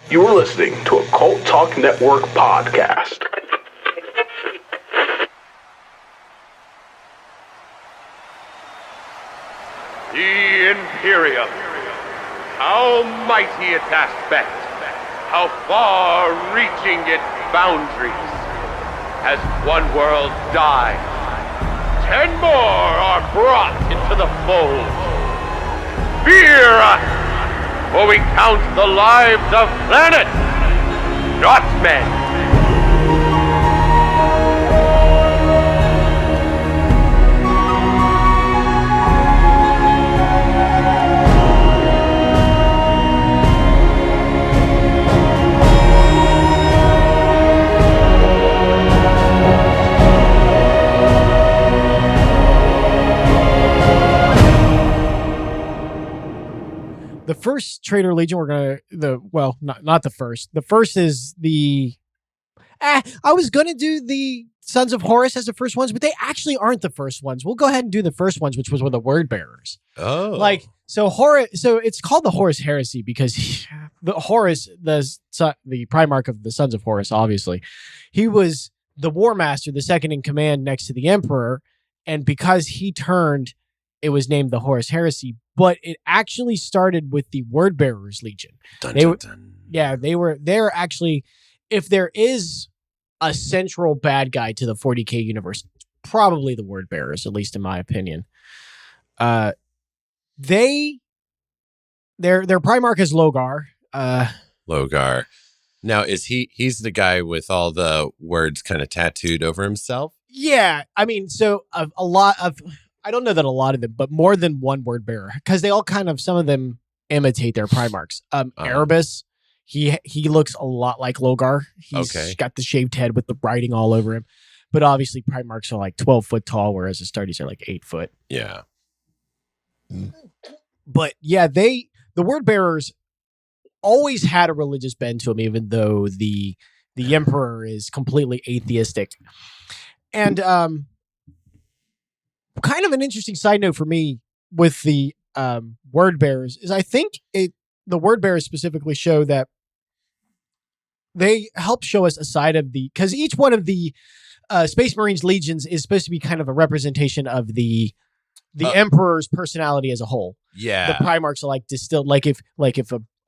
You are listening to a Cult Talk Network podcast. The Imperium. How mighty its aspect. How far-reaching its boundaries. As one world dies, 10 more are brought into the fold. Fear us, for we count the lives of planets, not men. The first Traitor Legion, not the first. The first is the... I was going to do the Sons of Horus as the first ones, but they actually aren't the first ones. We'll go ahead and do the first ones, which was with the Word Bearers. Oh. So it's called the Horus Heresy because the Horus, the Primarch of the Sons of Horus, obviously, he was the War Master, the second in command next to the Emperor, and because he turned, it was named the Horus Heresy. But it actually started with the Word Bearers Legion. They're actually, if there is a central bad guy to the 40K universe, probably the Word Bearers, at least in my opinion. Their Primarch is Logar. Logar. Now, he's the guy with all the words kind of tattooed over himself? Yeah. I mean, so a lot of... I don't know that a lot of them, but more than one word bearer, because they all some of them imitate their Primarchs. Erebus, he looks a lot like Logar. He's got the shaved head with the writing all over him. But obviously Primarchs are like 12 foot tall, whereas Astartes are like 8 foot. Yeah. But yeah, the word bearers always had a religious bend to them, even though the Emperor is completely atheistic. And kind of an interesting side note for me with the word bearers is I think the word bearers specifically show that they help show us a side of because each one of the Space Marines legions is supposed to be kind of a representation of the Emperor's personality as a whole. Yeah. The Primarchs are like distilled, like if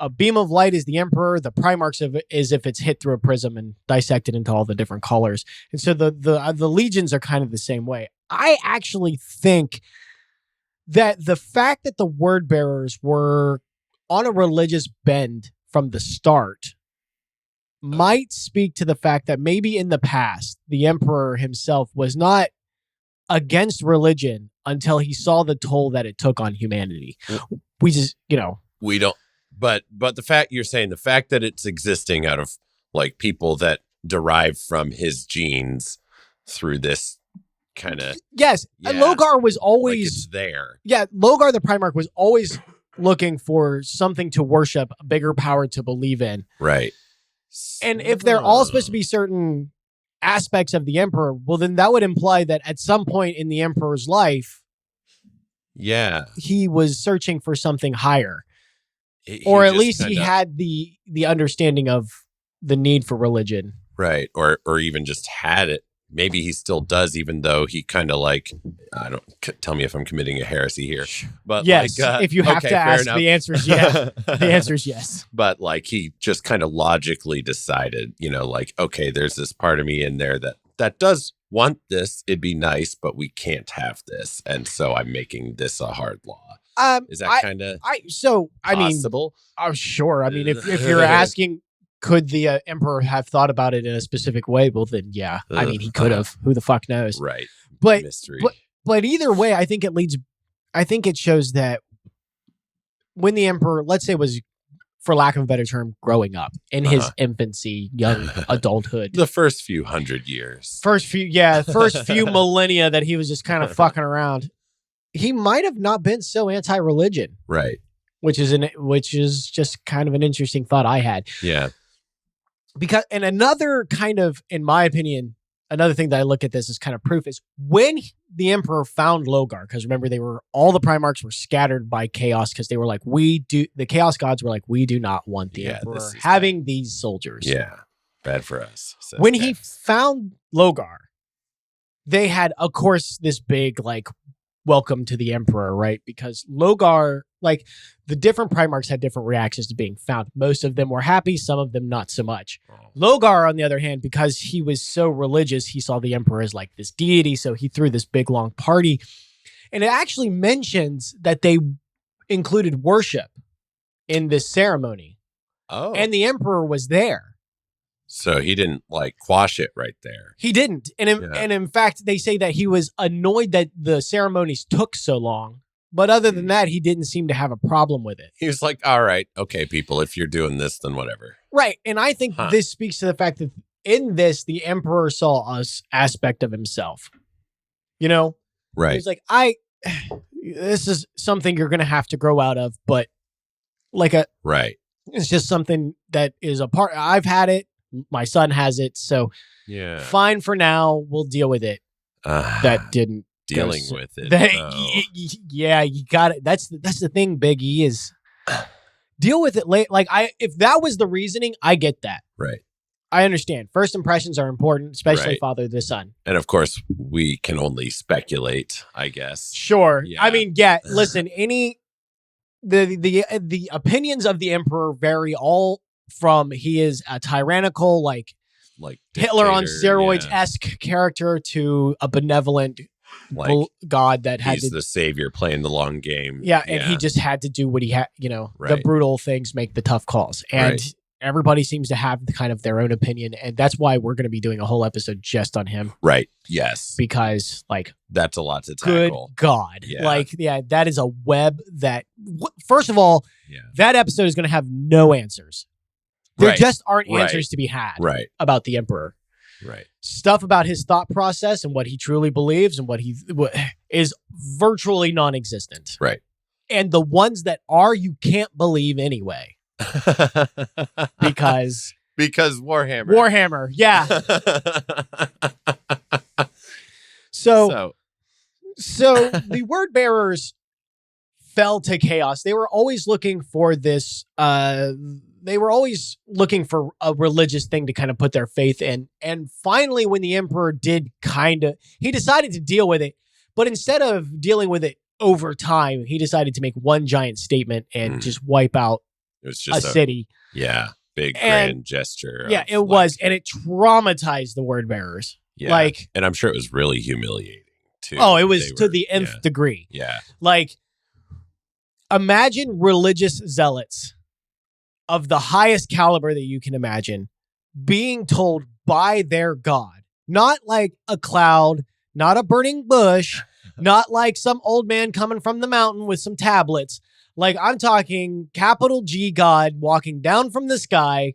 a beam of light is the Emperor, the Primarchs is if it's hit through a prism and dissected into all the different colors. And so the legions are kind of the same way. I actually think that the fact that the word bearers were on a religious bend from the start might speak to the fact that maybe in the past, the Emperor himself was not against religion until he saw the toll that it took on humanity. We just, we don't, but the fact that it's existing out of like people that derive from his genes through this kind of, yes. And Logar was always like it's there. Yeah. Logar, the Primarch, was always looking for something to worship, a bigger power to believe in. Right. And if they're all supposed to be certain aspects of the Emperor, well, then that would imply that at some point in the Emperor's life, he was searching for something higher, or at least he had the understanding of the need for religion, right? Or even just had it. Maybe he still does, even though he kind of like, tell me if I'm committing a heresy here, but yes, if you have to ask, the answer is yeah. The answer is yes. But like he just kind of logically decided, like, okay, there's this part of me in there that does want this. It'd be nice, but we can't have this, and so I'm making this a hard law. Is that kind of possible? I'm sure. I mean, if you're asking, could the Emperor have thought about it in a specific way? Well, then, yeah. I mean, he could have. Who the fuck knows? Right. But mystery. But either way, I think it shows that when the Emperor, let's say, was, for lack of a better term, growing up in his infancy, young adulthood, the first few hundred years, first few millennia that he was just kind of fucking around, he might have not been so anti-religion, right? Which is just kind of an interesting thought I had. Yeah. Because, and another kind of, in my opinion, another thing that I look at this as kind of proof is when the Emperor found Logar, because remember, all the Primarchs were scattered by chaos, because they were like, the Chaos Gods were like, we do not want the Emperor having these soldiers. Yeah, bad for us. When he found Logar, they had, of course, this big, like, welcome to the Emperor, right? Because Logar, like, the different Primarchs had different reactions to being found. Most of them were happy, some of them not so much. Logar, on the other hand, because he was so religious, he saw the Emperor as like this deity, so he threw this big long party. And it actually mentions that they included worship in this ceremony. Oh. And the Emperor was there. So he didn't like quash it right there. He didn't. And in fact, they say that he was annoyed that the ceremonies took so long. But other than that, he didn't seem to have a problem with it. He was like, all right, okay, people, if you're doing this, then whatever. Right. And I think this speaks to the fact that in this, the Emperor saw an aspect of himself. You know? Right. He's like, this is something you're going to have to grow out of, but like right. It's just something that is a part. I've had it. My son has it. So fine for now. We'll deal with it. That didn't. Dealing with it. Yeah, you got it. That's the thing, Big E, is deal with it late. Like, if that was the reasoning, I get that. Right. I understand. First impressions are important, especially father to son. And of course, we can only speculate, I guess. Sure. Yeah. I mean, listen, the opinions of the Emperor vary, all from he is a tyrannical, like Hitler on steroids-esque character, to a benevolent God that he's the savior playing the long game. Yeah, and he just had to do what he had, the brutal things make the tough calls. And everybody seems to have kind of their own opinion, and that's why we're going to be doing a whole episode just on him. Right. Yes. Because, like, that's a lot to tackle. Good God. Yeah. That is a web that, first of all, that episode is going to have no answers. There just aren't answers to be had about the Emperor. Right. Stuff about his thought process and what he truly believes and what is virtually non-existent. Right. And the ones that are, you can't believe anyway. Because Warhammer. Yeah. So the word bearers fell to chaos. They were always looking for this, they were always looking for a religious thing to kind of put their faith in. And finally, when the Emperor he decided to deal with it, but instead of dealing with it over time, he decided to make one giant statement and just wipe out a city. Yeah. Big grand gesture. Yeah, it was. And it traumatized the word bearers. Yeah. And I'm sure it was really humiliating too. Oh, it was to the nth degree. Yeah. Like, imagine religious zealots of the highest caliber that you can imagine being told by their God, not like a cloud, not a burning bush, not like some old man coming from the mountain with some tablets. Like, I'm talking capital G God walking down from the sky,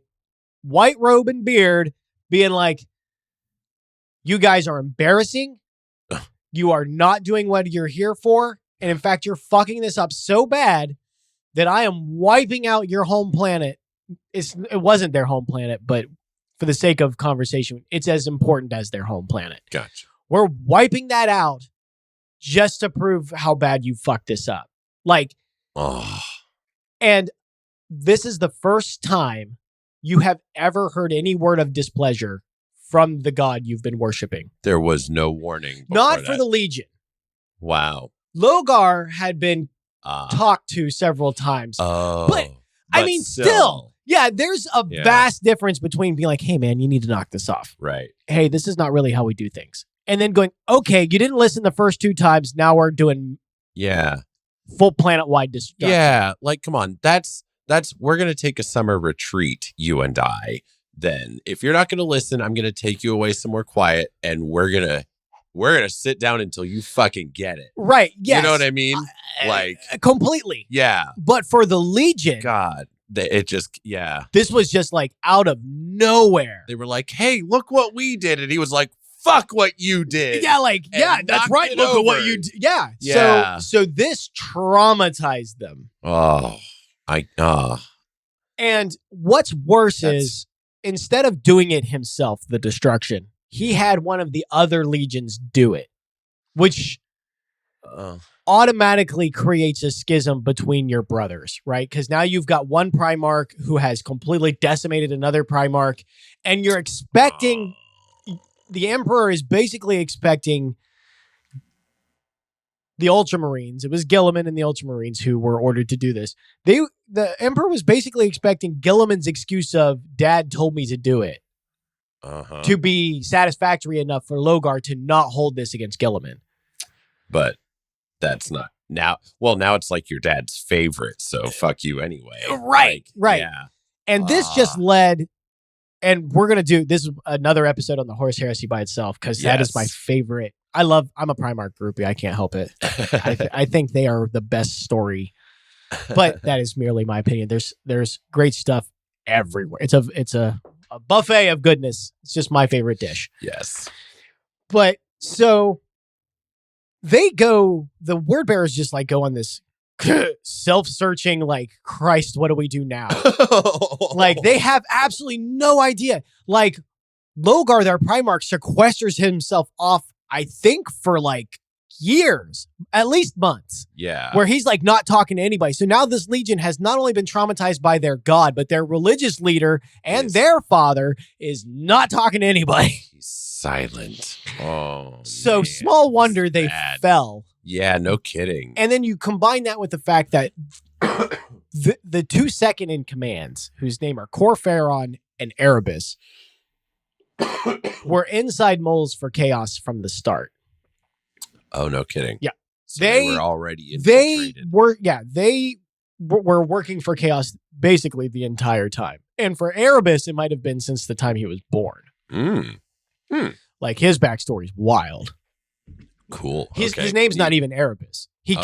white robe and beard, being like, you guys are embarrassing. You are not doing what you're here for. And in fact, you're fucking this up so bad that I am wiping out your home planet. It wasn't their home planet, but for the sake of conversation, it's as important as their home planet. Gotcha. We're wiping that out just to prove how bad you fucked this up. Like, and this is the first time you have ever heard any word of displeasure from the god you've been worshiping. There was no warning. Not for the Legion. Wow. Logar had been talked to several times. But I mean, still, there's a vast difference between being like, hey, man, you need to knock this off. Right. Hey, this is not really how we do things. And then going, okay, you didn't listen the first two times. Now we're doing full planet-wide destruction. Yeah. Like, come on. That's we're going to take a summer retreat, you and I. Then if you're not going to listen, I'm going to take you away somewhere quiet, and we're going to sit down until you fucking get it. Right. Yes. You know what I mean? Like, completely. Yeah. But for the Legion, God, this was just like out of nowhere. They were like, hey, look what we did. And he was like, fuck what you did. Yeah. Like, that's right. Look at what you did. Yeah. So this traumatized them. And what's worse is, instead of doing it himself, the destruction, he had one of the other legions do it. which automatically creates a schism between your brothers, right? Because now you've got one Primarch who has completely decimated another Primarch, and you're expecting the Emperor is basically expecting the Ultramarines. It was Guilliman and the Ultramarines who were ordered to do this. The Emperor was basically expecting Guilliman's excuse of "Dad told me to do it" to be satisfactory enough for Logar to not hold this against Guilliman. But that's not now. Well, now it's like your dad's favorite, so fuck you anyway. Right, Like, right. Yeah. And this just led, and we're going to do, this is another episode on the Horus Heresy by itself, because that is my favorite. I'm a Primarch groupie. I can't help it. I think they are the best story, but that is merely my opinion. There's great stuff everywhere. It's a buffet of goodness. It's just my favorite dish. Yes. But so the word bearers just like go on this self-searching, like, Christ, what do we do now? Like, they have absolutely no idea. Like, Logar, their Primarch, sequesters himself off, I think, for like years, at least months. Yeah. Where he's like not talking to anybody. So now this legion has not only been traumatized by their god, but their religious leader and their father is not talking to anybody. He's silent. Oh, so man, small wonder they fell. Yeah, no kidding. And then you combine that with the fact that the two second in commands, whose name are Corferon and Erebus, were inside moles for chaos from the start. Oh, no kidding. Yeah. So they were already infiltrated. They were working for chaos basically the entire time. And for Erebus, it might have been since the time he was born. Like, his backstory is wild. Cool. His name's not even Erebus. He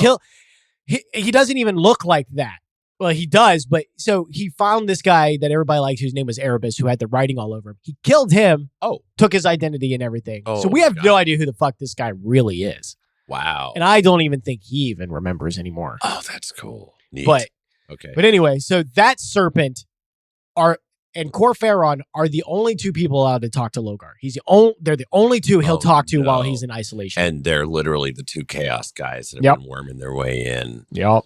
doesn't even look like that. Well, he does, but so he found this guy that everybody liked whose name was Erebus, who had the writing all over him. He killed him. Took his identity and everything. So we have no idea who the fuck this guy really is. Wow. And I don't even think he even remembers anymore. Oh, that's cool. Neat. But okay. But anyway, so that serpent and Corferon are the only two people allowed to talk to Logar. They're the only two he'll talk to while he's in isolation. And they're literally the two chaos guys that have been worming their way in. Yep.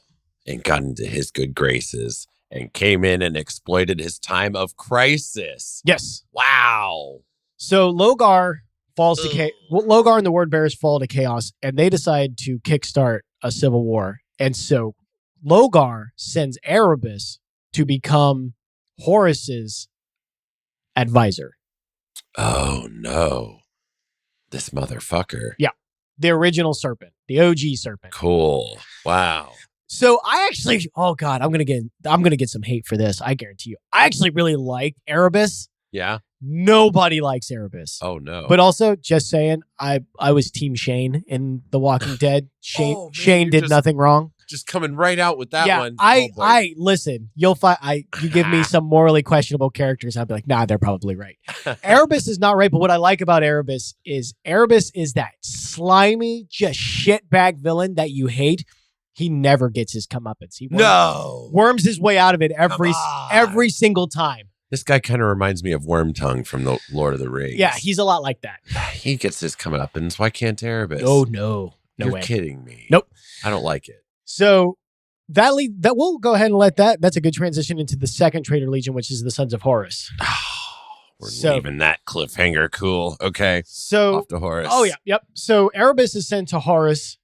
And got into his good graces and came in and exploited his time of crisis. Yes. Wow. So Logar falls to chaos. Logar and the Word Bearers fall to chaos, and they decide to kickstart a civil war. And so Logar sends Erebus to become Horus's advisor. Oh, no. This motherfucker. Yeah. The original serpent. The OG serpent. Cool. Wow. So I actually, oh God, I'm gonna get some hate for this. I guarantee you. I actually really like Erebus. Yeah. Nobody likes Erebus. Oh no. But also, just saying, I was Team Shane in The Walking Dead. Shane did nothing wrong. Just coming right out with that one. I listen. You'll find you give me some morally questionable characters, I'll be like, nah, they're probably right. Erebus is not right, but what I like about Erebus is that slimy, just shitbag villain that you hate. He never gets his comeuppance. He worms his way out of it every single time. This guy kind of reminds me of Wormtongue from the Lord of the Rings. Yeah, he's a lot like that. He gets his comeuppance. Why can't Erebus? Oh no You're way. Kidding me. Nope. I don't like it. So that we'll go ahead and let that. That's a good transition into the second Traitor Legion, which is the Sons of Horus. We're leaving that cliffhanger. Cool. Okay. So off to Horus. Oh yeah, yep. So Erebus is sent to Horus,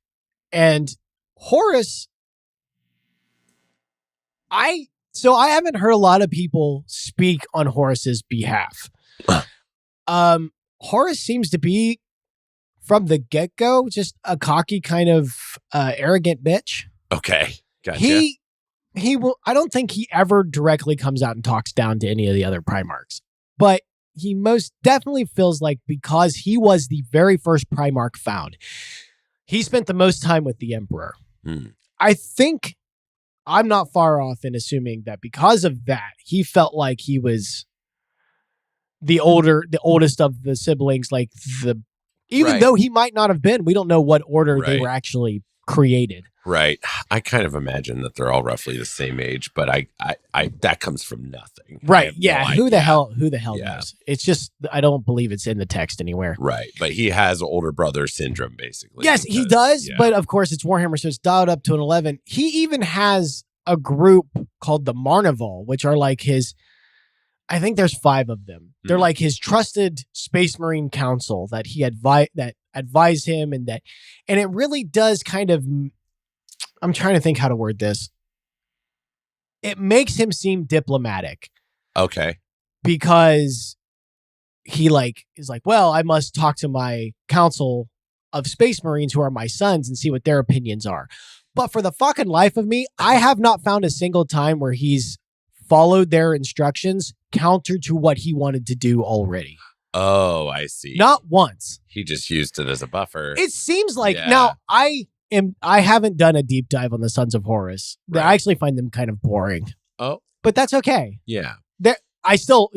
and Horus. I haven't heard a lot of people speak on Horus's behalf. Horus seems to be, from the get-go, just a cocky kind of arrogant bitch. Okay. Gotcha. He will. I don't think he ever directly comes out and talks down to any of the other Primarchs, but he most definitely feels like, because he was the very first Primarch found, he spent the most time with the Emperor. I think I'm not far off in assuming that because of that, he felt like he was the oldest of the siblings, even though he might not have been. We don't know what order they were actually created. Right. I kind of imagine that they're all roughly the same age, but I that comes from nothing. I Right. have no Yeah. Who the idea. hell Yeah. knows? It's just, I don't believe it's in the text anywhere. Right. But he has older brother syndrome, basically. Yes, he because- does. yeah. But of course, it's Warhammer, so it's dialed up to an 11. He even has a group called the Marnival, which are like his, I think there's 5 of them. They're like his trusted Space Marine council that he advise him, and it really does kind of, I'm trying to think how to word this. It makes him seem diplomatic Okay. because he is like, well, I must talk to my council of Space Marines who are my sons and see what their opinions are. But for the fucking life of me, I have not found a single time where he's followed their instructions counter to what he wanted to do already. Oh, I see. Not once. He just used it as a buffer. It seems like Yeah. now I haven't done a deep dive on the Sons of Horus. Right. I actually find them kind of boring. Oh. But that's okay. Yeah. I still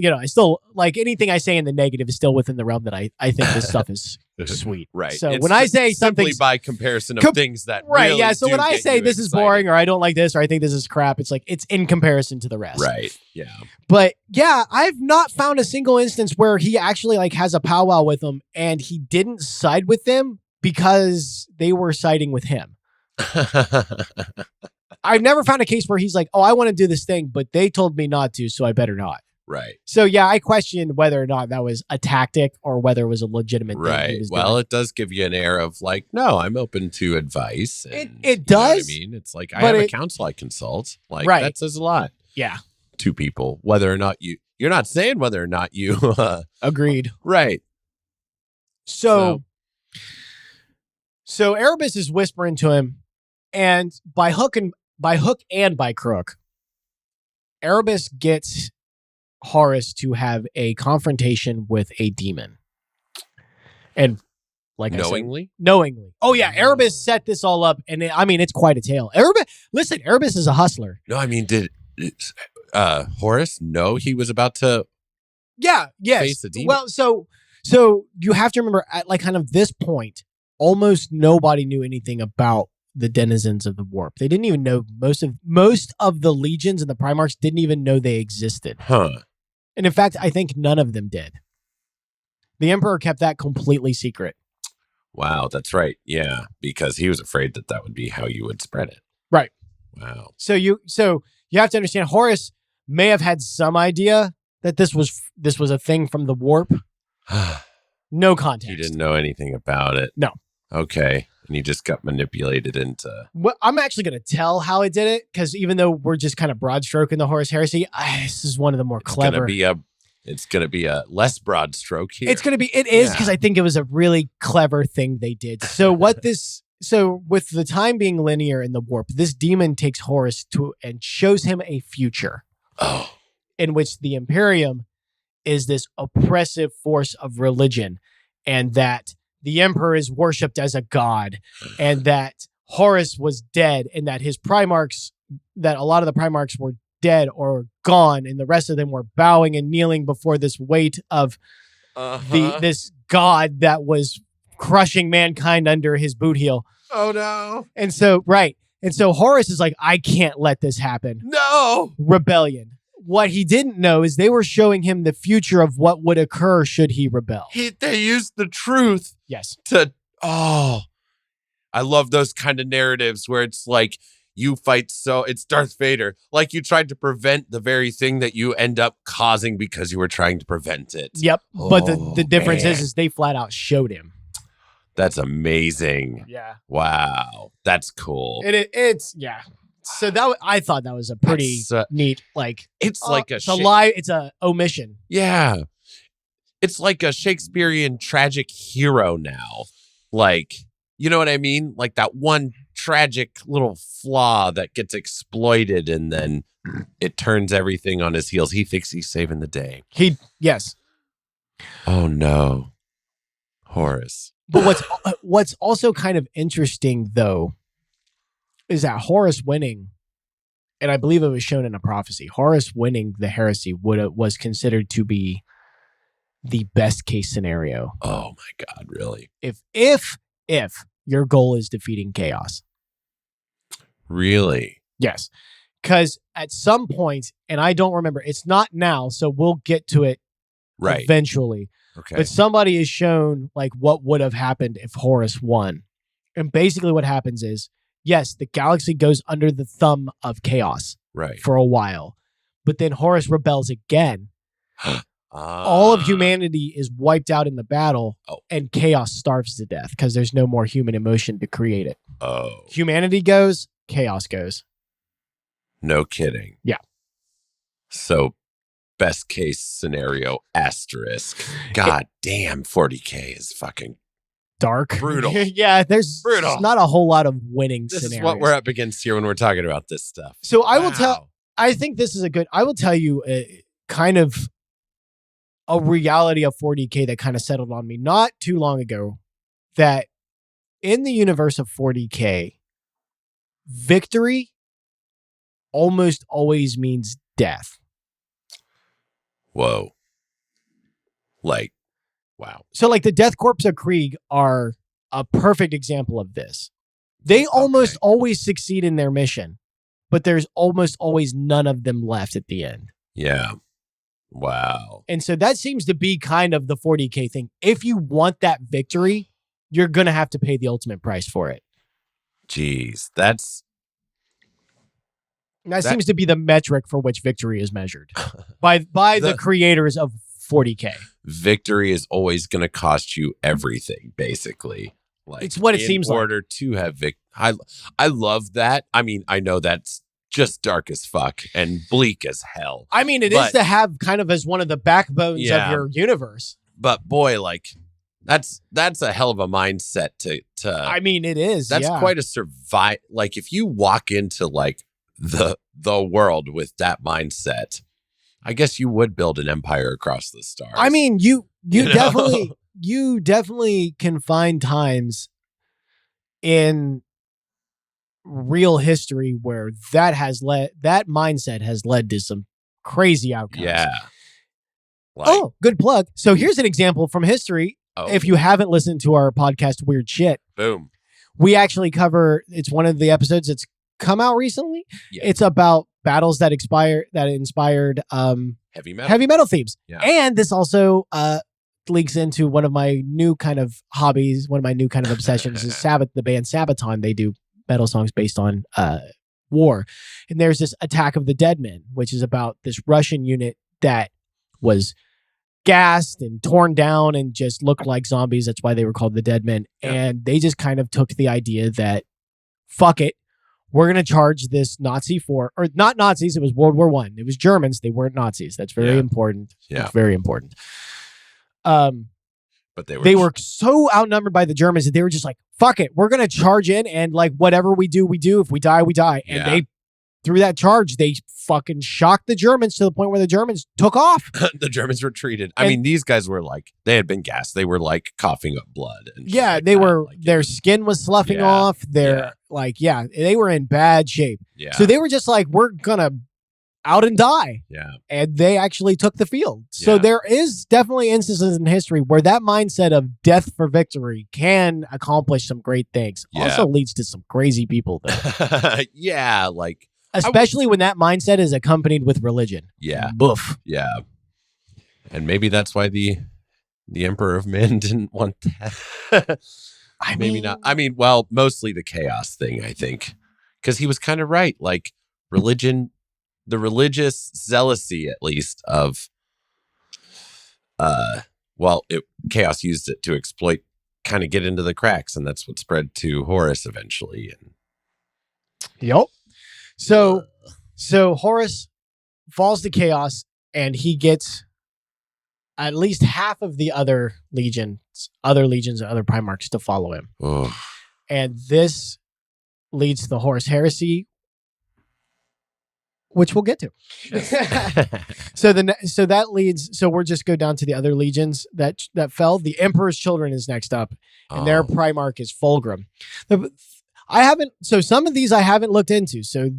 like anything I say in the negative is still within the realm that I think this stuff is sweet. Right. So It's when I say simply something by comparison of things that right, really yeah. So do when I get say you this is excited. boring or I don't like this or I think this is crap, it's like it's in comparison to the rest. Right. Yeah. But yeah, I've not found a single instance where he actually has a powwow with them and he didn't side with them because they were siding with him. I've never found a case where he's like, oh, I want to do this thing, but they told me not to, so I better not. Right. So yeah, I questioned whether or not that was a tactic or whether it was a legitimate thing. he Right. was Well, doing. it does give you an air of like, no, I'm open to advice. And, It you know what does, I mean, it's like I but have a it- council I consult. Like Right. that says a lot Yeah, to people, whether or not you're not saying whether or not you. agreed. Right. So Erebus is whispering to him, and by hook and by crook, Erebus gets Horus to have a confrontation with a demon. And like Knowingly? I said, knowingly. Oh yeah, Erebus set this all up, and it's quite a tale. Erebus is a hustler. No, I mean, did Horus know he was about to? Yeah, yes. Face the demon. Well, so you have to remember at kind of this point, almost nobody knew anything about the denizens of the warp. They didn't even know most of the legions and the Primarchs didn't even know they existed. Huh. And in fact, I think none of them did. The Emperor kept that completely secret. Wow, that's right. Yeah, because he was afraid that would be how you would spread it. Right. Wow. So you have to understand Horus may have had some idea that this was a thing from the warp. No context. He didn't know anything about it. No. Okay. And he just got manipulated into. Well, I'm actually going to tell how I did it because even though we're just kind of broad stroking the Horus Heresy, this is one of the more clever. It's gonna be a less broad stroke here. It is because I think it was a really clever thing they did. So with the time being linear in the warp, this demon takes Horus to and shows him a future in which the Imperium is this oppressive force of religion, and that the Emperor is worshipped as a god, and that Horus was dead, and that that a lot of the Primarchs were dead or gone, and the rest of them were bowing and kneeling before this weight of this god that was crushing mankind under his boot heel. Oh no. And so Horus is like, I can't let this happen. No. Rebellion. What he didn't know is they were showing him the future of what would occur should he rebel. They used the truth. Yes. I love those kind of narratives where it's like you fight it's Darth Vader. Like you tried to prevent the very thing that you end up causing because you were trying to prevent it. Yep. But the difference man. is they flat out showed him. That's amazing. Yeah. Wow. That's cool. It's yeah. So I thought that was a pretty neat it's like it's a lie. It's a omission. Yeah. It's like a Shakespearean tragic hero now. Like, you know what I mean? Like that one tragic little flaw that gets exploited and then it turns everything on his heels. He thinks he's saving the day. Yes. Oh no. Horus. But what's also kind of interesting though is that Horus winning, and I believe it was shown in a prophecy, Horus winning the heresy was considered to be the best case scenario. Oh my God, really? If your goal is defeating chaos. Really? Yes. Because at some point, and I don't remember, it's not now, so we'll get to it eventually. Okay. But somebody is shown like what would have happened if Horus won. And basically what happens is, yes, the galaxy goes under the thumb of chaos for a while. But then Horus rebels again. All of humanity is wiped out in the battle, and chaos starves to death because there's no more human emotion to create it. Oh. Humanity goes, chaos goes. No kidding. Yeah. So best case scenario asterisk. God damn, 40K is fucking dark. Brutal. Yeah, there's not a whole lot of winning this scenarios. This is what we're up against here when we're talking about this stuff. So I will tell, I think this is I will tell you kind of a reality of 40K that kind of settled on me not too long ago, that in the universe of 40K, victory almost always means death. Whoa. Like, wow. So like the Death Corps of Krieg are a perfect example of this. They almost always succeed in their mission, but there's almost always none of them left at the end. Yeah. Wow. And so that seems to be kind of the 40K thing. If you want that victory, you're going to have to pay the ultimate price for it. Jeez, that seems to be the metric for which victory is measured by the creators of 40K. Victory is always going to cost you everything, basically. Like, it's what it seems like. In order to have I love that. I mean, I know that's just dark as fuck and bleak as hell. I mean, it is to have kind of as one of the backbones of your universe. But boy, like that's a hell of a mindset to I mean, it is. That's quite a survive. Like if you walk into like the world with that mindset, I guess you would build an empire across the stars. I mean, you definitely can find times in real history where that mindset has led to some crazy outcomes. Yeah. Good plug. So here's an example from history. If you haven't listened to our podcast, Weird Shit, boom, we actually cover. It's one of the episodes that's come out recently. Yeah. It's about battles that inspired heavy metal themes. Yeah. And this also leaks into one of my new kind of hobbies, one of my new kind of obsessions is the band Sabaton. They do metal songs based on war. And there's this Attack of the Dead Men, which is about this Russian unit that was gassed and torn down and just looked like zombies. That's why they were called the Dead Men. Yeah. And they just kind of took the idea that, fuck it, we're going to charge this Nazi or not Nazis. It was World War I. It was Germans. They weren't Nazis. That's very important. Yeah. It's very important. But they were so outnumbered by the Germans that they were just like, fuck it. We're going to charge in and like whatever we do, we do. If we die, we die. And they, through that charge, they fucking shocked the Germans to the point where the Germans took off. The Germans retreated. I mean, these guys were like, they had been gassed. They were like coughing up blood. And they were, their skin was sloughing off. They were in bad shape. Yeah. So they were just like, we're going to out and die. Yeah. And they actually took the field. So there is definitely instances in history where that mindset of death for victory can accomplish some great things. Yeah. Also leads to some crazy people though. Yeah. Like, especially when that mindset is accompanied with religion. Yeah. Boof. Yeah. And maybe that's why the Emperor of Man didn't want that. Maybe not. I mean, well, mostly the chaos thing, I think. Because he was kind of right. Like, religion, the religious zealousy, at least, of chaos used it to exploit, kind of get into the cracks, and that's what spread to Horus eventually. Yep. So Horus falls to chaos, and he gets at least half of the other legions, and other Primarchs to follow him. Oh. And this leads to the Horus Heresy, which we'll get to. So we'll just go down to the other legions that fell. The Emperor's Children is next up, and their Primarch is Fulgrim. Some of these I haven't looked into. So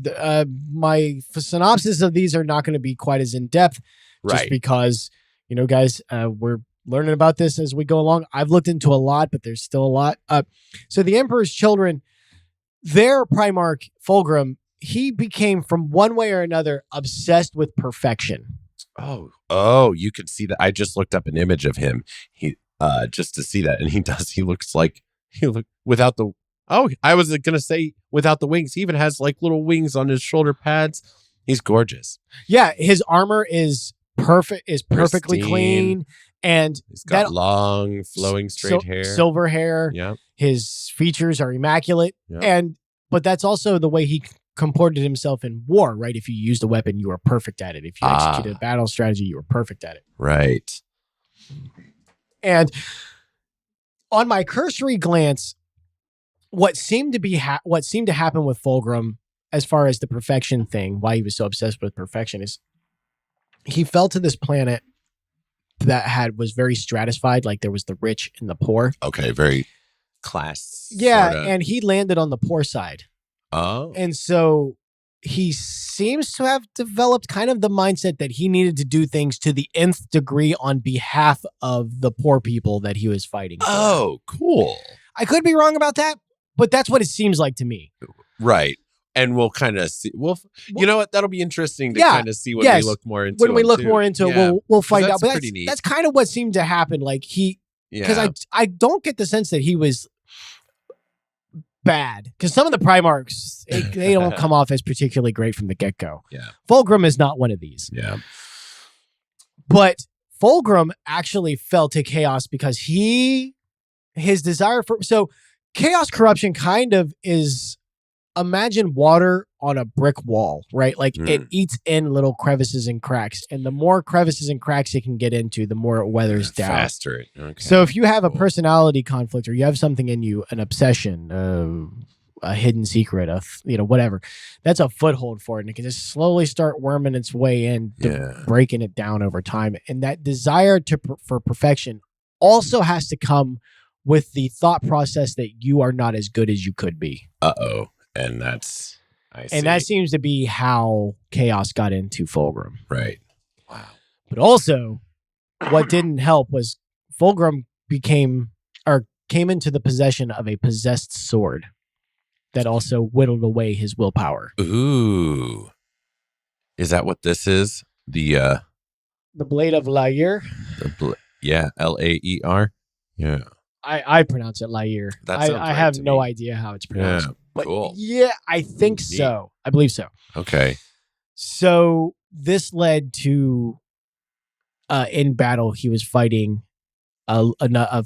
my synopsis of these are not going to be quite as in depth, just because, guys, we're learning about this as we go along. I've looked into a lot, but there's still a lot. So the Emperor's Children, their Primarch, Fulgrim, he became, from one way or another, obsessed with perfection. Oh, you could see that. I just looked up an image of him. He just to see that, and he looks like without the. Oh, I was gonna say without the wings. He even has like little wings on his shoulder pads. He's gorgeous. Yeah, his armor is perfectly Pristine. clean, and He's got long, flowing, straight hair, silver hair. Yeah, his features are immaculate, yeah. but that's also the way he comported himself in war, right? If you used a weapon, you were perfect at it. If you executed a battle strategy, you were perfect at it. Right. And on my cursory glance, what seemed to happen with Fulgrim, as far as the perfection thing, why he was so obsessed with perfection, is he fell to this planet that was very stratified. Like there was the rich and the poor. Okay, very class. Yeah, sorta. and he landed on the poor side. Oh. And so he seems to have developed kind of the mindset that he needed to do things to the nth degree on behalf of the poor people that he was fighting for. Oh, cool. I could be wrong about that, but that's what it seems like to me. Right. And we'll kind of see. You know what? That'll be interesting to kind of see when we look more into it. When we look more into it, we'll find out. But pretty neat. That's kind of what seemed to happen. Like because I don't get the sense that he was bad, because some of the Primarchs, they don't come off as particularly great from the get-go. Yeah. Fulgrim is not one of these. Yeah. But Fulgrim actually fell to chaos because his desire for... So chaos corruption kind of is, imagine water on a brick wall, right? Like it eats in little crevices and cracks, and the more crevices and cracks it can get into, the more it weathers down. Faster. Okay. So if you have a personality conflict, or you have something in you, an obsession, a hidden secret, whatever, that's a foothold for it, and it can just slowly start worming its way in, breaking it down over time. And that desire for perfection also has to come with the thought process that you are not as good as you could be. Uh-oh. And that's... that seems to be how chaos got into Fulgrim. Right. Wow. But also, what didn't help was Fulgrim came into the possession of a possessed sword that also whittled away his willpower. Ooh. Is that what this is? The Blade of Lair? Laer? Yeah. I pronounce it Lair. I have no idea how it's pronounced. Yeah. But cool. Yeah, I think so. I believe so. Okay. So this led to, in battle, he was fighting another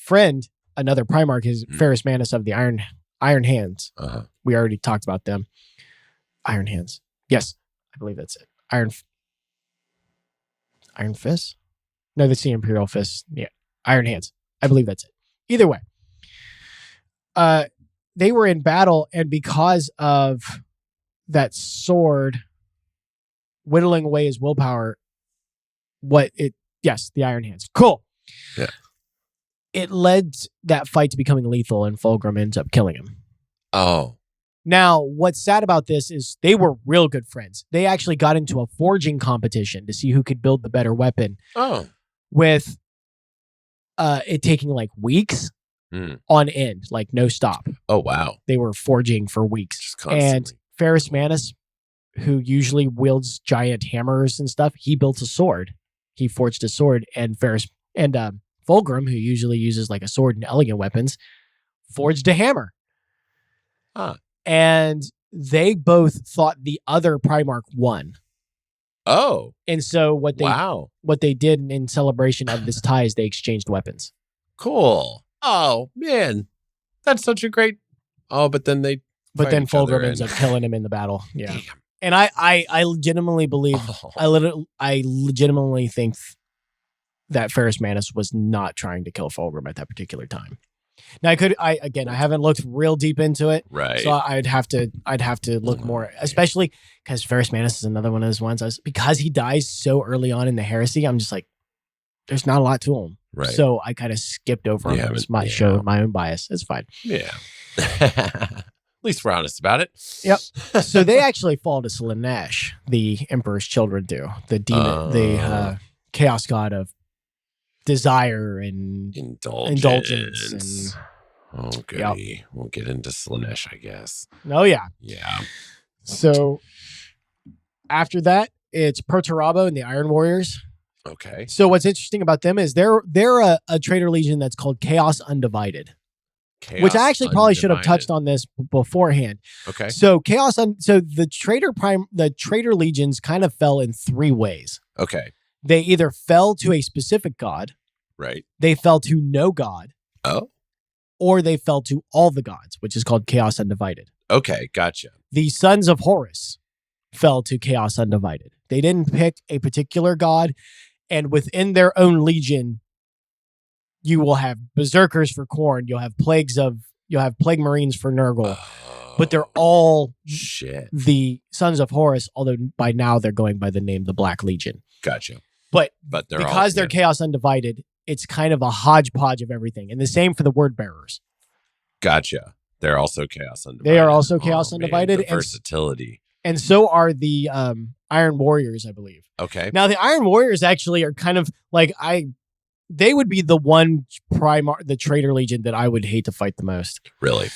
Primarch, his Ferrus Manus of the Iron Hands. Uh-huh. We already talked about them. Iron Hands. Yes, I believe that's it. Iron Fist? No, that's the Imperial Fist. Yeah, Iron Hands. I believe that's it. Either way. They were in battle, and because of that sword whittling away his willpower, the Iron Hands. Cool. Yeah. It led that fight to becoming lethal, and Fulgrim ends up killing him. Oh. Now, what's sad about this is they were real good friends. They actually got into a forging competition to see who could build the better weapon. Oh. With it taking like weeks on end, like no stop. Oh, wow. They were forging for weeks. And Ferrus Manus, who usually wields giant hammers and stuff, he built a sword. He forged a sword, and Fulgrim, who usually uses like a sword and elegant weapons, forged a hammer. Huh. And they both thought the other Primarch won. Oh. And so what they did in celebration of this tie is they exchanged weapons. Cool. Oh, man. That's such a great... Oh, but then Fulgrim ends up killing him in the battle. Yeah. Damn. And I legitimately believe... I legitimately think that Ferrus Manus was not trying to kill Fulgrim at that particular time. Now I haven't looked real deep into it, right? So I'd have to look more, especially because Ferrus Manus is another one of those ones. Because he dies so early on in the heresy, I'm just like, there's not a lot to him, right? So I kind of skipped over him. It's my show, my own bias. It's fine. Yeah. At least we're honest about it. Yep. So they actually fall to Slaanesh, the Emperor's children do. The demon, the chaos god of desire and indulgence and Oh, goody. We'll get into Slanesh, I guess. Oh, yeah. Yeah. So after that, it's Perturbo and the Iron Warriors. Okay. So what's interesting about them is they're a Traitor Legion that's called Chaos Undivided. Which I actually probably should have touched on this beforehand. Okay. So so the Traitor Legions kind of fell in 3 ways. Okay. They either fell to a specific god, Right. they fell to no god, Oh. or they fell to all the gods, which is called Chaos Undivided. Okay. Gotcha. The Sons of Horus fell to Chaos Undivided. They didn't pick a particular god, and within their own legion, you will have Berserkers for Khorne. You'll have Plague Marines for Nurgle. But they're all shit. The Sons of Horus, although by now they're going by the name the Black Legion. Gotcha. But they're because they're Chaos Undivided, it's kind of a hodgepodge of everything. And the same for the Word Bearers. Gotcha. They're also Chaos Undivided. They are also Chaos Undivided. Man, the versatility. And so are the Iron Warriors, I believe. Okay. Now, the Iron Warriors actually are kind of like they would be the one the Traitor Legion that I would hate to fight the most. Really?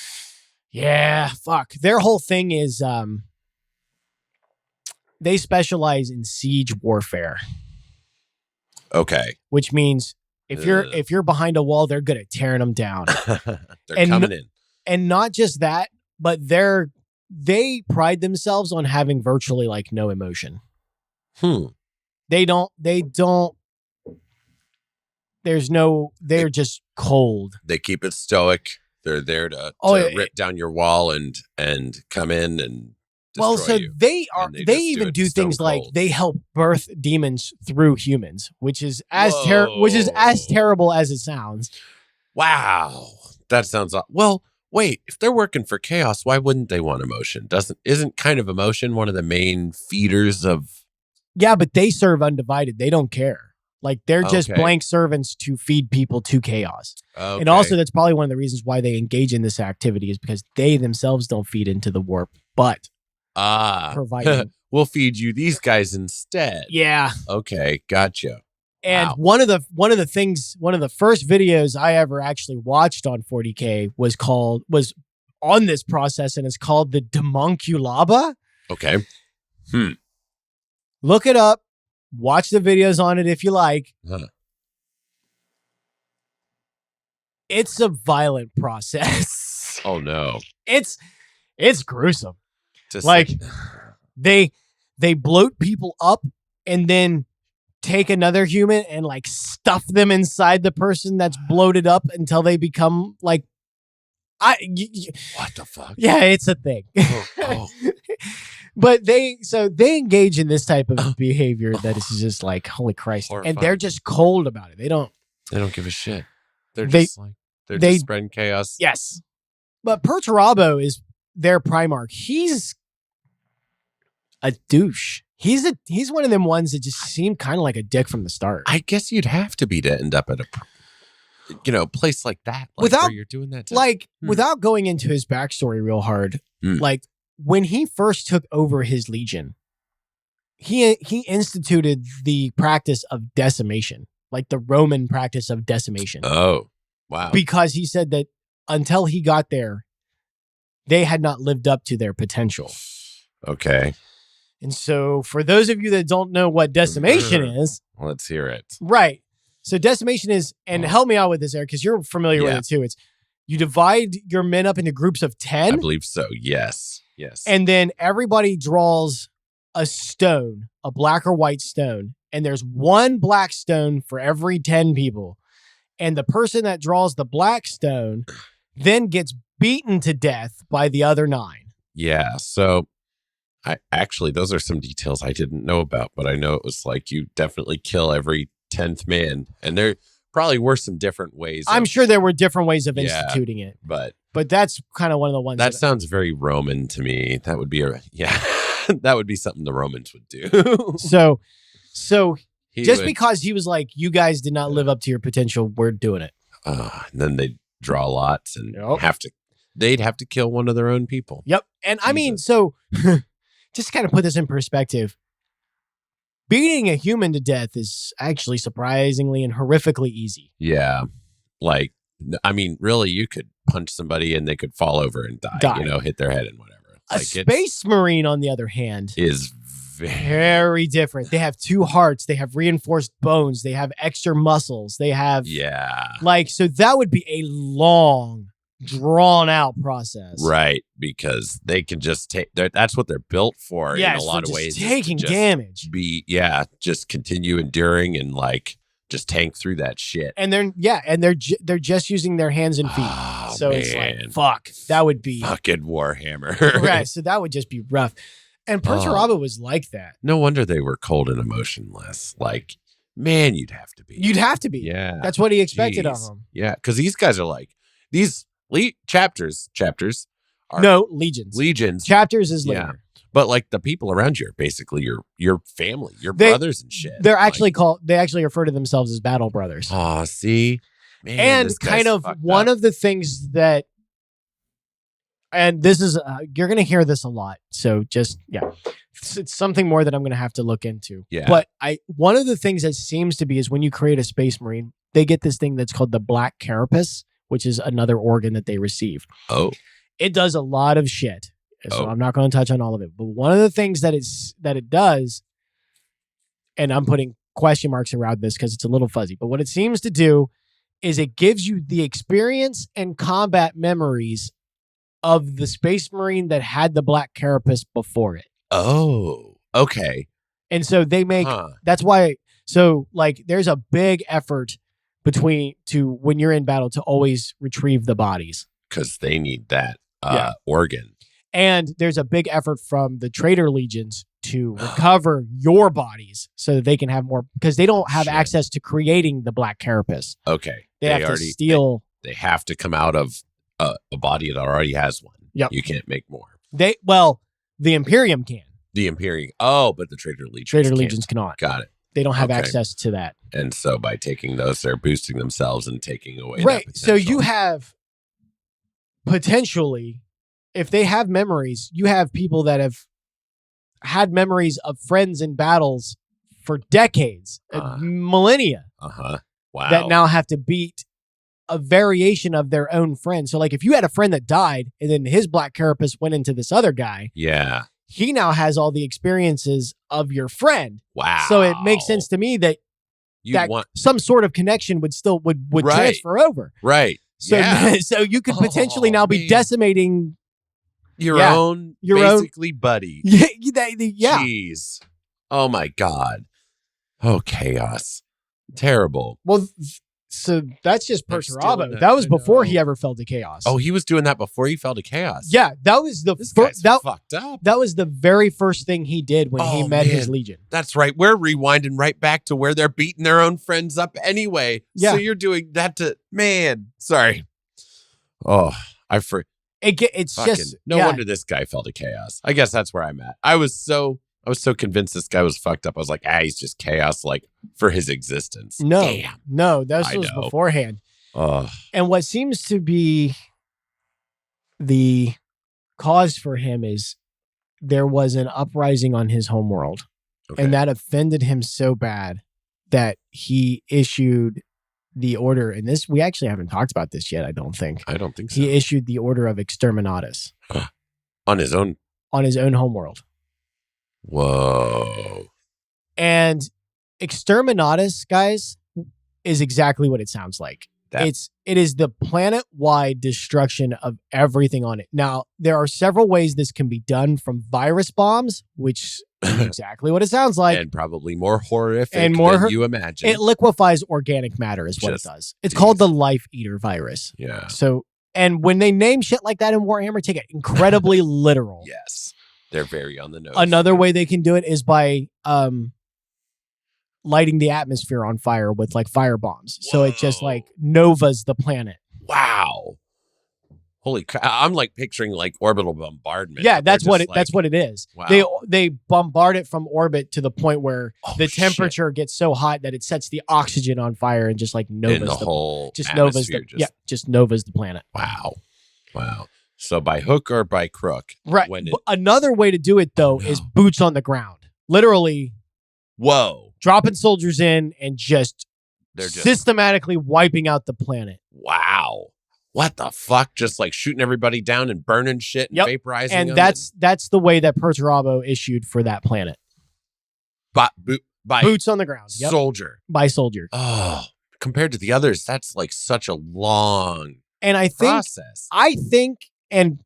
Yeah, fuck. Their whole thing is they specialize in siege warfare. Okay. Which means if you're behind a wall, they're good at tearing them down. They're coming in. And not just that, but they pride themselves on having virtually like no emotion. They don't they're just cold. They keep it stoic. They're there to rip down your wall and come in and destroy you. They even do things like they help birth demons through humans, which is as terrible as it sounds. Wow. That sounds well, wait, if they're working for chaos, why wouldn't they want emotion? Isn't kind of emotion one of the main feeders of? Yeah, but they serve undivided. They don't care. Like they're just blank servants to feed people to chaos. Okay. And also that's probably one of the reasons why they engage in this activity is because they themselves don't feed into the warp, but providing we'll feed you these guys instead. Yeah. Okay, gotcha. And one of the first videos I ever actually watched on 40K was on this process, and it's called the Demonculaba. Okay. Look it up. Watch the videos on it if you like. It's a violent process. Oh no. It's gruesome. They bloat people up and then take another human and like stuff them inside the person that's bloated up until they become like what the fuck? Yeah, it's a thing. But they engage in this type of behavior that is just like, holy Christ. Horrifying. And they're just cold about it. They don't give a shit. They're just spreading chaos. Yes. But Perturbo is their Primarch. He's a douche. He's one of them ones that just seemed kind of like a dick from the start. I guess you'd have to be to end up at a place like that, where you're doing that. Without going into his backstory real hard, like when he first took over his legion, he instituted the practice of decimation, like the Roman practice of decimation. Oh, wow! Because he said that until he got there, they had not lived up to their potential. Okay. And so for those of you that don't know what decimation is. Let's hear it. Right. So decimation is, and help me out with this, Eric, because you're familiar with it too. It's you divide your men up into groups of 10. I believe so. Yes. And then everybody draws a stone, a black or white stone. And there's one black stone for every 10 people. And the person that draws the black stone then gets beaten to death by the other 9. Yeah. So those are some details I didn't know about, but I know it was like you definitely kill every 10th man. And there probably were some different ways. I'm sure there were different ways of instituting it. But that's kind of one of the ones that sounds very Roman to me. That would be that would be something the Romans would do. So because he was like, you guys did not live up to your potential, we're doing it. And then they draw lots and they'd have to kill one of their own people. Yep. And Jesus. I mean, so just to kind of put this in perspective, beating a human to death is actually surprisingly and horrifically easy. Yeah. Like I mean, really, you could punch somebody and they could fall over and die. Hit their head and whatever. A Space Marine, on the other hand, is very different. They have 2 hearts. They have reinforced bones. They have extra muscles. They have so that would be a long, drawn out process, right? Because they can just take. That's what they're built for. In a lot of ways, taking damage. Just continue enduring and just tank through that shit. And they're just using their hands and feet. Oh, so man. it's like, fuck, that would be fucking Warhammer. Right. So that would just be rough. And Perturbo was like that. No wonder they were cold and emotionless. Man, you'd have to be. You'd have to be. Yeah. That's what he expected of them. Yeah, because these guys are these chapters are legions. Legions. Chapters is later. Yeah. But the people around you are basically your family, your brothers and shit. They're actually they actually refer to themselves as battle brothers. Oh, see? Man, and kind of one of the things that, and this is, you're going to hear this a lot. So just, it's something more that I'm going to have to look into. Yeah. But one of the things that seems to be is when you create a Space Marine, they get this thing that's called the Black Carapace, which is another organ that they receive. Oh. It does a lot of shit. So I'm not going to touch on all of it. But one of the things that it does, and I'm putting question marks around this because it's a little fuzzy, but what it seems to do is it gives you the experience and combat memories of the Space Marine that had the Black Carapace before it. Oh, okay. And so they make, that's why, so there's a big effort when you're in battle to always retrieve the bodies. Because they need that organ. And there's a big effort from the Traitor Legions to recover your bodies so that they can have more, because they don't have access to creating the Black Carapace. Okay. They have to steal. They have to come out of a body that already has one. Yep. You can't make more. The Imperium can. The Imperium. Oh, but the Traitor Legions cannot. Got it. They don't have access to that. And so by taking those, they're boosting themselves and taking away right. that So you have potentially, if they have memories, you have people that have had memories of friends in battles for decades, millennia. Wow. That now have to beat a variation of their own friend. So if you had a friend that died and then his Black Carapace went into this other guy. Yeah. He now has all the experiences of your friend. Wow. So it makes sense to me that some sort of connection would transfer over. Right. So, so you could potentially now be decimating your own buddy. Yeah. Jeez. Oh my God. Oh, chaos. Terrible. Well, so that's just Perturbo. That was before he ever fell to chaos. Oh, he was doing that before he fell to chaos. Yeah, that was the first. Fucked up. That was the very first thing he did when he met his legion. That's right. We're rewinding right back to where they're beating their own friends up anyway. Yeah. So you're doing that to Sorry. Oh, It's just no wonder this guy fell to chaos. I guess that's where I'm at. I was so convinced this guy was fucked up. I was like, he's just chaos, for his existence. No, Damn. no, that was beforehand. And what seems to be the cause for him is there was an uprising on his homeworld, and that offended him so bad that he issued the order. And this, we actually haven't talked about this yet. I don't think so. He issued the Order of Exterminatus on his own homeworld. Whoa. And Exterminatus, guys, is exactly what it sounds like. It is the planet-wide destruction of everything on it. Now, there are several ways this can be done, from virus bombs, which is exactly what it sounds like. And probably more horrific than you imagine. It liquefies organic matter is what it does. It's called the Life Eater virus. Yeah. So, and when they name shit like that in Warhammer, take it incredibly literal. Yes. They're very on the nose. Another way they can do it is by lighting the atmosphere on fire with fire bombs. Whoa. So it just novas the planet. Wow. Holy crap. I'm picturing orbital bombardment. Yeah, that's what it is. Wow. They bombard it from orbit to the point where the temperature gets so hot that it sets the oxygen on fire and just novas the whole just novas just novas the planet. Wow. So by hook or by crook. Right. Another way to do it though is boots on the ground. Literally. Whoa. Dropping soldiers in and just They're just systematically wiping out the planet. wow. What the fuck? Just like shooting everybody down and burning shit and vaporizing and them. That's the way that Perturbo issued for that planet. By Boots on the ground. Yep. Soldier. By soldier. Oh, compared to the others, that's like such a long and I think process. And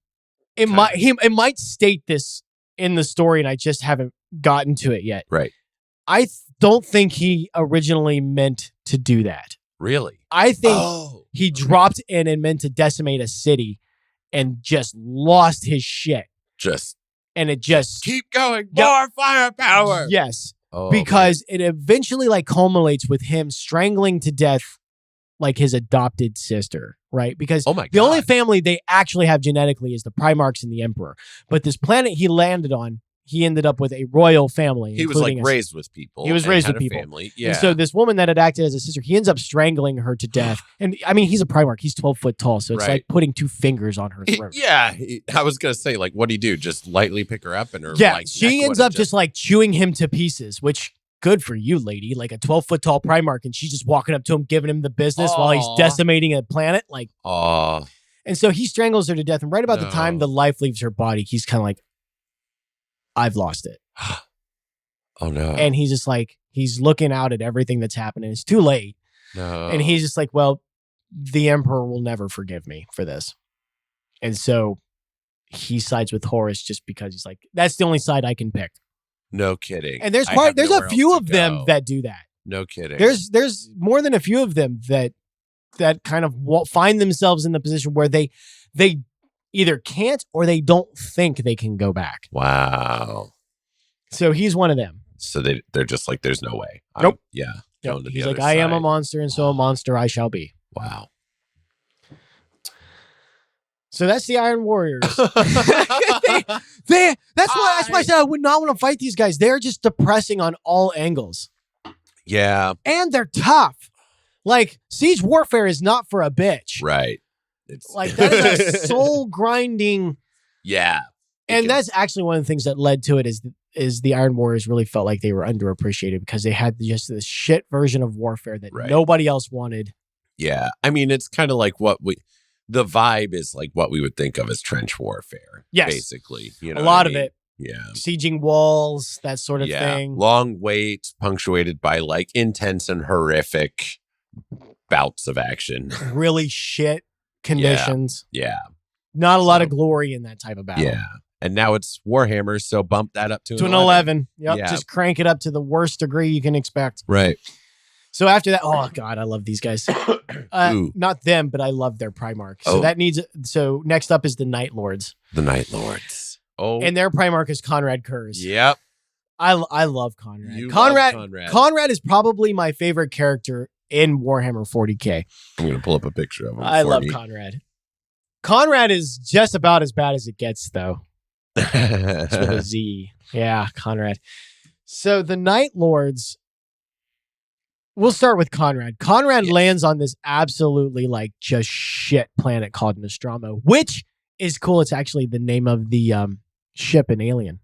it might state this in the story, and I just haven't gotten to it yet. Right. I don't think he originally meant to do that. Really? I think he dropped in and meant to decimate a city and just lost his shit. And it just keep going. More firepower. Yes. Because it eventually like culminates with him strangling to death like his adopted sister, right? Because the only family they actually have genetically is the Primarchs and the Emperor. But this planet he landed on, he ended up with a royal family. He was like raised with people. He was raised with people. Family. Yeah. And so this woman that had acted as a sister, he ends up strangling her to death. And I mean, he's a Primarch. He's 12 foot tall. So it's like putting 2 fingers on her throat. I was going to say, like, what do you do? Just lightly pick her up and her like, she ends up just like chewing him to pieces, which good for you, lady. Like a 12 foot tall Primarch. And she's just walking up to him, giving him the business while he's decimating a planet. Like, and so he strangles her to death. And right about the time the life leaves her body, he's kind of like, I've lost it. Oh no. And he's just like, he's looking out at everything that's happening. It's too late. No. And he's just like, well, the Emperor will never forgive me for this. And so he sides with Horus just because he's like, that's the only side I can pick. No kidding. And there's a few of them that do that. No kidding. There's more than a few of them that kind of find themselves in the position where they either can't or they don't think they can go back. Wow. So he's one of them. So they're just like, there's no way. Nope. Nope. He's like, I am a monster, and so a monster I shall be. Wow. So that's the Iron Warriors. That's why I said I would not want to fight these guys. They're just depressing on all angles. Yeah. And they're tough. Like, siege warfare is not for a bitch. Right. It's like, that is a soul grinding. Yeah. And that's actually one of the things that led to it is the Iron Warriors really felt like they were underappreciated because they had just this shit version of warfare that nobody else wanted. Yeah. I mean, it's kind of like the vibe is like what we would think of as trench warfare. Yes. Basically. You know a lot of it. Yeah. Sieging walls, that sort of thing. Long waits punctuated by like intense and horrific bouts of action. Really shit conditions. Yeah. Not a lot of glory in that type of battle. Yeah. And now it's Warhammer, so bump that up to an 11. Yep. Yeah. Just crank it up to the worst degree you can expect. Right. So after that, oh God, I love these guys. Not them, but I love their Primarch. So next up is the Nightlords. The Nightlords. Oh. And their Primarch is Conrad Kurz. Yep. I love Conrad. Love Conrad. Conrad is probably my favorite character in Warhammer 40K. I'm going to pull up a picture of him. I love Conrad. Conrad is just about as bad as it gets, though. It's with a Z. Yeah, Conrad. So the Nightlords, we'll start with Conrad. Conrad lands on this absolutely like just shit planet called Nostromo, which is cool. It's actually the name of the ship in Alien.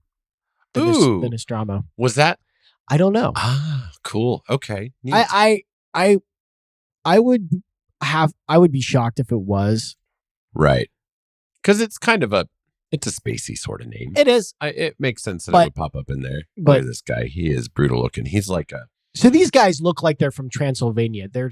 The Nostromo. Was that? I don't know. Ah, cool. Okay. Neat. I would be shocked if it was. Right. Because it's kind of it's a spacey sort of name. It is. It makes sense that it would pop up in there. But this guy, he is brutal looking. He's like So these guys look like they're from Transylvania. Their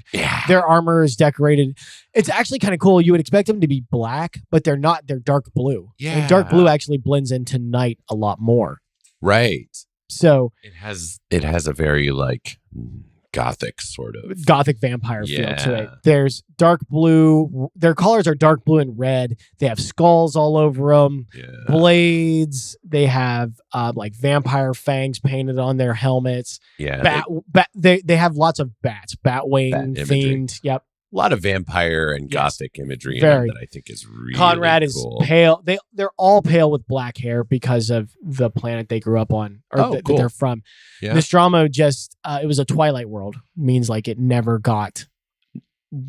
armor is decorated. It's actually kind of cool. You would expect them to be black, but they're not. They're dark blue. Yeah. And dark blue actually blends into night a lot more. Right. So it has a very like gothic sort of gothic vampire feel to it. There's dark blue. Their colors are dark blue and red. They have skulls all over them. Yeah. Blades. They have like vampire fangs painted on their helmets. Yeah. They have lots of bats. Batwing themed. Yep. A lot of vampire and gothic imagery in it that I think is really Conrad cool. is pale. They're all pale with black hair because of the planet they grew up on or that they're from. Yeah. Nostromo just it was a twilight world. Means like it never got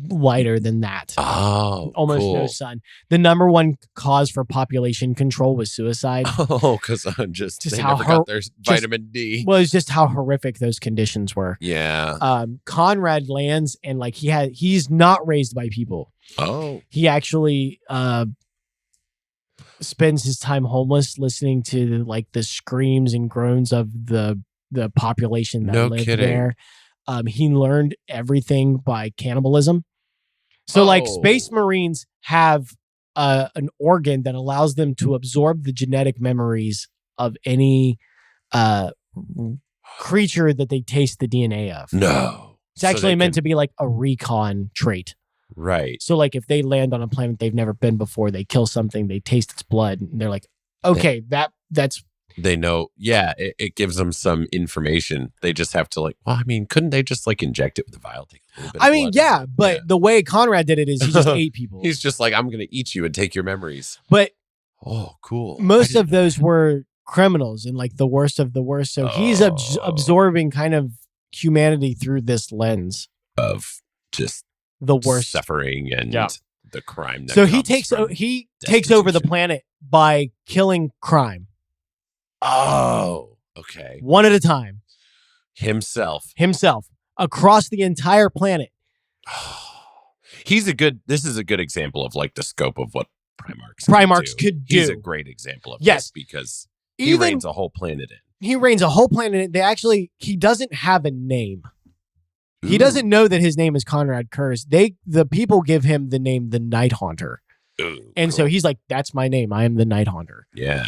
lighter than that. Oh, Almost cool. no sun. The number one cause for population control was suicide. Oh, because Just they how never got their vitamin D. Well, it's just how horrific those conditions were. Yeah. Conrad lands and like he's not raised by people. Oh. He actually spends his time homeless, listening to like the screams and groans of the population that lived there. He learned everything by cannibalism. So like Space Marines have an organ that allows them to absorb the genetic memories of any creature that they taste the DNA of. No. It's actually meant to be like a recon trait. Right. So like if they land on a planet they've never been before, they kill something, they taste its blood, and they're like, okay, that's... They know, yeah, it gives them some information. They just have to like, well, I mean, couldn't they just like inject it with a vial? Take a little bit of blood? Yeah, but the way Conrad did it is he just ate people. He's just like, I'm going to eat you and take your memories. But oh, cool. Most of those were criminals and like the worst of the worst. So he's absorbing kind of humanity through this lens of just the worst suffering and the crime. That so he takes over the planet by killing crime. Oh, okay. One at a time. Himself across the entire planet. This is a good example of like the scope of what Primarchs could do. He's a great example of this because he reigns a whole planet in. He reigns a whole planet in. He doesn't have a name. Ooh. He doesn't know that his name is Conrad Kurz. The people give him the name the Night Haunter. Ooh, and so he's like, that's my name. I am the Night Haunter. Yeah.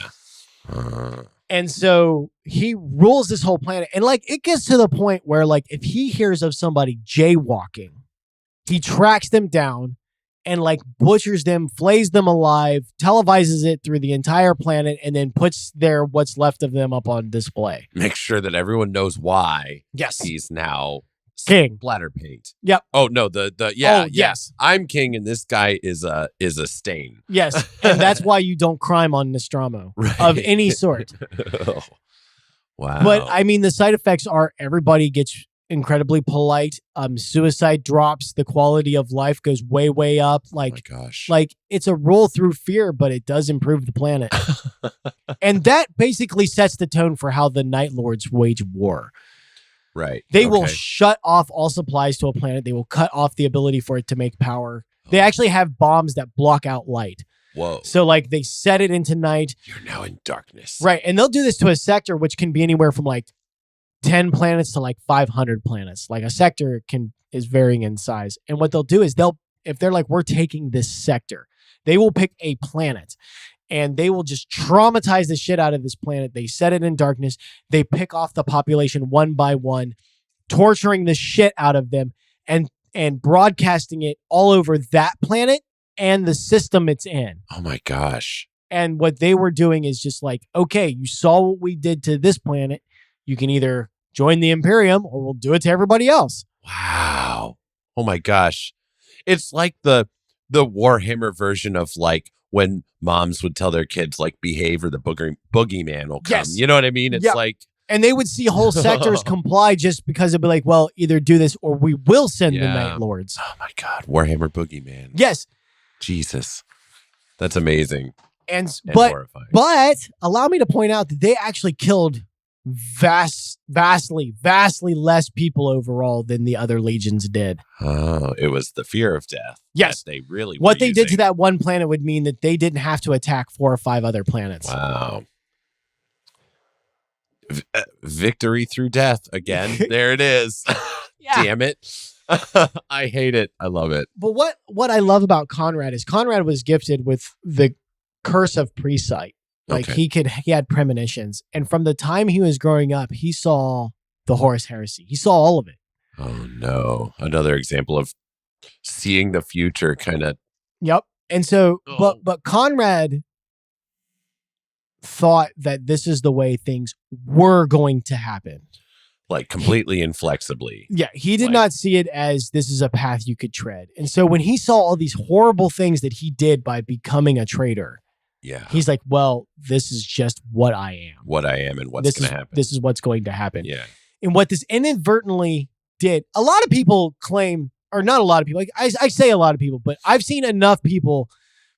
And so he rules this whole planet. And like, it gets to the point where like, if he hears of somebody jaywalking, he tracks them down and like butchers them, flays them alive, televises it through the entire planet, and then puts what's left of them up on display. Make sure that everyone knows why he's now king. Splatter paint. Yep. Oh no, yes. I'm king and this guy is a stain. Yes. And that's why you don't crime on Nostromo of any sort. Oh. Wow. But I mean the side effects are everybody gets incredibly polite. Suicide drops, the quality of life goes way up. Like, oh my gosh. Like it's a roll through fear, but it does improve the planet. And that basically sets the tone for how the Nightlords wage war. Right. They will shut off all supplies to a planet. They will cut off the ability for it to make power. They actually have bombs that block out light. Whoa. So like they set it into night. You're now in darkness. Right. And they'll do this to a sector, which can be anywhere from like 10 planets to like 500 planets. Like a sector is varying in size. And what they'll do is if they're like, we're taking this sector, they will pick a planet and they will just traumatize the shit out of this planet. They set it in darkness. They pick off the population one by one, torturing the shit out of them and broadcasting it all over that planet and the system it's in. Oh my gosh. And what they were doing is just like, okay, you saw what we did to this planet. You can either join the Imperium or we'll do it to everybody else. Wow. Oh my gosh. It's like the Warhammer version of like when moms would tell their kids like behave or the boogeyman will come. Yes. You know what I mean? It's like, and they would see whole sectors comply just because it'd be like, well, either do this or we will send the Nightlords. Oh my God. Warhammer boogeyman. Yes. Jesus. That's amazing. And horrifying. But allow me to point out that they actually killed vastly less people overall than the other legions did. Oh, it was the fear of death. Yes. They really what they did to that one planet would mean that they didn't have to attack 4 or 5 other planets. Wow. Victory through death again. There it is. Damn it. I hate it. I love it. But what I love about Conrad is Conrad was gifted with the curse of presight. Like he had premonitions. And from the time he was growing up, he saw the Horus Heresy. He saw all of it. Oh no. Another example of seeing the future kind of. Yep. And so, but Conrad thought that this is the way things were going to happen. Like completely inflexibly. Yeah. He did not see it as this is a path you could tread. And so when he saw all these horrible things that he did by becoming a traitor, he's like, well, this is just what I am. What I am and what's going to happen. This is what's going to happen. Yeah. And what this inadvertently did, a lot of people claim or not a lot of people. Like I say a lot of people, but I've seen enough people.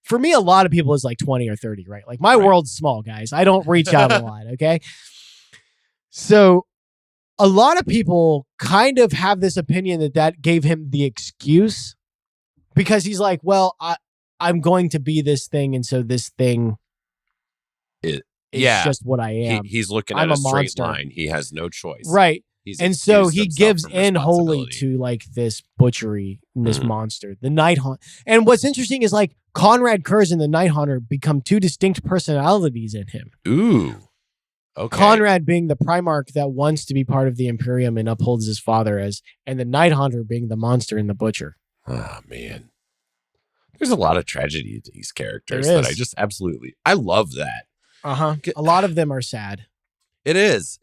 For me, a lot of people is like 20 or 30, right? Like my world's small, guys. I don't reach out a lot, okay? So a lot of people kind of have this opinion that gave him the excuse because he's like, well, I'm going to be this thing, and so this thing is just what I am. He's looking I'm at a straight monster. line. He has no choice. Right. He's and so excused he himself gives from in wholly responsibility. to like this butchery and this monster, the Night Haunter. And what's interesting is like Conrad Kurz and the Night Haunter become two distinct personalities in him. Ooh. Okay. Conrad being the Primarch that wants to be part of the Imperium and upholds his father as, and the Night Haunter being the monster and the butcher. Oh, man. There's a lot of tragedy to these characters There that is. I just I love that. Uh-huh. A lot of them are sad. It is.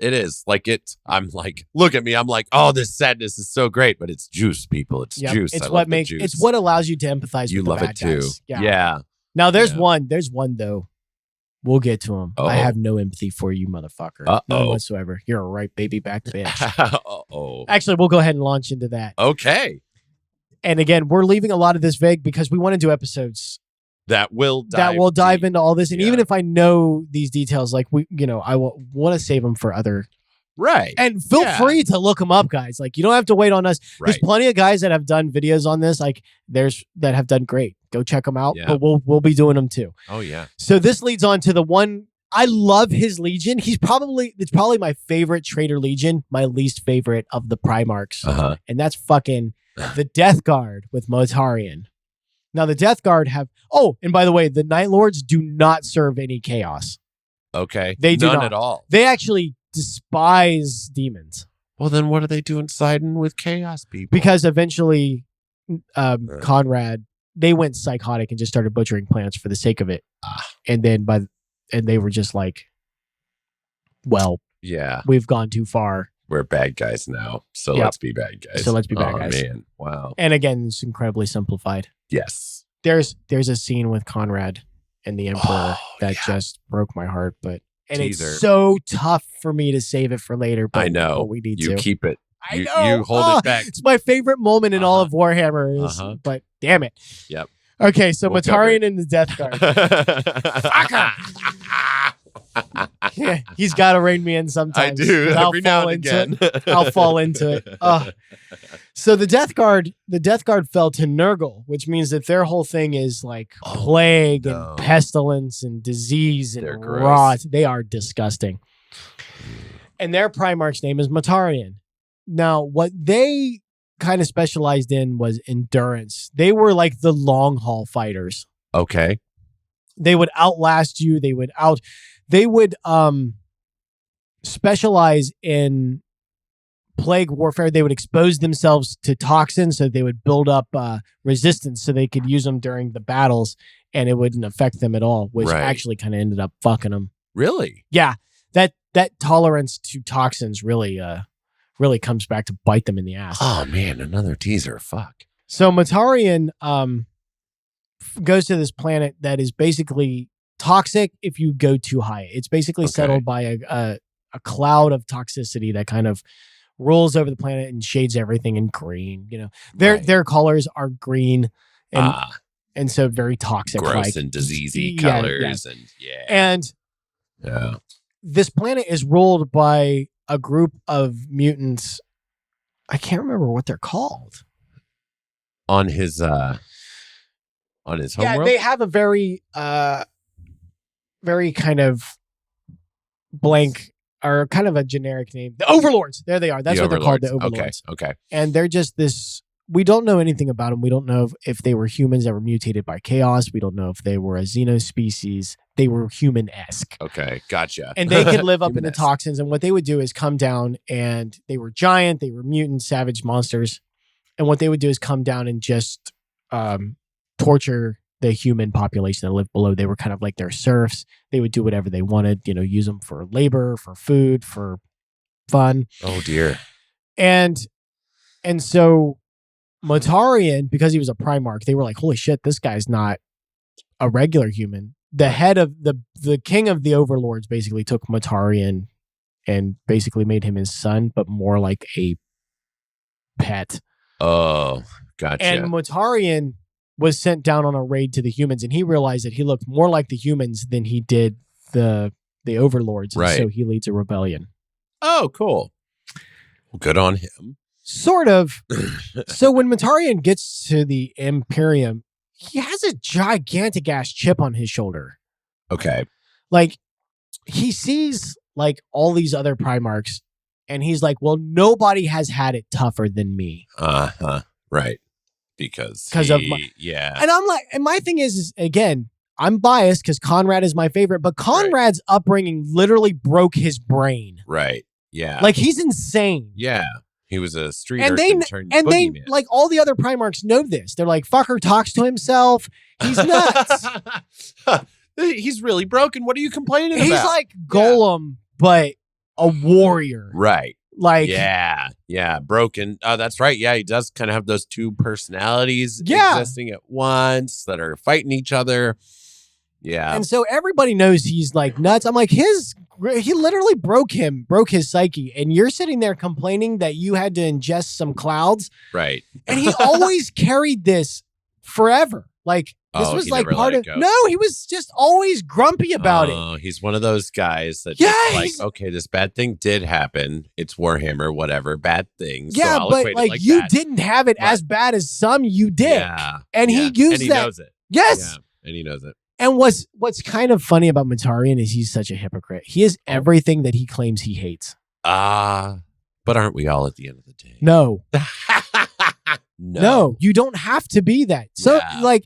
Like I'm like, look at me. I'm like, oh, this sadness is so great, but it's juice, people. It's juice. It's I what love the makes juice. it's what allows you to empathize You with love the it bad too. guys. Yeah. Now there's Yeah. one though. We'll get to him. I have no empathy for you, motherfucker. None whatsoever. You're a right baby back bitch. Uh-oh. Actually, we'll go ahead and launch into that. Okay. And again, we're leaving a lot of this vague because we want to do episodes That will dive into all this. And Yeah. even if I know these details, like I want to save them for other. Right. And feel free to look them up, guys. Like you don't have to wait on us. There's Right. plenty of guys that have done videos on this. Like that have done great. Go check them out. Yeah. But we'll be doing them too. Oh, yeah. So this leads on to the one. I love his Legion. It's probably my favorite Traitor Legion, my least favorite of the Primarchs. Uh-huh. And that's fucking the Death Guard with Motarian. Now the Death Guard and by the way, the Nightlords do not serve any chaos. Okay. They do None not. at all. They actually despise demons. Well, then what are they doing siding with chaos people? Because eventually Conrad, they went psychotic and just started butchering planets for the sake of it. And then they were just like, well, yeah, we've gone too far. we're bad guys now. So Yep. let's be bad guys. So let's be bad Oh, guys. man. Wow. And again, it's incredibly simplified. Yes. There's a scene with Conrad and the Emperor that yeah. just broke my heart, and Teaser. it's so tough for me to save it for later. But I know. but we need You to keep it. I You, know. you hold it back. It's my favorite moment in all of Warhammer. But damn it. Yep. Okay, so We'll cover Motarian and the Death Guard. Yeah, he's got to rein me in I sometimes. do. I'll Every now fall and into again. it. I'll fall into it. So the Death Guard fell to Nurgle, which means that their whole thing is like plague no. and pestilence and disease and They're gross. rot. They are disgusting. And their Primarch's name is Motarian. Now, what they kind of specialized in was endurance. They were like the long haul fighters. Okay. They would outlast you. They would specialize in plague warfare. They would expose themselves to toxins, so they would build up resistance so they could use them during the battles and it wouldn't affect them at all, which Right. actually kind of ended up fucking them. Really? Yeah, that tolerance to toxins really comes back to bite them in the ass. Oh, man. Another teaser. Fuck. So Motarian goes to this planet that is basically toxic if you go too high. It's basically Okay. settled by a cloud of toxicity that kind of rolls over the planet and shades everything in green. Right. Their colors are green and so very toxic, Gross like and diseasey yeah, colors. yeah. And yeah. And Yeah. this planet is ruled by a group of mutants. I can't remember what they're called. On his homeworld? They have a very kind of blank or kind of a generic name. The Overlords. There they are. That's what they're called, the Overlords. Okay. And they're just this. We don't know anything about them. We don't know if they were humans that were mutated by chaos. We don't know if they were a xenospecies. They were human-esque. Okay. Gotcha. And they could live up in the Human-esque. toxins. And what they would do is come down, and they were giant. They were mutant, savage monsters. And what they would do is come down and just torture the human population that lived below. They were kind of like their serfs. They would do whatever they wanted, use them for labor, for food, for fun. Oh, dear. And so Motarian, because he was a Primarch, they were like, holy shit, this guy's not a regular human. The head of the king of the Overlords basically took Motarian and basically made him his son, but more like a pet. Oh, Gotcha. And Mortarion was sent down on a raid to the humans, and he realized that he looked more like the humans than he did the Overlords. And Right. so he leads a rebellion. Oh, cool. Well, good on him. Sort of. So when Mortarion gets to the Imperium, he has a gigantic ass chip on his shoulder. Okay. Like, he sees like all these other Primarchs, and he's like, well, nobody has had it tougher than me. Right. Because of my, yeah. And I'm like, and my thing is again, I'm biased because Conrad is my favorite, but Conrad's upbringing literally broke his brain. Right. Yeah. Like, he's insane. Yeah. He was a street And urchin turned boogeyman. like, all the other Primarchs know this. They're like, fucker talks to himself. He's nuts. He's really broken. What are you complaining about? He's like Golem, but a warrior. Right. Like, yeah, broken. Oh, that's right. Yeah, he does kind of have those two personalities existing at once that are fighting each other. Yeah. And so everybody knows he's like nuts. I'm like, he literally broke his psyche. And you're sitting there complaining that you had to ingest some clouds. Right. And he always carried this forever. Like, this was he like never part let of, it go. no, he was just always grumpy about it. Oh, he's one of those guys that Yeah, just like, he's- okay, this bad thing did happen. It's Warhammer, whatever, bad things. Yeah, so I'll but equate like, it like you that. didn't have it as bad as some you did. Yeah. And he used and he that. knows it. Yes. Yeah, and he knows it. And what's kind of funny about Mortarion is he's such a hypocrite. He is everything that he claims he hates. But aren't we all at the end of the day? No. No, you don't have to be that. So Yeah. like,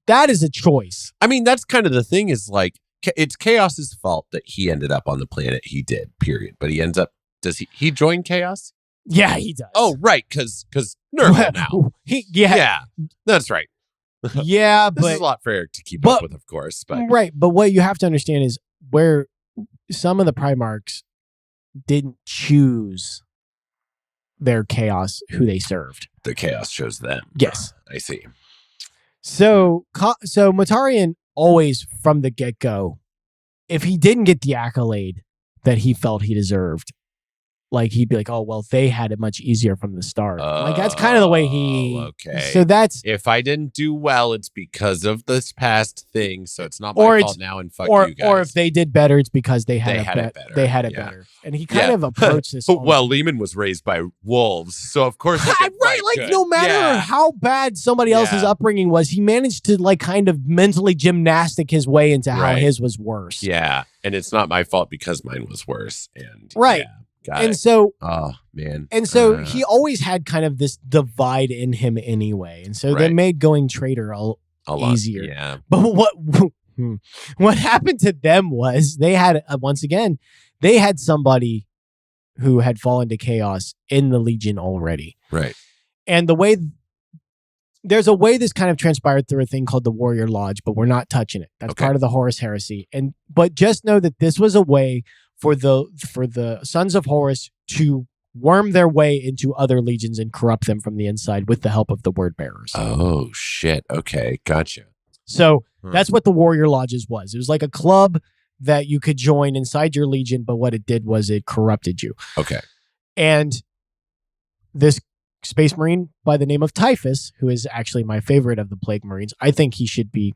that is a choice. I mean, that's kind of the thing is like, it's Chaos's fault that he ended up on the planet he did, period. But he ends up, does he join Chaos? Yeah, he does. Oh, right. Because Nurgle now. Yeah, that's right. Yeah, This but is a lot for Eric to keep up with, of course. But right. But what you have to understand is where some of the Primarchs didn't choose their Chaos who they served. the Chaos chose them. Yes. I see. So Mortarion always from the get-go, if he didn't get the accolade that he felt he deserved, like, he'd be like, oh, well, they had it much easier from the start. Like, that's kind of the way he... Okay. So that's... If I didn't do well, it's because of this past thing, so it's not my fault now, and fuck you guys. Or if they did better, it's because they had it better. They had it better. And he kind of approached this... Well, Lehman was raised by wolves, so of course... Right, like, no matter how bad somebody else's upbringing was, he managed to, like, kind of mentally gymnastic his way into how his was worse. Yeah, and it's not my fault because mine was worse. And right. Got and it. so, oh man, and so he always had kind of this divide in him anyway, and so that made going traitor a lot easier. Yeah, but what happened to them was they had once again they had somebody who had fallen to chaos in the Legion already, right? And there's a way this kind of transpired through a thing called the Warrior Lodge, but we're not touching it. That's part of the Horus Heresy, but just know that this was a way for the Sons of Horus to worm their way into other legions and corrupt them from the inside with the help of the word bearers. Oh shit. Okay, gotcha. So that's what the Warrior Lodges was. It was like a club that you could join inside your legion, but what it did was it corrupted you. Okay. And this Space Marine by the name of Typhus, who is actually my favorite of the Plague Marines, I think he should be...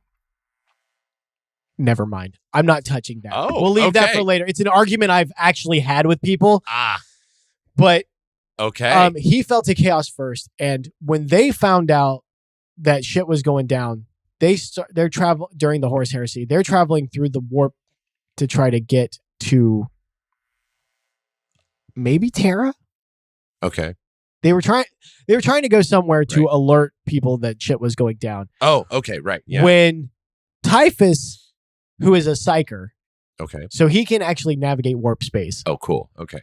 Never mind. I'm not touching that. Oh, we'll leave that for later. It's an argument I've actually had with people. But he fell to chaos first, and when they found out that shit was going down, they're travel during the Horus Heresy. They're traveling through the warp to try to get to maybe Terra. Okay. They were trying to go somewhere to alert people that shit was going down. Oh, okay, right. Yeah. When Typhus, who is a psyker. Okay. So he can actually navigate warp space. Oh, cool. Okay.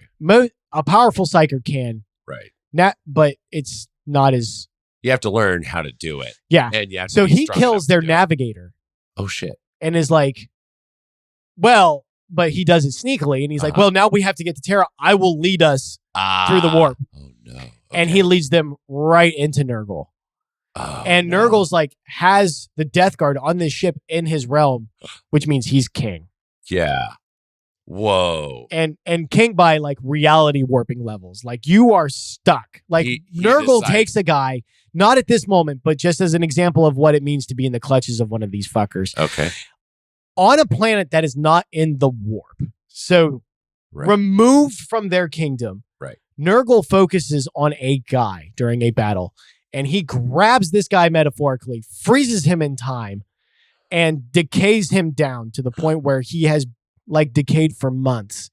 A powerful psyker can. Right. But it's not as... You have to learn how to do it. Yeah. And you have to so be he strong kills their enough to do it. navigator. Oh, shit. And is like, well, but he does it sneakily. And he's like, well, now we have to get to Terra. I will lead us through the warp. Oh, no. Okay. And he leads them right into Nurgle. Oh, and Nurgle's like has the Death Guard on this ship in his realm, which means he's king. Yeah. Whoa. And king by like reality warping levels. Like you are stuck. Like Nurgle takes a guy, Not at this moment, but just as an example of what it means to be in the clutches of one of these fuckers. Okay. On a planet that is not in the warp. So removed from their kingdom. Right. Nurgle focuses on a guy during a battle, and he grabs this guy metaphorically, freezes him in time, and decays him down to the point where he has like decayed for months.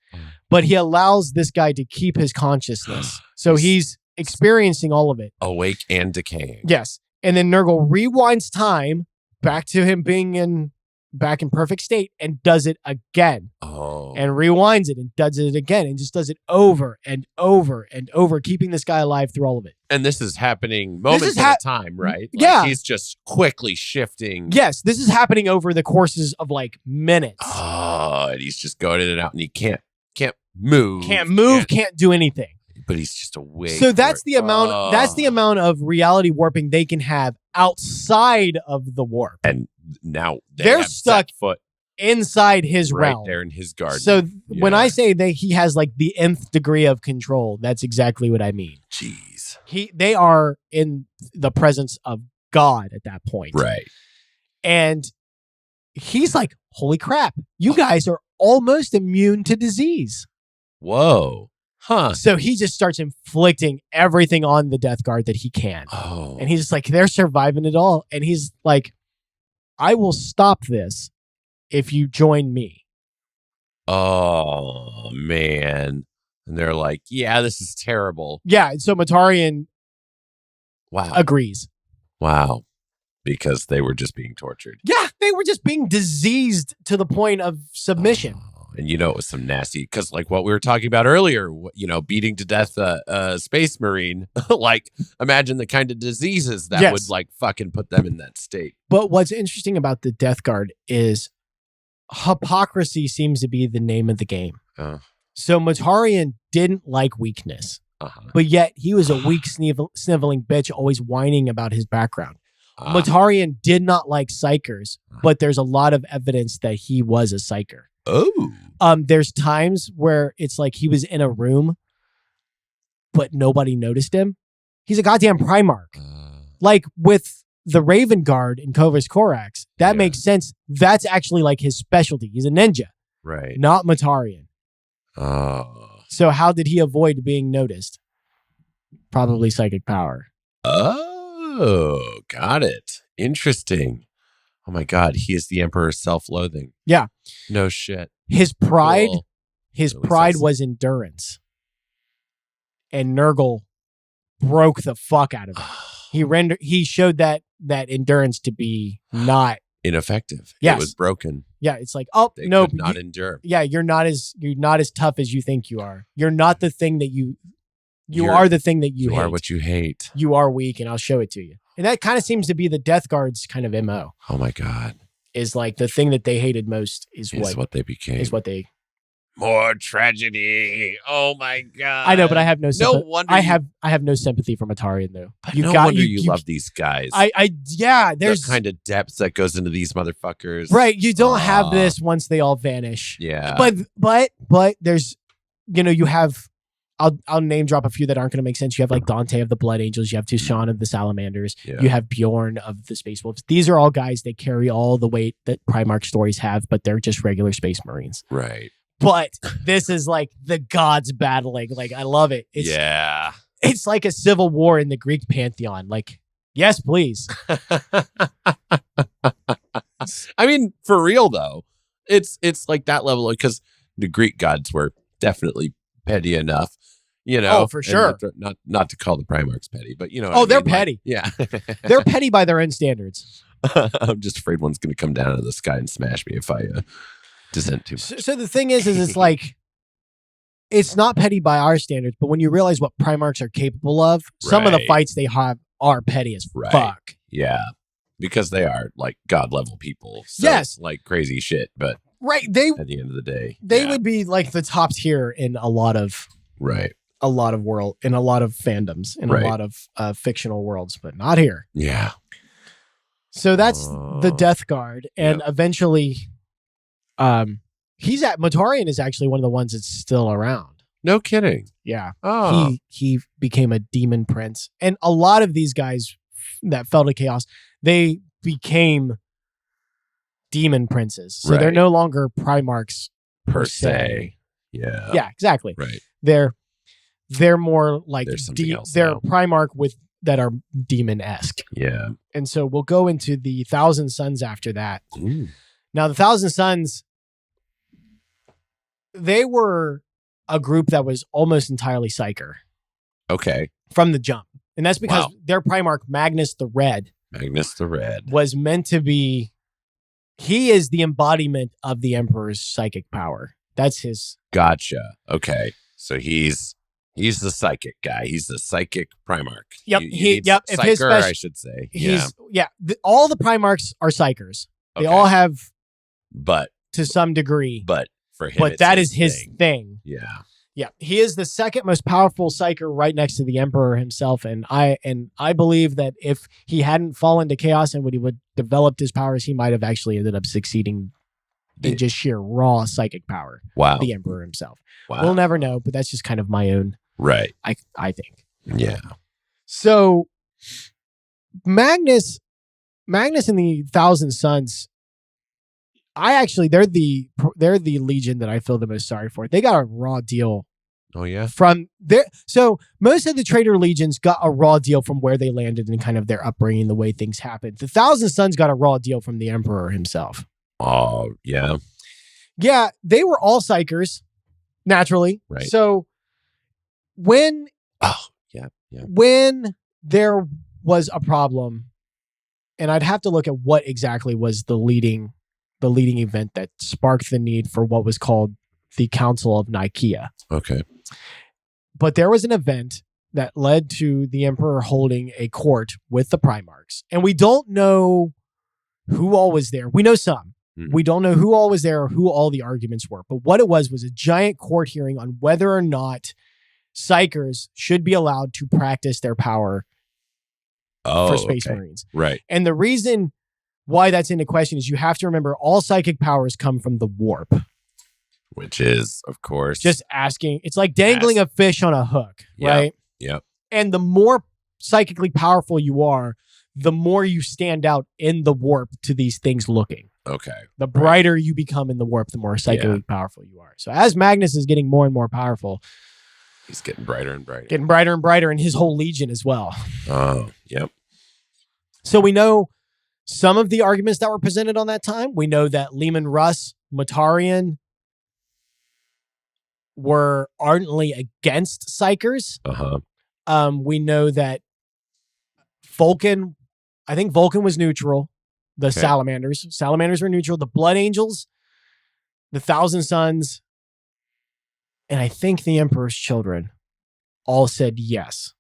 But he allows this guy to keep his consciousness. So he's experiencing all of it. Awake and decaying. Yes. And then Nurgle rewinds time back to him being back in perfect state and does it again. Oh. And rewinds it and does it again and just does it over and over and over, keeping this guy alive through all of it. And this is happening moments at a time, right? Like yeah. He's just quickly shifting. Yes, this is happening over the courses of like minutes. Oh, and he's just going in and out, and he can't move. Can't do anything. But he's just awake. So that's the amount. That's the amount of reality warping they can have outside of the warp. And now they're have stuck set foot inside his right realm. there in his garden. So when I say that he has like the nth degree of control, that's exactly what I mean. Jeez. They are in the presence of God at that point. Right. And he's like, holy crap, you guys are almost immune to disease. Whoa. Huh. So he just starts inflicting everything on the Death Guard that he can. Oh. And he's just like, they're surviving it all. And he's like, I will stop this if you join me. Oh, man. And they're like, yeah, this is terrible. Yeah. And so Matarian agrees. Wow. Because they were just being tortured. Yeah. They were just being diseased to the point of submission. Oh, and you know, it was some nasty, because like what we were talking about earlier, you know, beating to death a space marine, like imagine the kind of diseases that would like fucking put them in that state. But what's interesting about the Death Guard is hypocrisy seems to be the name of the game. So Matarian didn't like weakness, but yet he was a weak sniveling bitch, always whining about his background. Matarian did not like psychers, but there's a lot of evidence that he was a psycher. Oh. There's times where it's like he was in a room, but nobody noticed him. He's a goddamn Primarch. Like with the Raven Guard in Corvus Corax, that makes sense. That's actually like his specialty. He's a ninja. Right. Not Matarian. Oh. So how did he avoid being noticed? Probably psychic power. Oh, got it. Interesting. Oh my God, he is the Emperor's self-loathing. Yeah. No shit. His pride, Cool. was endurance. And Nurgle broke the fuck out of it. He showed that endurance to be not ineffective. Yes. It was broken. Yeah, it's like, oh They no, could not endure. Yeah, you're not as tough as you think you are. You're not the thing that you are the thing that you hate. are what you hate. You are weak, and I'll show it to you. And that kind of seems to be the Death Guard's kind of MO. Oh my God. Is like the thing that they hated most is what they became. Is what they more tragedy. Oh my God. I know, but I have no sympathy. No wonder I have no sympathy for Matarian though. No wonder you love these guys. There's the kind of depth that goes into these motherfuckers. Right. You don't have this once they all vanish. Yeah. But there's, you have, I'll name drop a few that aren't going to make sense. You have like Dante of the Blood Angels. You have Tushan of the Salamanders. Yeah. You have Bjorn of the Space Wolves. These are all guys that carry all the weight that Primarch stories have, but they're just regular Space Marines. Right. But this is like the gods battling. Like, I love it. It's like a civil war in the Greek pantheon. Like, yes, please. I mean, for real though, it's like that level, because the Greek gods were definitely petty enough, Oh, for sure. Not to call the Primarchs petty, but they're petty. Yeah. They're petty by their own standards. I'm just afraid one's going to come down out of the sky and smash me if I dissent too much. So the thing is it's like, it's not petty by our standards, but when you realize what Primarchs are capable of, some of the fights they have are petty as fuck. Yeah. Because they are like god level people. So yes. Like crazy shit, but right. At the end of the day, they would be like the top tier in a lot of world, in a lot of fandoms, in a lot of fictional worlds, but not here. Yeah. So that's the Death Guard, and eventually, Matarian is actually one of the ones that's still around. No kidding. Yeah. Oh. He became a demon prince, and a lot of these guys that fell to chaos, they became demon princes. So they're Right. no longer Primarchs Per se. Yeah. Yeah, exactly. Right. They're more like There's something else they're now. Primarch that are demon-esque. Yeah. And so we'll go into the Thousand Sons after that. Ooh. Now, the Thousand Sons, they were a group that was almost entirely Psyker Okay. from the jump. And that's because Wow. their Primarch, Magnus the Red, Magnus the Red. was meant to be, he is the embodiment of the Emperor's psychic power. That's his. Gotcha. Okay. So he's the psychic guy. He's the psychic Primarch. Yep. You need If his Psyker, special, I should say. Yeah. all the Primarchs are Psychers. They Okay. all have, But to some degree, for him, but it's that is his thing. Yeah. Yeah, he is the second most powerful Psyker right next to the Emperor himself, and I believe that if he hadn't fallen to chaos and he would developed his powers, he might have actually ended up succeeding in just sheer raw psychic power. Wow. The Emperor himself. Wow. We'll never know, but that's just kind of my own. Right. I think. Yeah. So Magnus and the Thousand Sons. They're the Legion that I feel the most sorry for. They got a raw deal Oh yeah. from there. So most of the Traitor Legions got a raw deal from where they landed and kind of their upbringing, the way things happened. The Thousand Sons got a raw deal from the Emperor himself. Oh yeah. Yeah, they were all Psykers, naturally. Right. So when there was a problem, and I'd have to look at what exactly was the leading event that sparked the need for what was called the Council of Nicaea. Okay. But there was an event that led to the Emperor holding a court with the Primarchs. And we don't know who all was there. We know some. Mhm. We don't know who all was there or who all the arguments were. But what it was a giant court hearing on whether or not Psykers should be allowed to practice their power for Space Marines. Right. And the reason why that's into question is you have to remember all psychic powers come from the warp. Which is, of course, Just asking. It's like dangling a fish on a hook, Yep. right? Yep. And the more psychically powerful you are, the more you stand out in the warp to these things looking. Okay. The brighter you become in the warp, the more psychically powerful you are. So as Magnus is getting more and more powerful, He's getting brighter and brighter. getting brighter and brighter, and his whole legion as well. Oh, yep. So we know some of the arguments that were presented on that time. We know that Leman Russ, Mortarion were ardently against Psykers. Uh-huh. We know that Vulcan was neutral. The Salamanders were neutral. The Blood Angels, the Thousand Sons, and I think the Emperor's children all said yes.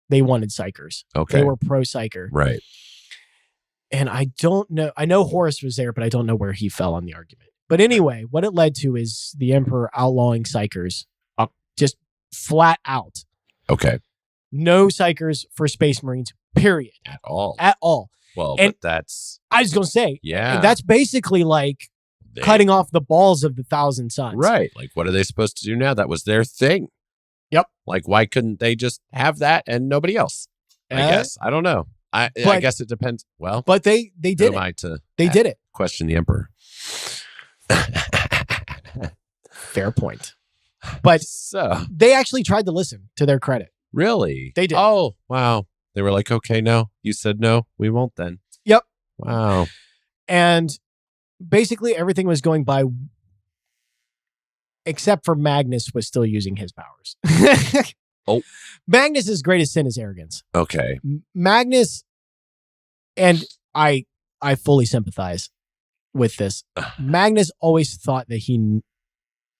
They wanted Psykers. Okay. They were pro-Psyker. Right. And I don't know. I know Horus was there, but I don't know where he fell on the argument. But anyway, what it led to is the Emperor outlawing Psykers, just flat out. Okay. No Psykers for Space Marines, period. At all. At all. Well, And but that's I was going to say, yeah. that's basically like cutting off the balls of the Thousand Sons. Right. Like, what are they supposed to do now? That was their thing. Yep. Like, why couldn't they just have that and nobody else? I guess. I don't know. I guess it depends. Well, But they did who am it. I to They did it. question the Emperor? Fair point. But So, they actually tried to listen, to their credit. really? They did. Oh, wow. They were like, okay, no. You said no. We won't then. Yep. Wow. And basically everything was going by, except for Magnus was still using his powers. Oh. Magnus's greatest sin is arrogance. Okay. Magnus, and I fully sympathize with this. Magnus always thought that he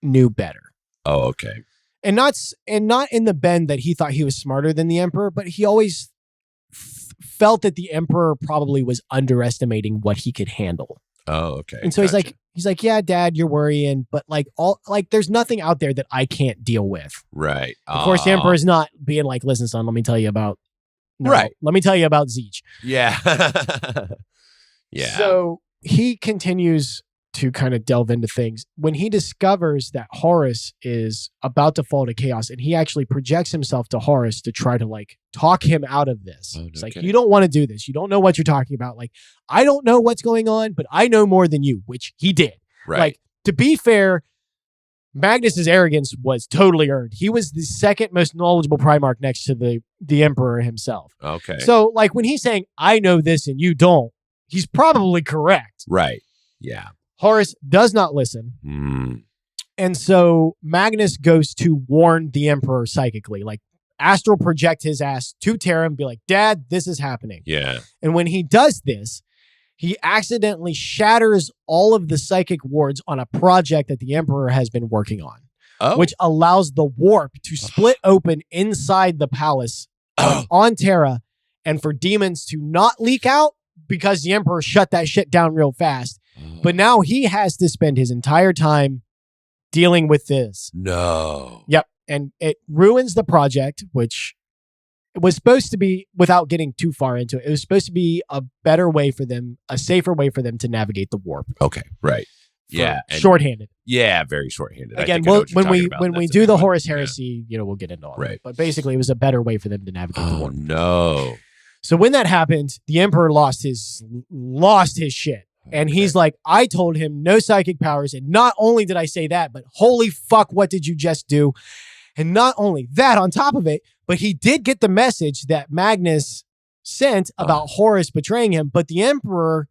knew better. Oh, okay. And not in the bend that he thought he was smarter than the Emperor, but he always felt that the Emperor probably was underestimating what he could handle. Oh, okay. And so Gotcha. he's like, yeah, Dad, you're worrying, but there's nothing out there that I can't deal with. Right. Of course, the Emperor is not being like, listen, son, let me tell you about Let me tell you about Zeech. Yeah. Yeah. So he continues to kind of delve into things. When he discovers that Horus is about to fall to chaos, and he actually projects himself to Horus to try to like talk him out of this. It's like, you don't want to do this. You don't know what you're talking about. Like, I don't know what's going on, but I know more than you, which he did. Right. Like, to be fair, Magnus's arrogance was totally earned. He was the second most knowledgeable Primarch next to the Emperor himself. Okay. So like when he's saying, I know this and you don't, he's probably correct. Right. Yeah. Horus does not listen. And so Magnus goes to warn the Emperor psychically, like astral project his ass to Terra and be like, Dad, this is happening. Yeah. And when he does this, he accidentally shatters all of the psychic wards on a project that the Emperor has been working on, which allows the warp to split open inside the palace on Terra and for demons to not leak out because the Emperor shut that shit down real fast. But now he has to spend his entire time dealing with this. No. Yep. And it ruins the project, which was supposed to be, without getting too far into it, it was supposed to be a better way for them, a safer way for them to navigate the warp. Okay. Right. Yeah. Shorthanded. Yeah. Very shorthanded. Again, when we do the Horus Heresy, we'll get into all that. But basically, it was a better way for them to navigate the warp. No. So when that happened, the Emperor lost his shit. And he's like, I told him no psychic powers. And not only did I say that, but holy fuck, what did you just do? And not only that, on top of it, but he did get the message that Magnus sent about Horus betraying him. But the Emperor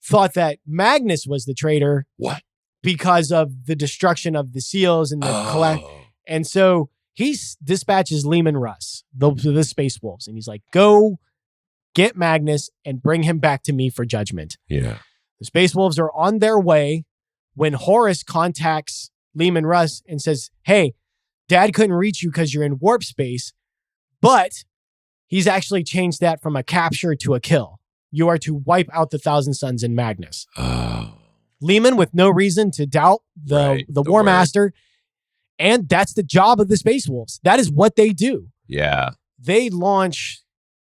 thought that Magnus was the traitor. What? Because of the destruction of the seals and the And so he dispatches Leman Russ, the Space Wolves. And he's like, go get Magnus and bring him back to me for judgment. Yeah. The Space Wolves are on their way when Horus contacts Leman Russ and says, hey, Dad couldn't reach you because you're in warp space, but he's actually changed that from a capture to a kill. You are to wipe out the Thousand Sons in Magnus. Leman, with no reason to doubt the War Master, and that's the job of the Space Wolves. That is what they do. Yeah. They launch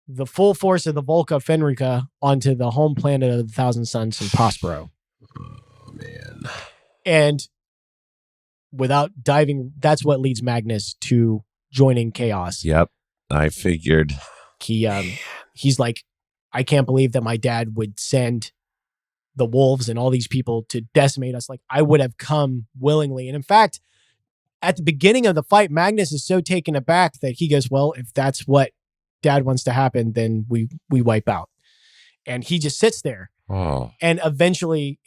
the full force of the Volca Fenrica onto the home planet of the Thousand Sons in Prospero. Oh, man. And without diving, that's what leads Magnus to joining Chaos. Yep. I figured. He's like, I can't believe that my dad would send the wolves and all these people to decimate us. Like, I would have come willingly. And in fact, at the beginning of the fight, Magnus is so taken aback that he goes, well, if that's what Dad wants to happen, then we wipe out. And he just sits there. And eventually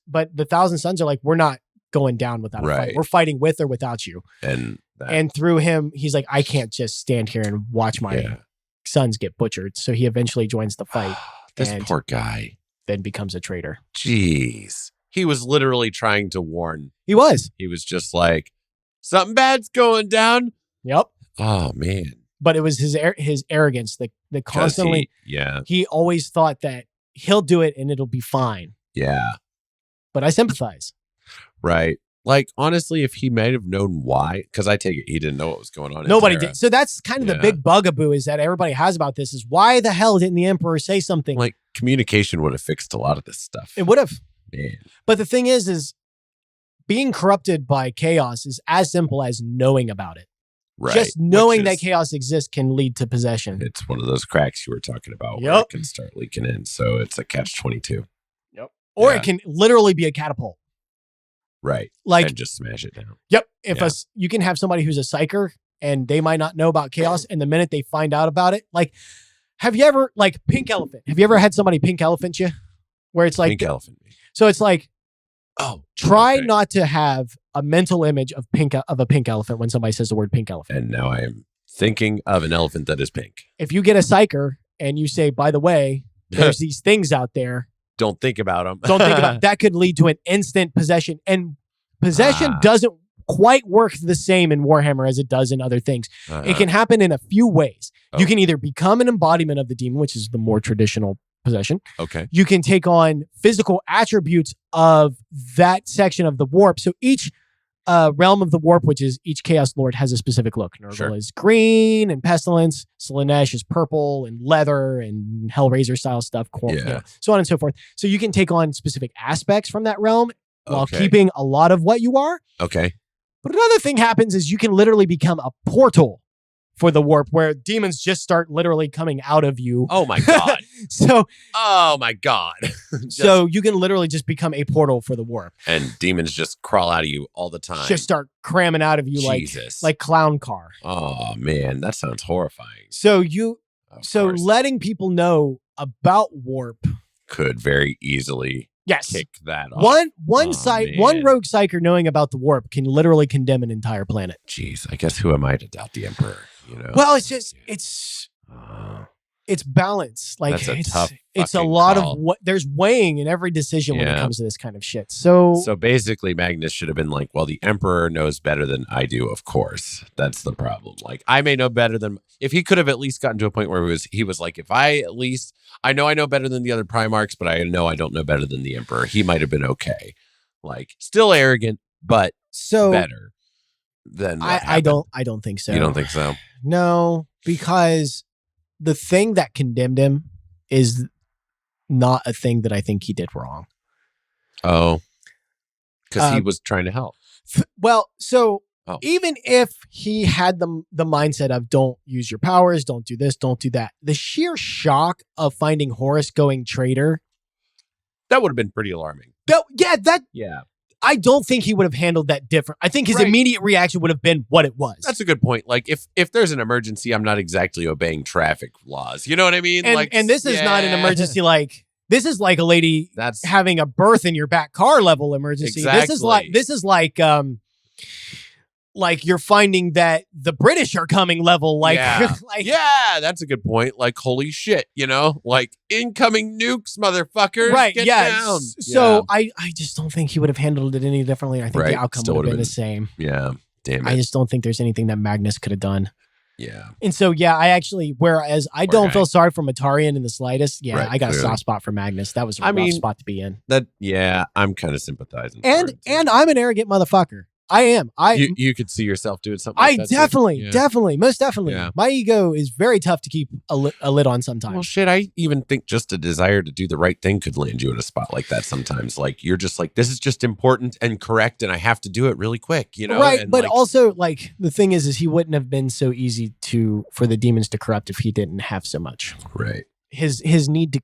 but the Thousand Sons are like, we're not going down without a fight. We're fighting with or without you. And through him, he's like, I can't just stand here and watch my sons get butchered. So he eventually joins the fight. This poor guy. Then becomes a traitor. Jeez. He was literally trying to warn. He was just like, something bad's going down. Yep. Oh, man. But it was his arrogance that constantly, he always thought that he'll do it and it'll be fine. Yeah. But I sympathize. Right. Like, honestly, if he might have known why, because I take it he didn't know what was going on. Nobody did. So that's kind of the big bugaboo is that everybody has about this is why the hell didn't the Emperor say something? Like, communication would have fixed a lot of this stuff. It would have. Man. But the thing is being corrupted by chaos is as simple as knowing about it. Right. Just knowing that chaos exists can lead to possession. It's one of those cracks you were talking about where it can start leaking in. So it's a catch-22. Yep. Or it can literally be a catapult. Right. Like, and just smash it down. Yep. You can have somebody who's a psyker and they might not know about chaos. And the minute they find out about it, like, have you ever, like, pink elephant? Have you ever had somebody pink elephant you? Where it's like, pink elephant. So it's like, try not to have a mental image of a pink elephant when somebody says the word pink elephant. And now I am thinking of an elephant that is pink. If you get a psyker and you say, by the way, there's these things out there. Don't think about them. Don't think about it. That could lead to an instant possession. And possession doesn't quite work the same in Warhammer as it does in other things. It can happen in a few ways. You can either become an embodiment of the demon, which is the more traditional possession. Okay. You can take on physical attributes of that section of the warp. So each realm of the warp, which is each Chaos Lord, has a specific look. Nurgle is green and pestilence. Slanesh is purple and leather and Hellraiser style stuff. So on and so forth. So you can take on specific aspects from that realm while Okay. keeping a lot of what you are. Okay. But another thing happens is you can literally become a portal for the warp where demons just start literally coming out of you. Oh my God. Oh my God. So you can literally just become a portal for the warp. And demons just crawl out of you all the time. Just start cramming out of you Jesus. like clown car. Oh man, that sounds horrifying. So Of course. letting people know about warp Could very easily kick that off. One man. rogue psyker knowing about the warp can literally condemn an entire planet. Jeez, I guess who am I to doubt the Emperor? You know. Well, it's just it's balance. Like That's a tough it's a fucking lot call. of what there's weighing in every decision when it Yeah. comes to this kind of shit. So basically, Magnus should have been like, "Well, the Emperor knows better than I do. Of course, that's the problem. Like, I may know better than if he could have at least gotten to a point where he was like, if I at least I know better than the other Primarchs, but I know I don't know better than the Emperor. He might have been okay. Like, still arrogant, but better than what I don't think so. You don't think so? No, because the thing that condemned him is not a thing that I think he did wrong. Oh, because he was trying to help. Well, so Oh. even if he had the mindset of don't use your powers, don't do this, don't do that, the sheer shock of finding Horus going traitor. That would have been pretty alarming. Yeah. I don't think he would have handled that different. I think his immediate reaction would have been what it was. That's a good point. Like if there's an emergency, I'm not exactly obeying traffic laws. You know what I mean? And this is not an emergency like this is like a lady That's having a birth in your back car level emergency. Exactly. This is like you're finding that the British are coming level. Like, yeah. Yeah, that's a good point. Like, holy shit, you know? Like, incoming nukes, motherfuckers. Right, Get yeah. down. So I just don't think he would have handled it any differently. I think the outcome Still would have been would've the same. Yeah, damn it. I just don't think there's anything that Magnus could have done. Yeah. And so, whereas I don't feel sorry for Matarian in the slightest. Yeah, Right, I got clearly. a soft spot for Magnus. That was a rough spot to be in. I'm kind of sympathizing. And I'm an arrogant motherfucker. I am. You could see yourself doing something like that. Definitely, most definitely. Yeah. My ego is very tough to keep a lid on sometimes. Well, shit, I even think just a desire to do the right thing could land you in a spot like that sometimes. Like, you're just like, this is just important and correct, and I have to do it really quick, you know? Right, and but also, like, the thing is he wouldn't have been so easy for the demons to corrupt if he didn't have so much. Right. His need to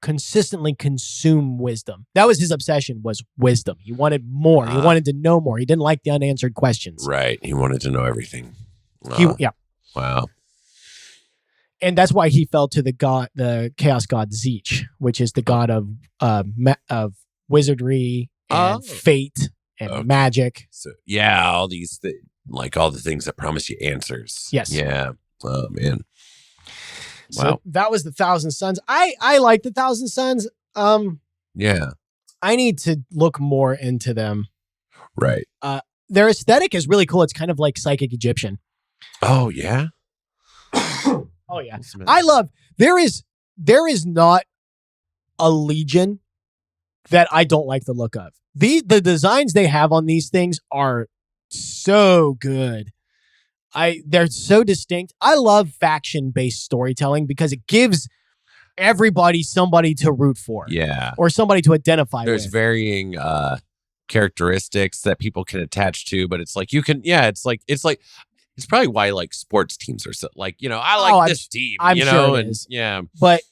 consistently consume wisdom. That was his obsession, was wisdom. He wanted more. He wanted to know more. He didn't like the unanswered questions. Right. He wanted to know everything. Wow. And that's why he fell to the chaos god Zeech, which is the god of wizardry and fate and magic. So all these all the things that promise you answers. Yes. Yeah. Oh man. Wow. So that was the Thousand Sons. I like the Thousand Sons. Yeah. I need to look more into them. Right. Their aesthetic is really cool. It's kind of like Psychic Egyptian. Oh yeah. Oh yeah. I love there is not a legion that I don't like the look of. The designs they have on these things are so good. They're so distinct. I love faction-based storytelling because it gives everybody somebody to root for. Yeah. Or somebody to identify There's with. varying characteristics that people can attach to, but it's like you can it's probably why like sports teams are so like, you know, I like this team. I'm you sure know, it and is. yeah. But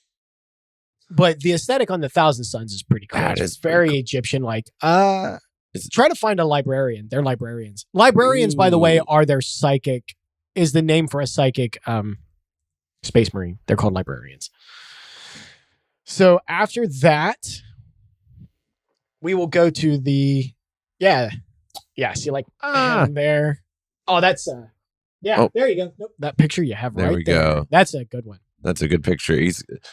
the aesthetic on the Thousand Sons is pretty cool. That It's is very pretty Egyptian, like try to find a librarian. They're librarians. Librarians, by the way, are their psychic is the name for a psychic space marine. They're called librarians. So after that, we will go to the see like there. Oh, that's there you go. Nope, that picture you have There right we there. go. That's a good one. That's a good picture.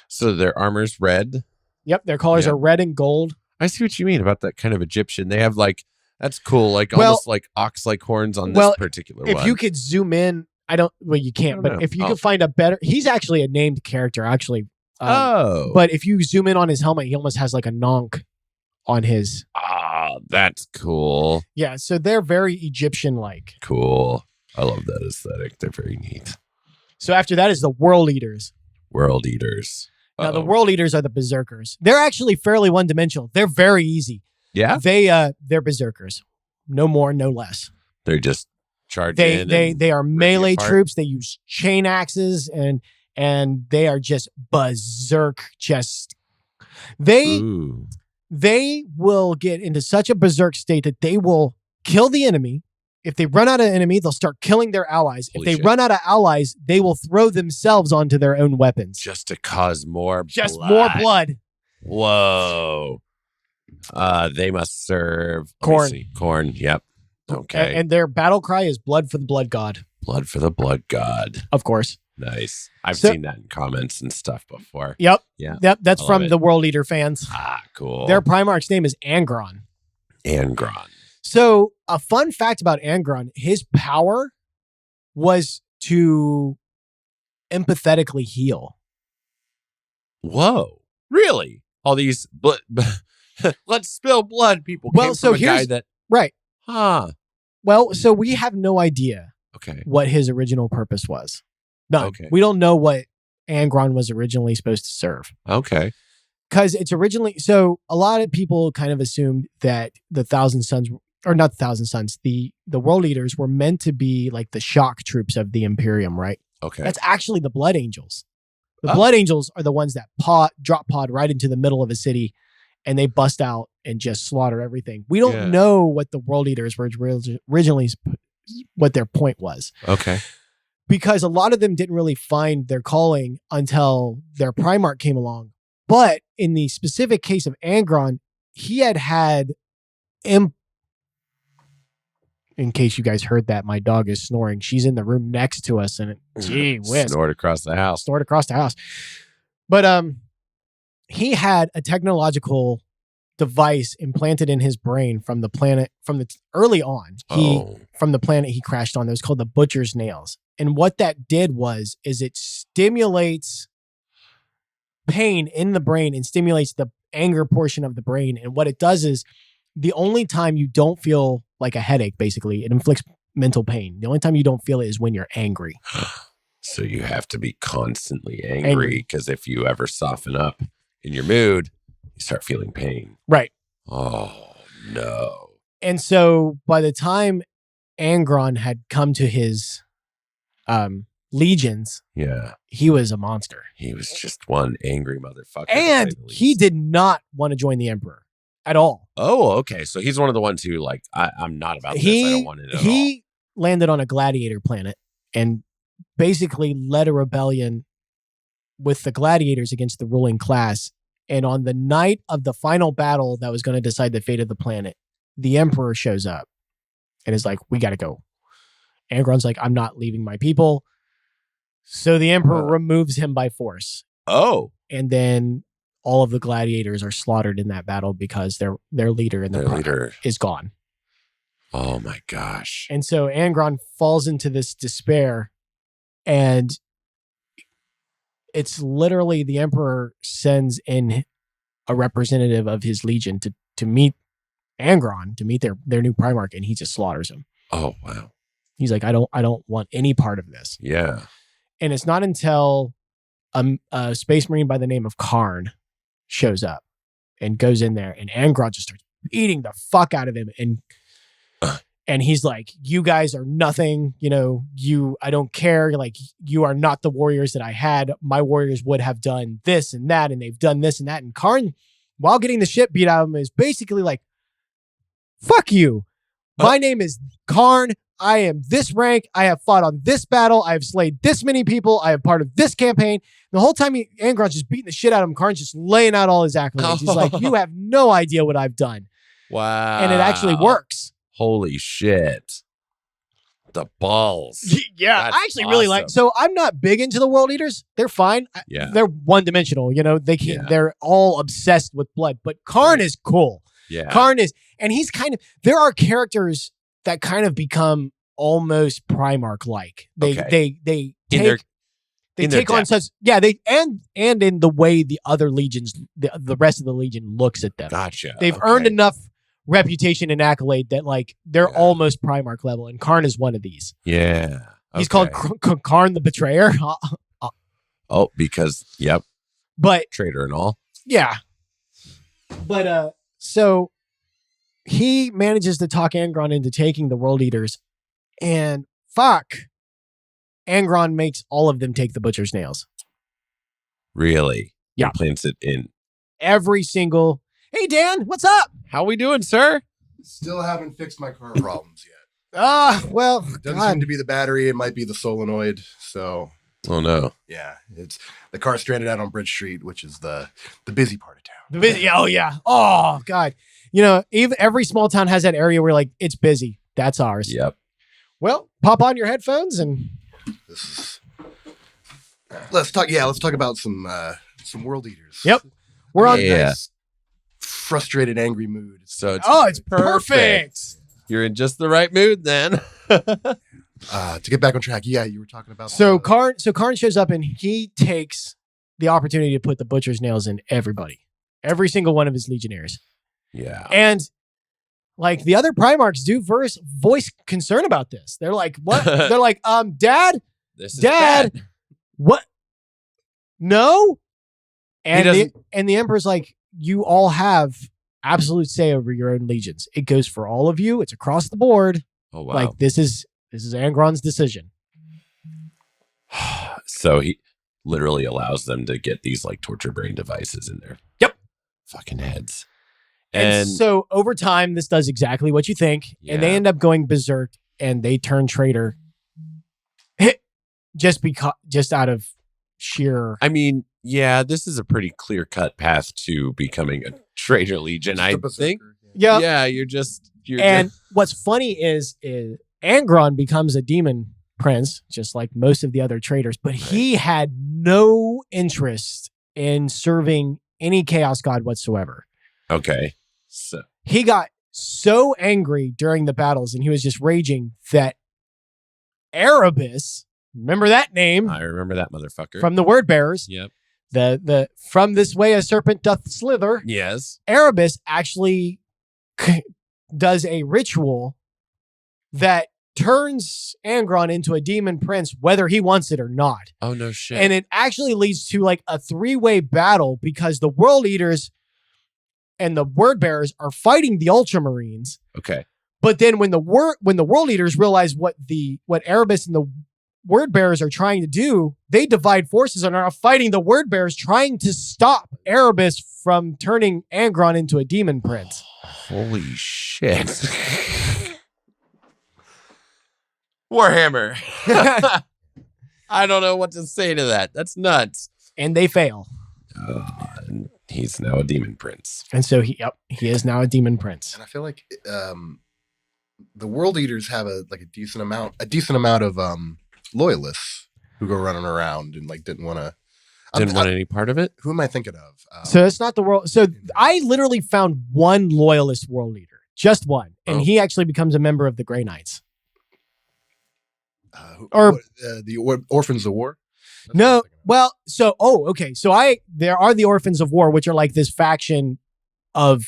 So their armor's red. Yep, their colors are red and gold. I see what you mean about that kind of Egyptian. They have like that's cool, like almost like ox-like horns on this particular one. If you could zoom in, you can't. But if you could find a better, he's actually a named character, actually. But if you zoom in on his helmet, he almost has like a nonk on his. Ah, that's cool. Yeah, so they're very Egyptian-like. Cool. I love that aesthetic. They're very neat. So after that is the World Eaters. World Eaters. Now, the World Eaters are the Berserkers. They're actually fairly one-dimensional. They're very easy. Yeah. They're berserkers. No more, no less. They're just charging. They are melee troops. They use chain axes and they are just berserk. They will get into such a berserk state that they will kill the enemy. If they run out of enemy, they'll start killing their allies. If they run out of allies, they will throw themselves onto their own weapons. Just to cause more more blood. Whoa. They must serve Khorne. Khorne, yep. Okay. And their battle cry is blood for the blood god. Blood for the blood god. Of course. Nice. I've seen that in comments and stuff before. Yep. Yeah. Yep. That's from the World Eater fans. Cool. Their Primarch's name is Angron. Angron. So a fun fact about Angron, his power was to empathetically heal. Whoa. Really? All these blood let's spill blood people came from a guy that right. Huh. Well, so we have no idea what his original purpose was. None. Okay. We don't know what Angron was originally supposed to serve. Okay. Because it's originally, so a lot of people kind of assumed that the Thousand Sons, or not the Thousand Sons, the World Eaters were meant to be like the shock troops of the Imperium, right? Okay. That's actually the Blood Angels. The Blood Angels are the ones that drop pod right into the middle of a city and they bust out and just slaughter everything. We don't know what the World Eaters were originally, what their point was. Okay. Because a lot of them didn't really find their calling until their Primarch came along. But in the specific case of Angron, he had in case you guys heard that, my dog is snoring. She's in the room next to us, and gee whiz. Snored across the house. But he had a technological device implanted in his brain from the planet, early on. From the planet he crashed on. That was called the Butcher's Nails. And what that did is it stimulates pain in the brain and stimulates the anger portion of the brain. And what it does is the only time you don't feel like a headache, basically, it inflicts mental pain. The only time you don't feel it is when you're angry. So you have to be constantly angry because if you ever soften up in your mood, you start feeling pain. Right. Oh, no. And so by the time Angron had come to his legions, he was a monster. He was just one angry motherfucker. And he did not want to join the Emperor at all. Oh, okay. So he's one of the ones who, like, I'm not about this. I don't want it at all. He landed on a gladiator planet and basically led a rebellion with the gladiators against the ruling class. And on the night of the final battle that was going to decide the fate of the planet, the Emperor shows up and is like, we got to go. Angron's like, I'm not leaving my people. So the Emperor removes him by force. Oh. And then all of the gladiators are slaughtered in that battle because their leader and their leader is gone. Oh my gosh. And so Angron falls into this despair, and it's literally the Emperor sends in a representative of his legion to meet Angron, to meet their new Primarch, and he just slaughters him. Oh, wow. He's like, I don't want any part of this. Yeah. And it's not until a space marine by the name of Karn shows up and goes in there, and Angron just starts beating the fuck out of him, and he's like, you guys are nothing, I don't care, like, you are not the warriors that I had. My warriors would have done this and that, and they've done this and that. And Karn, while getting the shit beat out of him, is basically like, fuck you. My name is Karn. I am this rank. I have fought on this battle. I have slayed this many people. I have part of this campaign. The whole time Angron's just beating the shit out of him, Karn's just laying out all his accolades. He's like, you have no idea what I've done. Wow. And it actually works. Holy shit. The balls. Yeah. That's I actually really like, so I'm not big into the World Eaters. They're fine. Yeah. They're one dimensional. They can't, they're all obsessed with blood, but Karn is cool. Yeah. Karn is, and he's kind of, there are characters that kind of become almost Primarch-like. They take on such, and in the way the other legions, the rest of the legion looks at them. Gotcha. They've earned enough reputation and accolade that, like, they're almost Primarch level, and Karn is one of these. Yeah. He's called Karn the Betrayer. Because, but traitor and all. Yeah. But so he manages to talk Angron into taking the World Eaters, and fuck, Angron makes all of them take the Butcher's Nails. Really? Yeah. And plants it in. Every single. Hey Dan, what's up? How we doing, sir? Still haven't fixed my car problems yet. Well, Doesn't God. seem to be the battery. It might be the solenoid. So Oh no. yeah, it's the car stranded out on Bridge Street, which is the busy part of town. Oh yeah. Oh God. Even every small town has that area where like it's busy. That's ours. Yep. Well, pop on your headphones and This is. Let's talk. Yeah, let's talk about some World Eaters. Yep. We're on. Yeah. Nice, frustrated, angry mood. So It's perfect. You're in just the right mood then. To get back on track. Yeah, you were talking about. So Karn shows up and he takes the opportunity to put the Butcher's Nails in every single one of his Legionnaires. Yeah. And like the other Primarchs do voice concern about this. They're like, what? They're like, Dad, This is Dad, bad. what? No. And doesn't- the Emperor's like, you all have absolute say over your own legions. It goes for all of you. It's across the board. Oh wow. Like this is Angron's decision. So he literally allows them to get these like torture brain devices in their fucking heads. And so over time, this does exactly what you think. And they Yeah. end up going berserk and they turn traitor just out of sheer. I mean, yeah, this is a pretty clear-cut path to becoming a traitor legion, I think. Yeah. Yeah, you're And what's funny is Angron becomes a demon prince, just like most of the other traitors, but he had no interest in serving any chaos god whatsoever. okay. So He got so angry during the battles and he was just raging that Erebus, remember that name I remember that motherfucker. from the word bearers, Yep. the from this way a serpent doth slither. Yes. Erebus actually does a ritual that turns Angron into a demon prince, whether he wants it or not. Oh no shit. And it actually leads to like a 3-way battle because the World Eaters and the Word Bearers are fighting the Ultramarines. okay. But then when the World Eaters realize what Erebus and the Word Bearers are trying to do, they divide forces and are fighting the Word Bearers, trying to stop Erebus from turning Angron into a demon prince. Holy shit. Warhammer. I don't know what to say to that. That's nuts. And they fail. And he's now a demon prince. And so he is now a demon prince. And I feel like the World Eaters have a decent amount of loyalists who go running around and like didn't want any part of it. Who am I thinking of? So it's not the world. So I literally found one loyalist world leader, just one. And he actually becomes a member of the Grey Knights. The Orphans of War? That's what I'm No, thinking of. well, so, okay. So there are the Orphans of War, which are like this faction of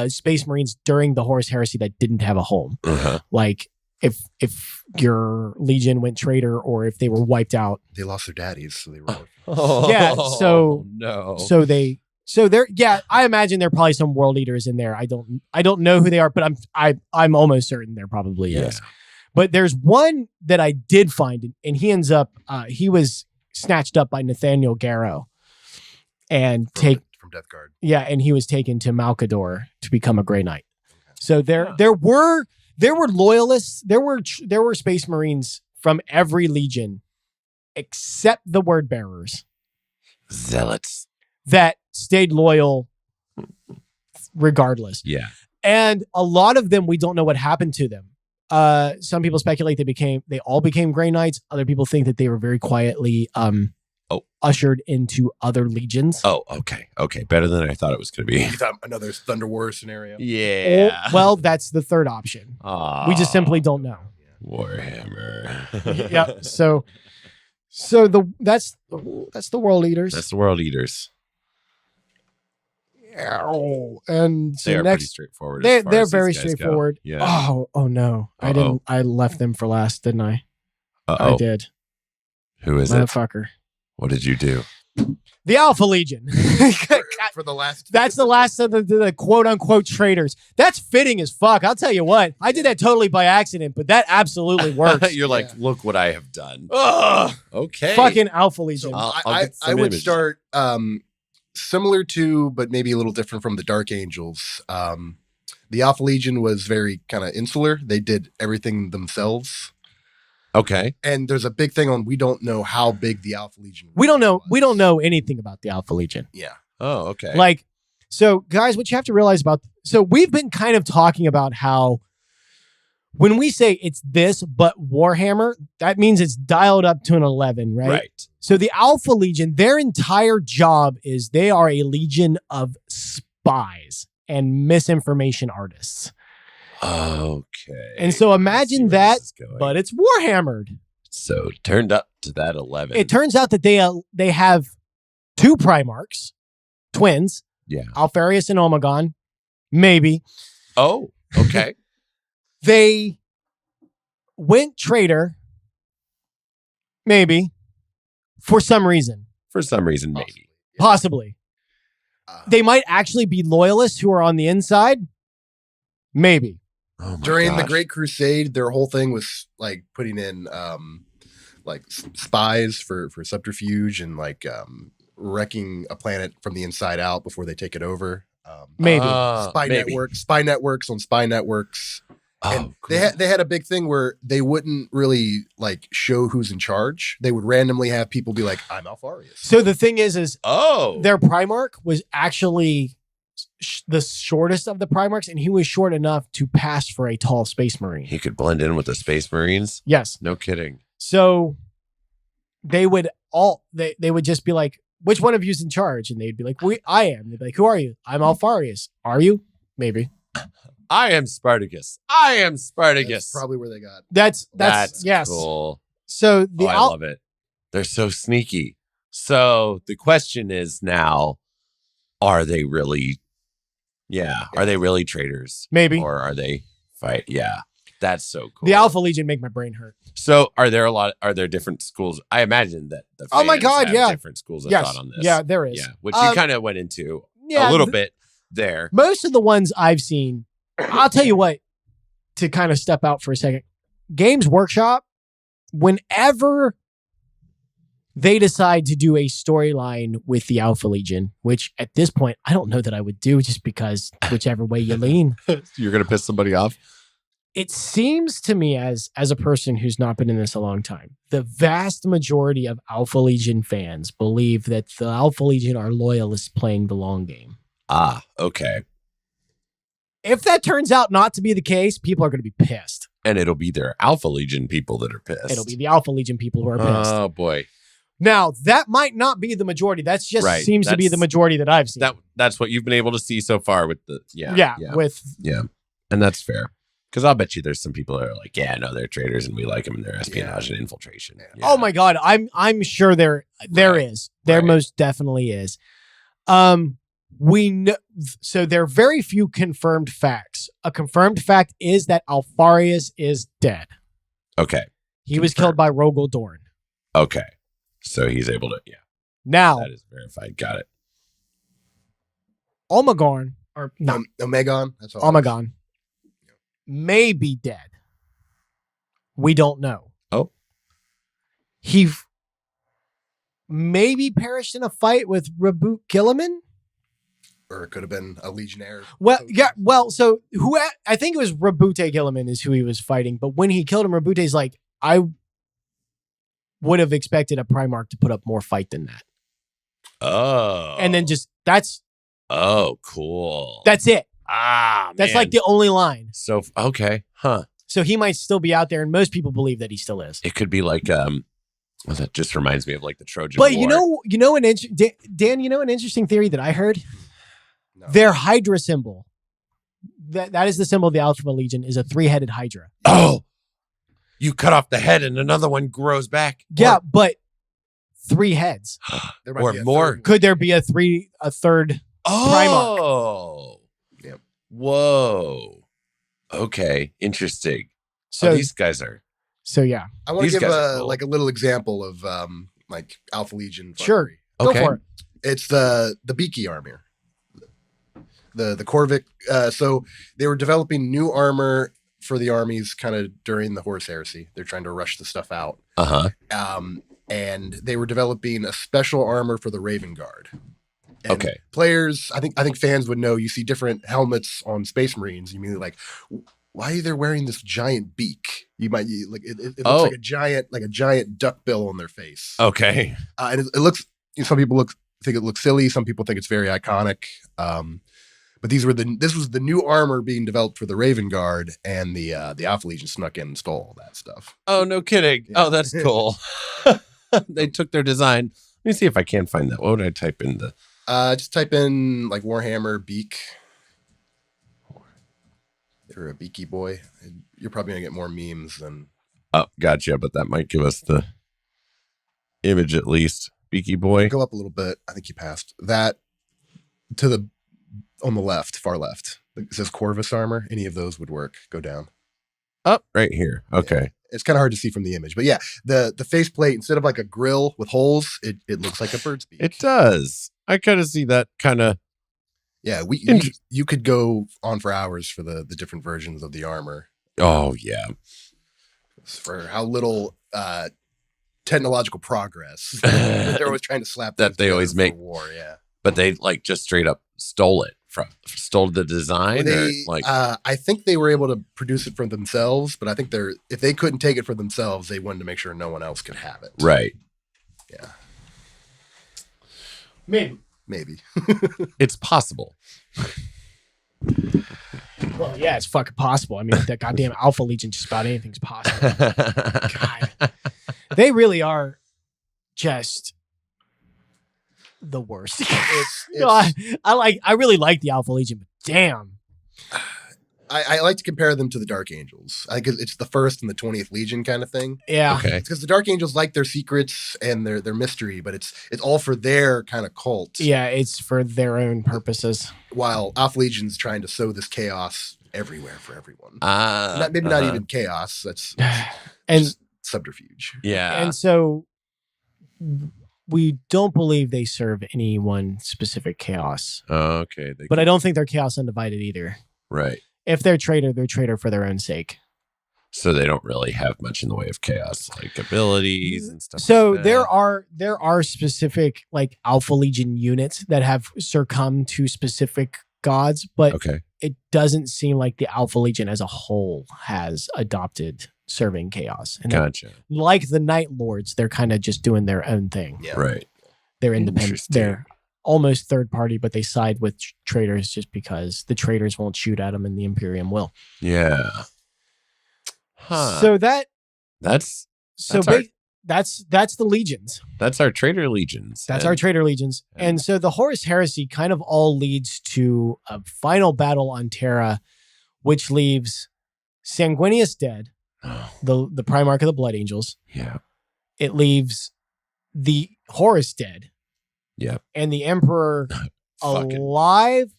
Space Marines during the Horus Heresy that didn't have a home. Uh-huh. Like if your Legion went traitor or if they were wiped out. They lost their daddies, so they were. Oh, Yeah, so- no. So there, yeah, I imagine there are probably some world eaters in there. I don't know who they are, but I'm almost certain there probably is. But there's one that I did find, and he ends up he was snatched up by Nathaniel Garrow, and from Death Guard. yeah, and he was taken to Malcador to become a Grey Knight. So there were loyalists, there were Space Marines from every legion except the Word Bearers Zealots. that stayed loyal regardless. Yeah. And a lot of them, we don't know what happened to them. Some people speculate they all became Grey Knights. Other people think that they were very quietly ushered into other legions. Oh, okay. Okay. Better than I thought it was going to be. You thought another Thunder War scenario? Yeah. Well, that's the third option. We just simply don't know. Warhammer. Yeah. So that's the World Eaters. That's the World Eaters. And so They are pretty next, straightforward. as far they're as these very guys go. straightforward. Yeah. Oh no, I didn't. I left them for last, didn't I? I Uh-oh. did. Who is it? Motherfucker. What did you do? The Alpha Legion. For the last. That's the last of the quote unquote traitors. That's fitting as fuck. I'll tell you what. I did that totally by accident, but that absolutely works. You're like, look what I have done. Ugh. Okay. Fucking Alpha Legion. I'll I get some would images. start similar to, but maybe a little different from the Dark Angels. The Alpha Legion was very kind of insular. They did everything themselves. Okay. And there's a big thing on we don't know how big the Alpha Legion we don't know. was. We don't know anything about the Alpha Legion. Yeah. Oh, okay. Like, so guys, what you have to realize about, so we've been kind of talking about how when we say it's this, but Warhammer, that means it's dialed up to an 11, right? Right. So the Alpha Legion, their entire job is they are a legion of spies and misinformation artists. Okay. And so imagine I see where that, this is going. but it's Warhammered. So turned up to that 11. It turns out that they have two Primarchs, twins, Yeah. Alfarius and Omegon, maybe. Oh, okay. They went traitor, maybe, for some reason, For some reason, maybe. possibly. They might actually be loyalists who are on the inside, maybe. Oh my During the gosh. Great Crusade, their whole thing was like putting in like spies for subterfuge and like wrecking a planet from the inside out before they take it over. Maybe. Spy maybe. networks on spy networks. And Oh, they had a big thing where they wouldn't really like show who's in charge. They would randomly have people be like, "I'm Alfarius." So the thing is oh. their Primarch was actually the shortest of the Primarchs, and he was short enough to pass for a tall Space Marine. He could blend in with the Space Marines. Yes. No kidding. So they would they would just be like, which one of you's in charge? And they'd be like, I am. They'd be like, who are you? I'm Alfarius. Are you? Maybe. I am Spartacus. I am Spartacus. That's probably where they got. That's yes. cool. So the I love it. They're so sneaky. So the question is now, are they really? Yeah. Are they really traitors? Maybe. Or are they fight? Yeah. That's so cool. The Alpha Legion make my brain hurt. So are there different schools? I imagine that the Oh my fans God, have yeah. different schools of Yes. thought on this. Yeah, there is. Yeah. Which you kind of went into yeah, a little bit there. Most of the ones I've seen, I'll tell you what, to kind of step out for a second, Games Workshop, whenever they decide to do a storyline with the Alpha Legion, which at this point, I don't know that I would do just because whichever way you lean. You're going to piss somebody off? It seems to me as a person who's not been in this a long time, the vast majority of Alpha Legion fans believe that the Alpha Legion are loyalists playing the long game. Ah, okay. If that turns out not to be the case, people are going to be pissed. And it'll be their Alpha Legion people that are pissed. It'll be the Alpha Legion people who are pissed. Oh, boy. Now, that might not be the majority. That just Right. seems to be the majority that I've seen. That's what you've been able to see so far with the... yeah. And that's fair. Because I'll bet you there's some people that are like, yeah, no, they're traitors and we like them and they're espionage and infiltration. Yeah. Oh my God, I'm sure there is. There most definitely is. We know, so there are very few confirmed facts. A confirmed fact is that Alfarius is dead. Okay. He was killed by Rogel Dorn. Okay. So he's able to, Now, that is verified. Got it. Omegon, or no, Omegon. That's all. Omegon may be dead. We don't know. Oh. He maybe perished in a fight with Reboot Gilliman. Or it could have been a legionnaire. Well, yeah. Well, so I think it was Rabute Gilliman is who he was fighting. But when he killed him, Rabute's like, I would have expected a Primarch to put up more fight than that. Oh. And then that's Oh, cool. it. Ah, That's man. like the only line. So, okay. Huh. So he might still be out there, and most people believe that he still is. It could be like, well, that just reminds me of like the Trojan But War. Dan, you know an interesting theory that I heard? No. Their Hydra symbol, that is the symbol of the Alpha Legion, is a 3-headed Hydra. Oh, you cut off the head and another one grows back. Yeah, but 3 heads. There might Or be a more. third. Could there be a third? Oh. Yep. Whoa. Okay. Interesting. So These guys are. So yeah, I want These to give guys are cool. like a little example of like Alpha Legion. Sure. fuckery. Go for it. It's the Beaky armor. The Corvic. So they were developing new armor for the armies kind of during the Horus Heresy. They're trying to rush the stuff out. And they were developing a special armor for the Raven Guard. And okay. Players, I think fans would know. You see different helmets on Space Marines. You mean like, why are they wearing this giant beak? It looks like a giant duck bill on their face. Okay. And it looks. Some people think it looks silly. Some people think it's very iconic. But this was the new armor being developed for the Raven Guard, and the Alpha Legion snuck in and stole all that stuff. Oh, no kidding. Yeah. Oh, that's cool. They took their design. Let me see if I can find that. What would I type in the? Just type in like Warhammer beak. Or a beaky boy. You're probably gonna get more memes than. Oh, gotcha. But that might give us the image at least. Beaky boy. Go up a little bit. I think you passed that on the left, far left. It says Corvus Armor. Any of those would work. Go down. Up right here. Okay. Yeah. It's kind of hard to see from the image, but yeah, the faceplate, instead of like a grill with holes, it looks like a bird's beak. It does. I kind of see that kind of. Yeah, you could go on for hours for the different versions of the armor. Oh yeah. For how little technological progress they're always trying to slap that they always make war. Yeah, but they like just straight up stole the design. I think they were able to produce it for themselves, but I think if they couldn't take it for themselves, they wanted to make sure no one else could have it. Right. Yeah. Maybe. It's possible. Well, yeah, it's fucking possible. I mean, that goddamn Alpha Legion, just about anything's possible. God. They really are just the worst. I really like the Alpha Legion, but damn. I like to compare them to the Dark Angels. I guess it's the 1st and the 20th Legion kind of thing. Yeah. Okay. Because the Dark Angels like their secrets and their mystery, but it's all for their kind of cult. Yeah, it's for their own purposes. While Alpha Legion's trying to sow this chaos everywhere for everyone. Not even chaos. That's just subterfuge. Yeah. And so we don't believe they serve any one specific chaos. Oh, okay. But I don't think they're chaos undivided either. Right. If they're traitor for their own sake. So they don't really have much in the way of chaos, like abilities and stuff. So like that. there are specific like Alpha Legion units that have succumbed to specific gods, but it doesn't seem like the Alpha Legion as a whole has adopted serving chaos. And gotcha. Like the Nightlords, they're kind of just doing their own thing. Yeah. Right. They're independent. They're almost third party, but they side with traitors just because the traitors won't shoot at them and the Imperium will. Yeah. Huh. So that's the legions. That's our Traitor Legions. That's our Traitor Legions. And so the Horus Heresy kind of all leads to a final battle on Terra, which leaves Sanguinius dead, the Primarch of the Blood Angels. Yeah. It leaves the Horus dead. Yeah. And the Emperor alive,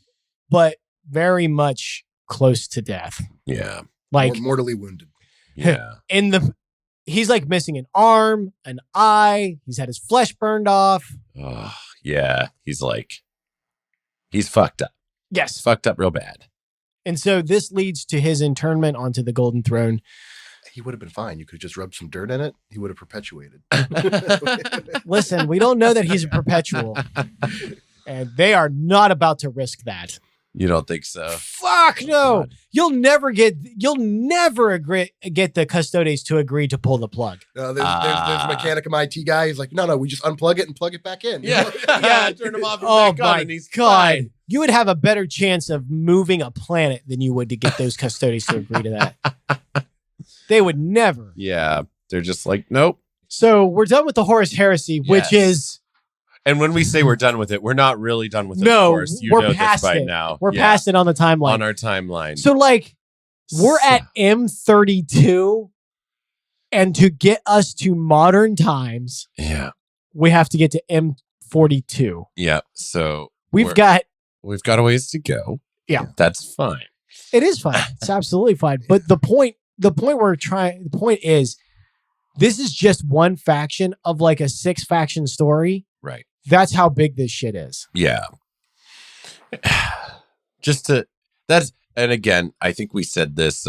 but very much close to death. Yeah. Like mortally wounded. Yeah. He's like missing an arm, an eye. He's had his flesh burned off. Oh, yeah. He's fucked up. Yes. Fucked up real bad. And so this leads to his internment onto the Golden Throne. He would have been fine. You could have just rubbed some dirt in it. He would have perpetuated. Listen, we don't know that he's a perpetual. And they are not about to risk that. You don't think so? Fuck no. God. You'll never get the Custodes to agree to pull the plug. There's a Mechanicum IT guy. He's like, no, we just unplug it and plug it back in. Yeah. Yeah. Turn him off. Oh my God. Fine. You would have a better chance of moving a planet than you would to get those Custodes to agree to that. They would never. Yeah. They're just like, nope. So we're done with the Horus Heresy, which is... And when we say we're done with it, we're not really done with it, no, of course. You we're know past this by it. now. We're past it on the timeline. On our timeline. So, we're at M32, and to get us to modern times, we have to get to M42. Yeah. So we've got a ways to go. Yeah. That's fine. It is fine. It's absolutely fine. But the point is, this is just one faction of like a 6-faction story. Right. That's how big this shit is. Yeah. And again, I think we said this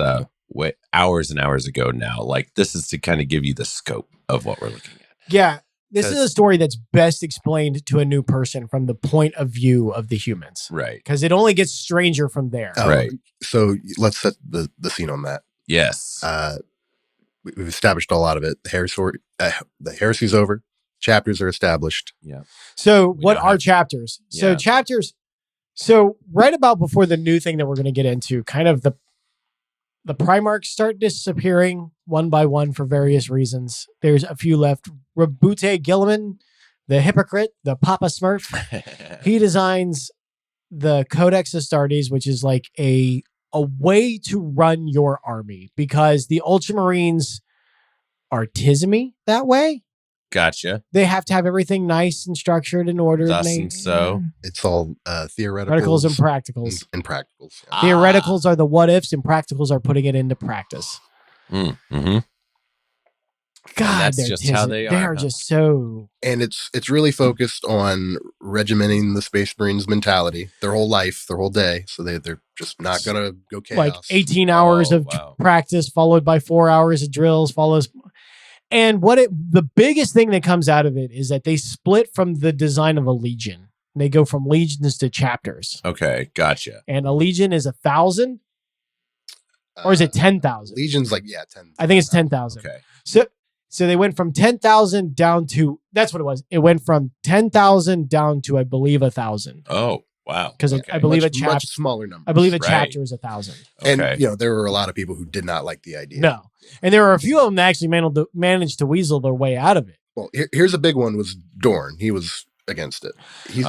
hours and hours ago now. Like, this is to kind of give you the scope of what we're looking at. Yeah. This is a story that's best explained to a new person from the point of view of the humans. Right. Because it only gets stranger from there. Right. So let's set the scene on that. Yes. We've established a lot of it. The heresy's over. Chapters are established. Yeah. So what are chapters? Yeah. So chapters. So right about before the new thing that we're going to get into, kind of the Primarchs start disappearing one by one for various reasons. There's a few left. Rabute Gilliman, the hypocrite, the Papa Smurf. He designs the Codex Astartes, which is like a way to run your army, because the Ultramarines are tismy that way. Gotcha. They have to have everything nice and structured and ordered. Thus and so. It's all theoreticals Theoreticals and practicals. and practicals. Yeah. Theoreticals are the what ifs, and practicals are putting it into practice. Mm-hmm. God, that's they're just how they They are, are huh? just so. And it's really focused on regimenting the Space Marines mentality, their whole life, their whole day. So they're just not gonna go chaos. Like 18 hours of wow. practice followed by 4 hours of drills follows. And the biggest thing that comes out of it is that they split from the design of a legion. They go from legions to chapters. Okay, gotcha. And a legion is 1,000, or is it 10,000? Legion's like 10. I think it's 10,000. Okay. So they went from 10,000 down to, that's what it was. It went from 10,000 down to, I believe, 1,000. Oh, wow. Because Okay. I believe much smaller number. I believe a Right. chapter is 1,000. And Okay. there were a lot of people who did not like the idea. No. And there were a few of them that actually managed to weasel their way out of it. Well, here's a big one: was Dorn. He was against it. He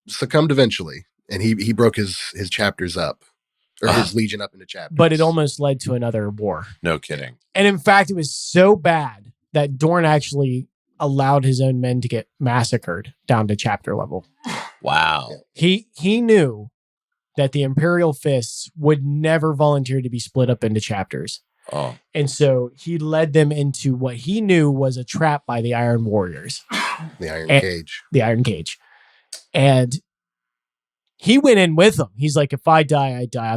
succumbed eventually, and he broke his chapters up, or his legion up into chapters. But it almost led to another war. No kidding. And in fact, it was so bad that Dorn actually allowed his own men to get massacred down to chapter level. Wow. He knew that the Imperial Fists would never volunteer to be split up into chapters. Oh. And so he led them into what he knew was a trap by the Iron Warriors. the Iron Cage. The Iron Cage. And he went in with them. He's like, if I die, I die.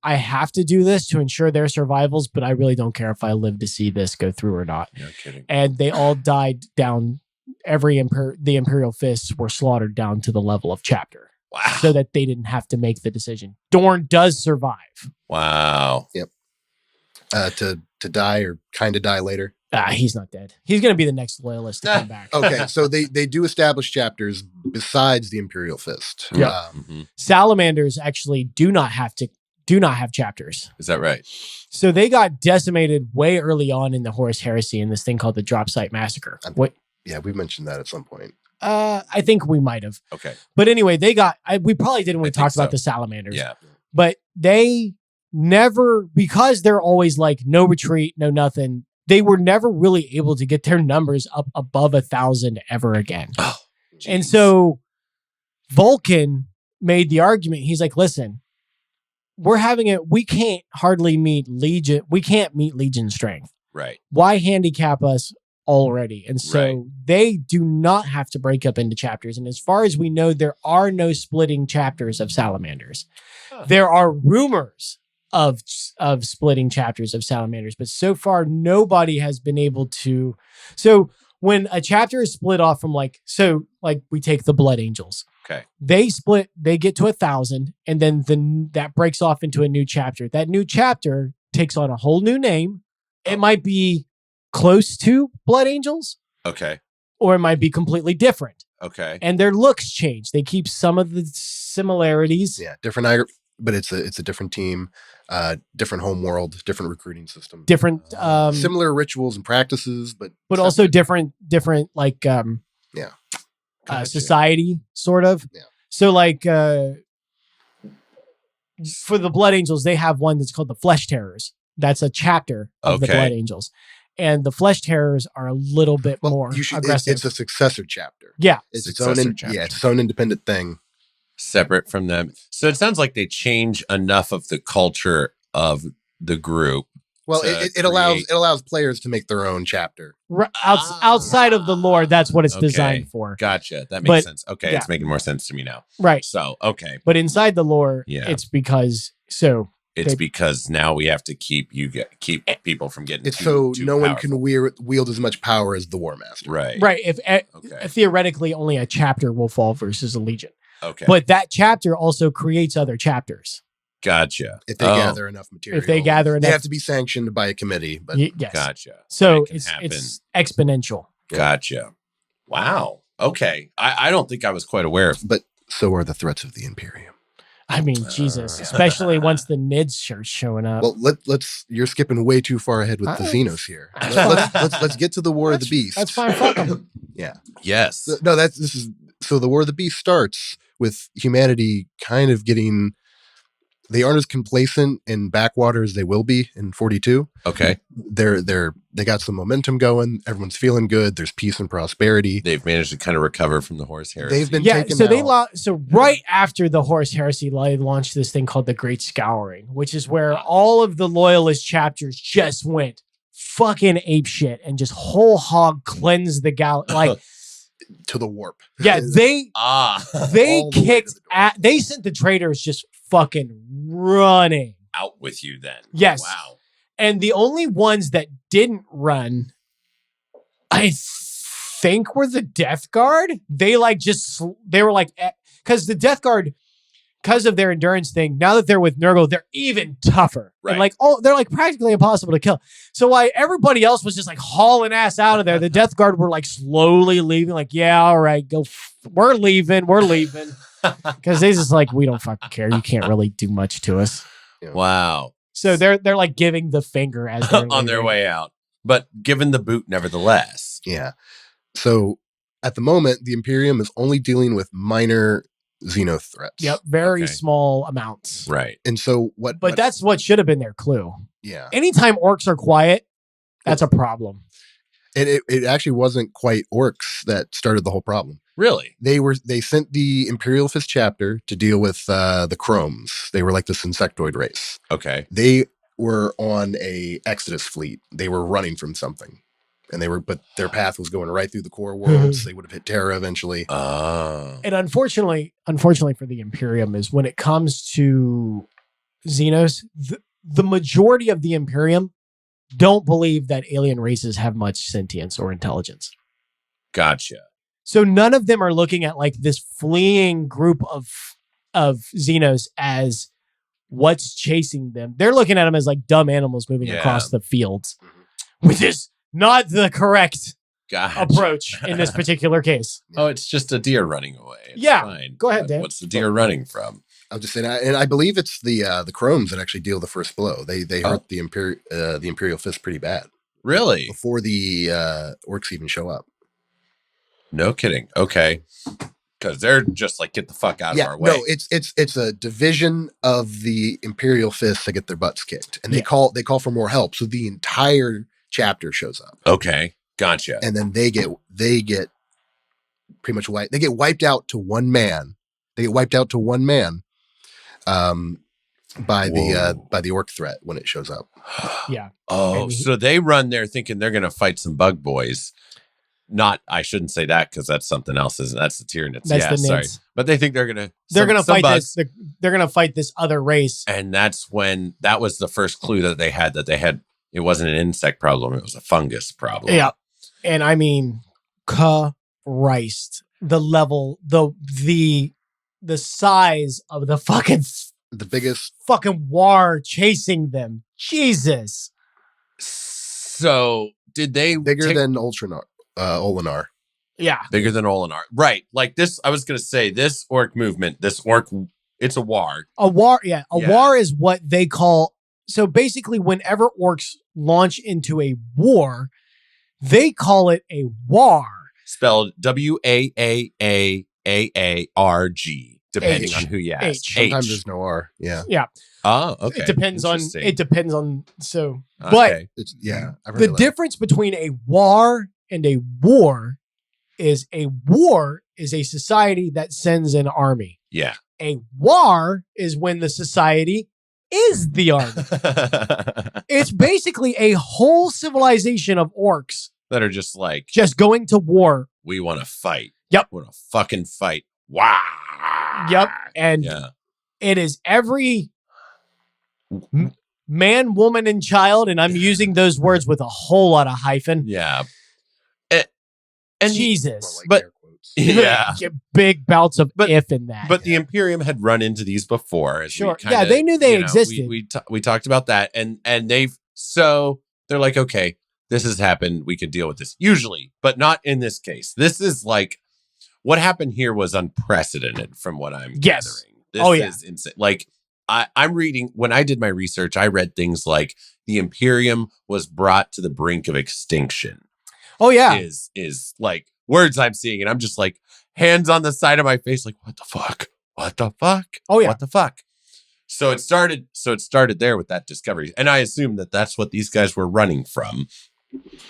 I have to do this to ensure their survivals, but I really don't care if I live to see this go through or not. No kidding. And they all died down. The Imperial Fists were slaughtered down to the level of chapter. Wow. So that they didn't have to make the decision. Dorn does survive. Wow. Yep. To die or kind of die later. He's not dead. He's going to be the next loyalist to come back. Okay, so they do establish chapters besides the Imperial Fist. Yeah. Mm-hmm. Salamanders actually do not have chapters. Is that right? So they got decimated way early on in the Horus Heresy in this thing called the Drop Site Massacre. Yeah, we mentioned that at some point. I think we might have. Okay. But anyway, we probably didn't when we talked about the Salamanders. Yeah. But they never, because they're always like no retreat, no nothing, they were never really able to get their numbers up above 1,000 ever again. Oh, and so Vulcan made the argument. He's like, listen, we can't meet Legion strength. Right. Why handicap us already? And so they do not have to break up into chapters. And as far as we know, there are no splitting chapters of Salamanders. Huh. There are rumors of splitting chapters of Salamanders, but so far nobody has been able to. So when a chapter is split off from like we take the Blood Angels. Okay. They get to 1,000, and then that breaks off into a new chapter. That new chapter takes on a whole new name. It might be close to Blood Angels. Okay. Or it might be completely different. Okay. And their looks change. They keep some of the similarities. Yeah, different, but it's a different team, different home world, different recruiting system, different similar rituals and practices, but also different like society sort of. Yeah. So like for the Blood Angels, they have one that's called the Flesh Terrors. That's a chapter of the Blood Angels. And the Flesh Terrors are a little bit more aggressive. It's a successor chapter. Yeah. It's its own independent thing. Separate from them. So it sounds like they change enough of the culture of the group Well, to it allows create- it allows players to make their own chapter. Outside of the lore, that's what it's Okay. designed for. Gotcha. That But- makes sense. Okay, yeah. it's making more sense to me now. Right. So, okay. But inside the lore, Yeah. it's because It's They- because now we have to keep people from getting It's too so no one powerful. can wield as much power as the War Master. Right. right, if Okay. theoretically only a chapter will fall versus a legion. Okay. But that chapter also creates other chapters. Gotcha. If they gather enough material. If they gather They enough, have to be sanctioned by a committee. But yes. Gotcha. So But it can it's exponential. Gotcha. Wow. Okay. I don't think I was quite aware of. but so are the threats of the Imperium. I mean, Jesus, especially once the Nids start showing up. Well, let's. You're skipping way too far ahead with the Xenos here. Let's get to the War of the Beast. That's fine. Fuck 'em. Yeah. Yes. No, so the War of the Beast starts with humanity kind of getting. They aren't as complacent in backwater as they will be in 42. Okay. They got some momentum going. Everyone's feeling good. There's peace and prosperity. They've managed to kind of recover from the Horus Heresy. They've been Yeah, taken so out. so right after the Horus Heresy, they launched this thing called the Great Scouring, which is where all of the loyalist chapters just went fucking ape shit and just whole hog cleansed the like to the warp. yeah, they Ah. they all the way to kicked the door. they sent the traitors just fucking running. Out with you then. Yes. Wow. And the only ones that didn't run, I think, were the Death Guard. They they were like, because the Death Guard, because of their endurance thing, now that they're with Nurgle, they're even tougher. Right. And they're like practically impossible to kill. So while everybody else was just like hauling ass out of there, the Death Guard were like slowly leaving, like, yeah, all right, we're leaving. Because they just like, we don't fucking care. You can't really do much to us. Wow. So they're like giving the finger as they're On their leaving. way out. But given the boot nevertheless. Yeah. So at the moment, the Imperium is only dealing with minor Xeno threats. Yep, very Okay. small amounts. Right. And so But that's what should have been their clue. yeah. Anytime orcs are quiet, that's a problem. And it actually wasn't quite orcs that started the whole problem. Really? They sent the Imperial Fist chapter to deal with the Chromes. They were like this insectoid race. Okay. They were on a Exodus fleet. They were running from something. And but their path was going right through the core worlds. They would have hit Terra eventually. Oh. And unfortunately for the Imperium is when it comes to Xenos, the majority of the Imperium don't believe that alien races have much sentience or intelligence. Gotcha. So none of them are looking at like this fleeing group of Xenos as what's chasing them. They're looking at them as like dumb animals moving across the fields, which is not the correct Gotcha. approach in this particular case. Oh, it's just a deer running away. It's Yeah. fine. Go ahead, But Dan. What's the deer running from? I'm just saying, and I believe it's the Chromes that actually deal the first blow. They hurt the Imperial Fist pretty bad Really? before the orcs even show up. No kidding. Okay. Because they're just like, get the fuck out of our way. No, it's a division of the Imperial Fists that get their butts kicked, and they call for more help. So the entire chapter shows up. Okay. Gotcha. And then they get pretty much wiped. They get wiped out to one man. By the orc threat when it shows up. Yeah. Oh, And so they run there thinking they're going to fight some bug boys. I shouldn't say that because that's something else, isn't it? That's the Tyranids. That's Yeah, the sorry. Nids. But they think they're going to Fight bugs. this. They're gonna fight this other race. And that was the first clue that they had, it wasn't an insect problem. It was a fungus problem. Yeah. And I mean, Christ, the level, the size of the The biggest. fucking war chasing them. Jesus. So did they Bigger than Olinar. Yeah. bigger than Olinar? Right. Like this, I was going to say this orc movement, it's a war. A war. Yeah. A Yeah. war is what they call. So basically, whenever orcs launch into a war, they call it a war. Spelled WAAAAARG, depending H. on who you ask. H. Sometimes there's no R. Yeah. Yeah. Oh, okay. It depends on. Interesting. It depends on. So, but Okay. It's I've heard the of that. difference between a war and a war is a society that sends an army. Yeah. A war is when the society is the army. It's basically a whole civilization of orcs that are just like, just going to war. We want to fight. Yep. We want to fucking fight. Wow. Yep. And it is every man, woman, and child, and I'm using those words with a whole lot of hyphen. Yeah. And Jesus. Like yeah. Big bouts of if in that. But the Imperium had run into these before. Sure. They knew they existed. We talked about that. And they're like, okay, this has happened. We can deal with this. Usually, but not in this case. This is like, what happened here was unprecedented from what I'm gathering. This is insane. Like, I'm reading, when I did my research, I read things like the Imperium was brought to the brink of extinction. Oh, yeah. Is like words I'm seeing. And I'm just like, hands on the side of my face, like, what the fuck? What the fuck? Oh, yeah. What the fuck? So it started there with that discovery. And I assume that that's what these guys were running from.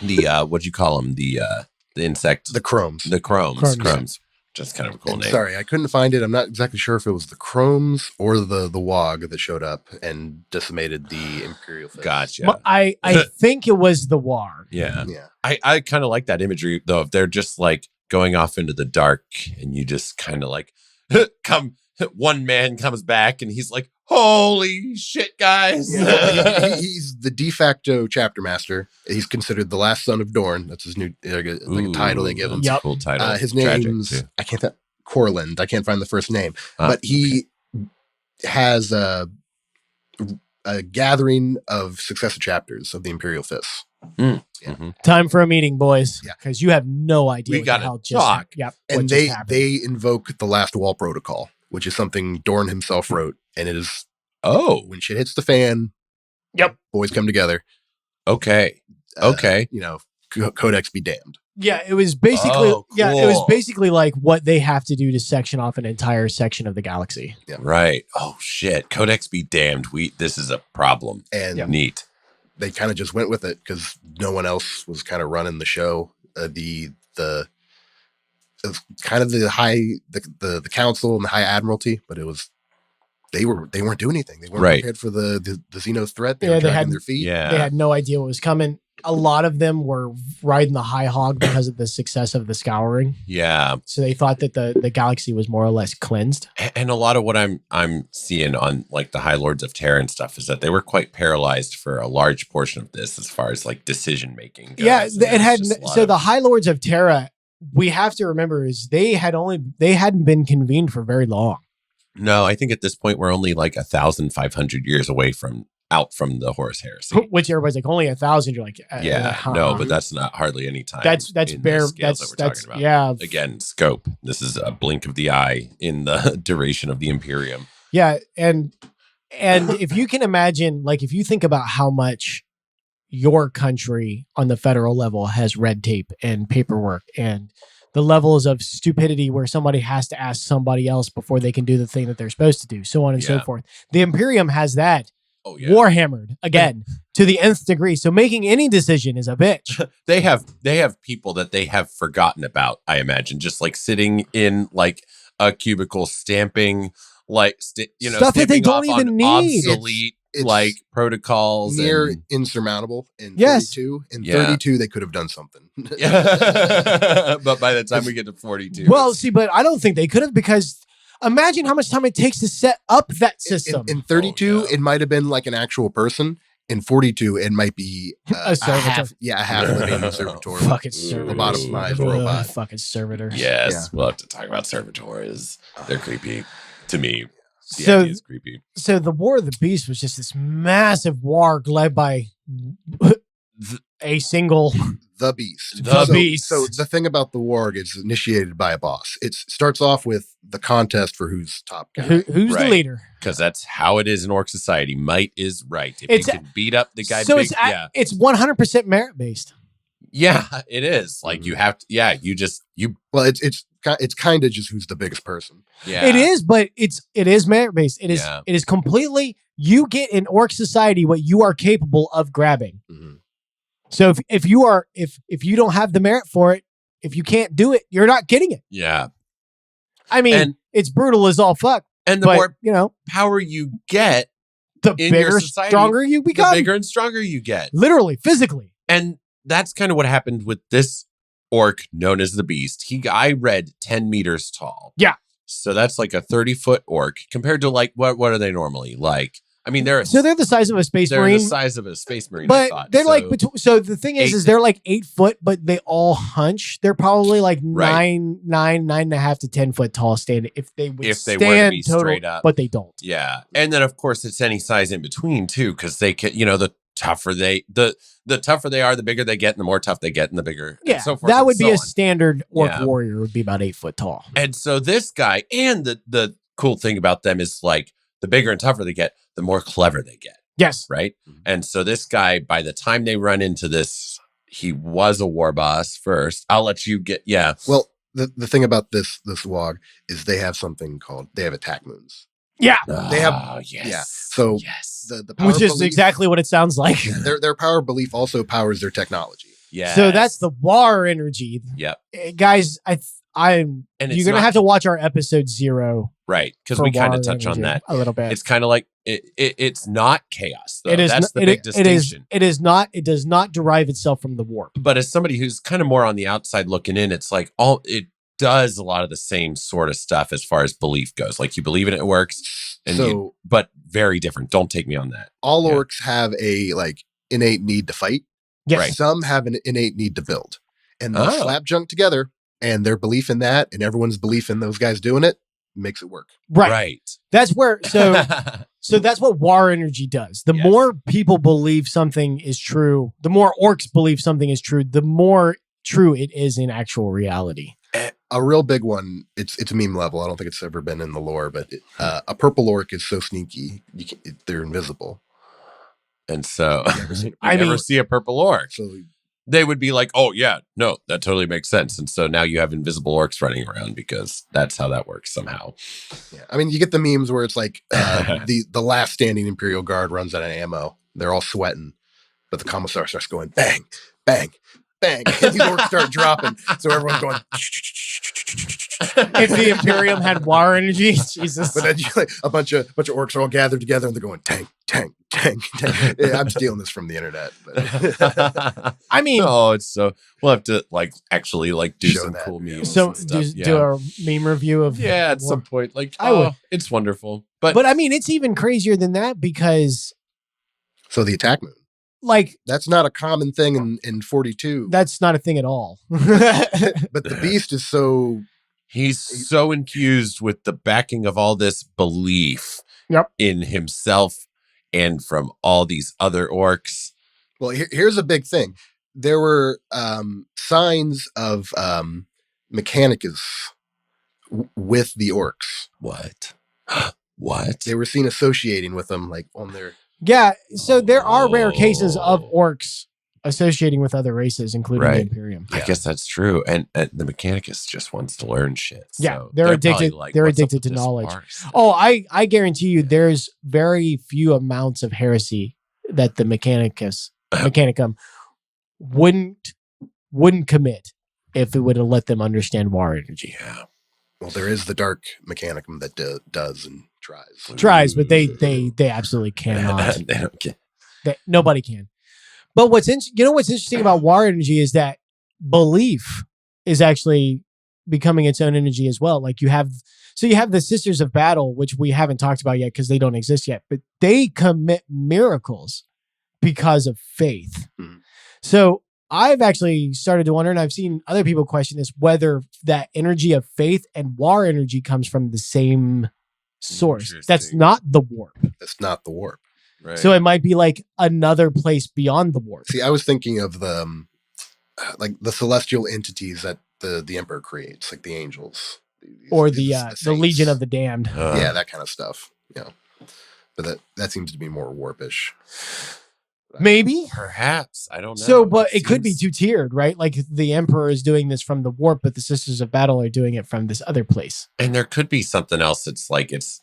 The, what'd you call them? The insect. The chromes. The chromes. Just kind of a cool name. Sorry, I couldn't find it. I'm not exactly sure if it was the chromes or the wog that showed up and decimated the Imperial Fist. Gotcha. Well, I think it was the war. Yeah. I kind of like that imagery, though. If they're just like going off into the dark and you just kind of like one man comes back and he's like, holy shit, guys. Yeah, he's the de facto chapter master. He's considered the last son of Dorn. That's his new like a title they give him. That's a cool title. His name's Corland. I can't find the first name. But he has a gathering of successive chapters of the Imperial Fists. Mm. Yeah. Mm-hmm. Time for a meeting, boys. Yeah. Because you have no idea We got to just talk. Yep. And they invoke the Last Wall Protocol, which is something Dorn himself wrote. And it is, when shit hits the fan, boys come together. Okay. Codex be damned. Yeah, it was basically cool. it was basically like what they have to do to section off an entire section of the galaxy. Yeah. Right. Oh shit. Codex be damned. This is a problem. And neat. They kind of just went with it because no one else was kind of running the show. The kind of the council and the high admiralty, but it was they weren't doing anything. They weren't prepared for the Xenos threat. They were dragging their feet. Yeah. They had no idea what was coming. A lot of them were riding the high hog because of the success of the scouring. Yeah. So they thought that the galaxy was more or less cleansed. And a lot of what I'm seeing on like the High Lords of Terra and stuff is that they were quite paralyzed for a large portion of this as far as like decision making goes. Yeah, it had the High Lords of Terra, we have to remember, is they hadn't been convened for very long. No, I think at this point we're only like 1,500 years away from the Horus Heresy. Which everybody's like, only 1,000. You're like, no, but that's not hardly any time. That's bare. That's that we're talking about. Yeah. Again, scope. This is a blink of the eye in the duration of the Imperium. Yeah, and if you can imagine, like, if you think about how much your country on the federal level has red tape and paperwork and the levels of stupidity where somebody has to ask somebody else before they can do the thing that they're supposed to do, so on and so forth. The Imperium has that. Warhammered again to the nth degree. So making any decision is a bitch. They have people that they have forgotten about, I imagine, just like sitting in like a cubicle stamping like stuff that they don't even need. Obsolete like protocols. Near insurmountable in 32. In 32 they could have done something. But by the time we get to 42. Well, see, but I don't think they could have, because imagine how much time it takes to set up that system. In 32, it might have been like an actual person. In 42, it might be a servitor. A half living servitor. Fucking servitor. Lobotomized robot. Fucking servitor. Yes, we'll have to talk about servitors. They're creepy to me. The idea is creepy. So the War of the Beast was just this massive war led by a single... The Beast. Beast. So the thing about the war is initiated by a boss. It starts off with the contest for who's top guy. Who's the leader? Because that's how it is in orc society. Might is right. If you can beat up the guy, so it's 100% merit based. Yeah, it is. Like you have to. Yeah, you. Well, it's kind of just who's the biggest person. Yeah, it is, but it is merit based. It is completely. You get in orc society what you are capable of grabbing. Mm-hmm. So if you don't have the merit for it, if you can't do it, you're not getting it. Yeah. I mean, it's brutal as all fuck. And the more power you get, The in your bigger, society, stronger you become. the bigger and stronger you get. Literally, physically. And that's kind of what happened with this orc known as the Beast. I read 10 meters tall. Yeah. So that's like a 30-foot orc compared to like, what are they normally? Like, I mean, they're the size of a space they're marine. the size of a space marine, But I thought. they're So, like, so the thing is they're like 8 foot, but they all hunch. They're probably like Right. 9.5 to 10 foot tall stand if they would If they stand were to be total, straight up. but they don't. yeah. And then, of course, it's any size in between, too, because they can, the tougher the tougher they are, the bigger they get, and the more tough they get, and the bigger. Yeah, and so forth that and would be so a on. standard orc Yeah. warrior would be about 8 foot tall. And so this guy, and the cool thing about them is like the bigger and tougher they get, the more clever they get, Yes. right? And so this guy, by the time they run into this, he was a war boss first. I'll let you get, yeah. Well, the thing about this WOG is they have something called, they have attack moons. Yeah. They have- yes. yeah. So yes. The power Which is belief, exactly what it sounds like. their power belief also powers their technology. Yeah. So that's the war energy. Yep. Guys, I'm And you're it's going to not- have to watch our episode 0. Right. Because for we kind war of touch on energy that. a little bit. It's kind of like it's not chaos, though. It is That's not- the big distinction. It is not. It does not derive itself from the warp. But as somebody who's kind of more on the outside looking in, it's like it does a lot of the same sort of stuff as far as belief goes. Like you believe in it, it works, but very different. Don't take me on that. All Yeah. orcs have a like innate need to fight. Yes. Right. Some have an innate need to build, and they'll Oh. slap junk together, and their belief in that, and everyone's belief in those guys doing it, makes it work. Right. That's where. So that's what war energy does. The Yes. more people believe something is true, the more orcs believe something is true, the more true it is in actual reality. A real big one. It's a meme level. I don't think it's ever been in the lore, but a purple orc is so sneaky, they're invisible. And so I never mean- see a purple orc. So They would be like, oh, yeah, no, that totally makes sense. And so now you have invisible orcs running around because that's how that works somehow. yeah, I mean, you get the memes where it's like the last standing Imperial Guard runs out of ammo. They're all sweating, but the commissar starts going bang, bang, bang, and these orcs start dropping. So everyone's going. If the Imperium had war energy, Jesus. But then like, a bunch of orcs are all gathered together and they're going tank, tank, tank, tank. Yeah, I'm stealing this from the internet. But I mean, Oh, it's so we'll have to like actually like do Show some that, cool yeah. memes. so and stuff. do a meme review of Yeah, at war. some point. Like, I would. it's wonderful. But, But I mean, it's even crazier than that because, so the attack moon. like, That's not a common thing in 42. that's not a thing at all. But the beast is so he's so infused with the backing of all this belief Yep. in himself and from all these other orcs. well. Here's a big thing. There were signs of Mechanicus with the orcs. What? What? They were seen associating with them, like on their. Yeah, so there are rare cases of Oh. orcs associating with other races, including the Right. Imperium. I guess that's true. And the Mechanicus just wants to learn shit. Yeah, So they're probably addicted- like, they're "What's up addicted with to this knowledge." farce?" Oh, I guarantee you, there's very few amounts of heresy that the Mechanicum wouldn't commit if it would have let them understand war energy. Yeah. Well, there is the dark Mechanicum that does and tries. Tries, but they absolutely cannot. They don't get. Nobody can. But what's interesting about war energy is that belief is actually becoming its own energy as well. Like you have the Sisters of Battle, which we haven't talked about yet because they don't exist yet, but they commit miracles because of faith. Mhm. So I've actually started to wonder, and I've seen other people question this, whether that energy of faith and war energy comes from the same source. That's Interesting. not the warp. That's not the warp. Right. So it might be like another place beyond the warp. See, I was thinking of the like the celestial entities that the Emperor creates, like the angels, Or these- the saints. Legion of the Damned. Yeah, that kind of stuff. Yeah, but that seems to be more warpish. Maybe. Perhaps. I don't know. So, but it could be seems- two-tiered, right? Like the Emperor is doing this from the warp, but the Sisters of Battle are doing it from this other place. And there could be something else that's like it's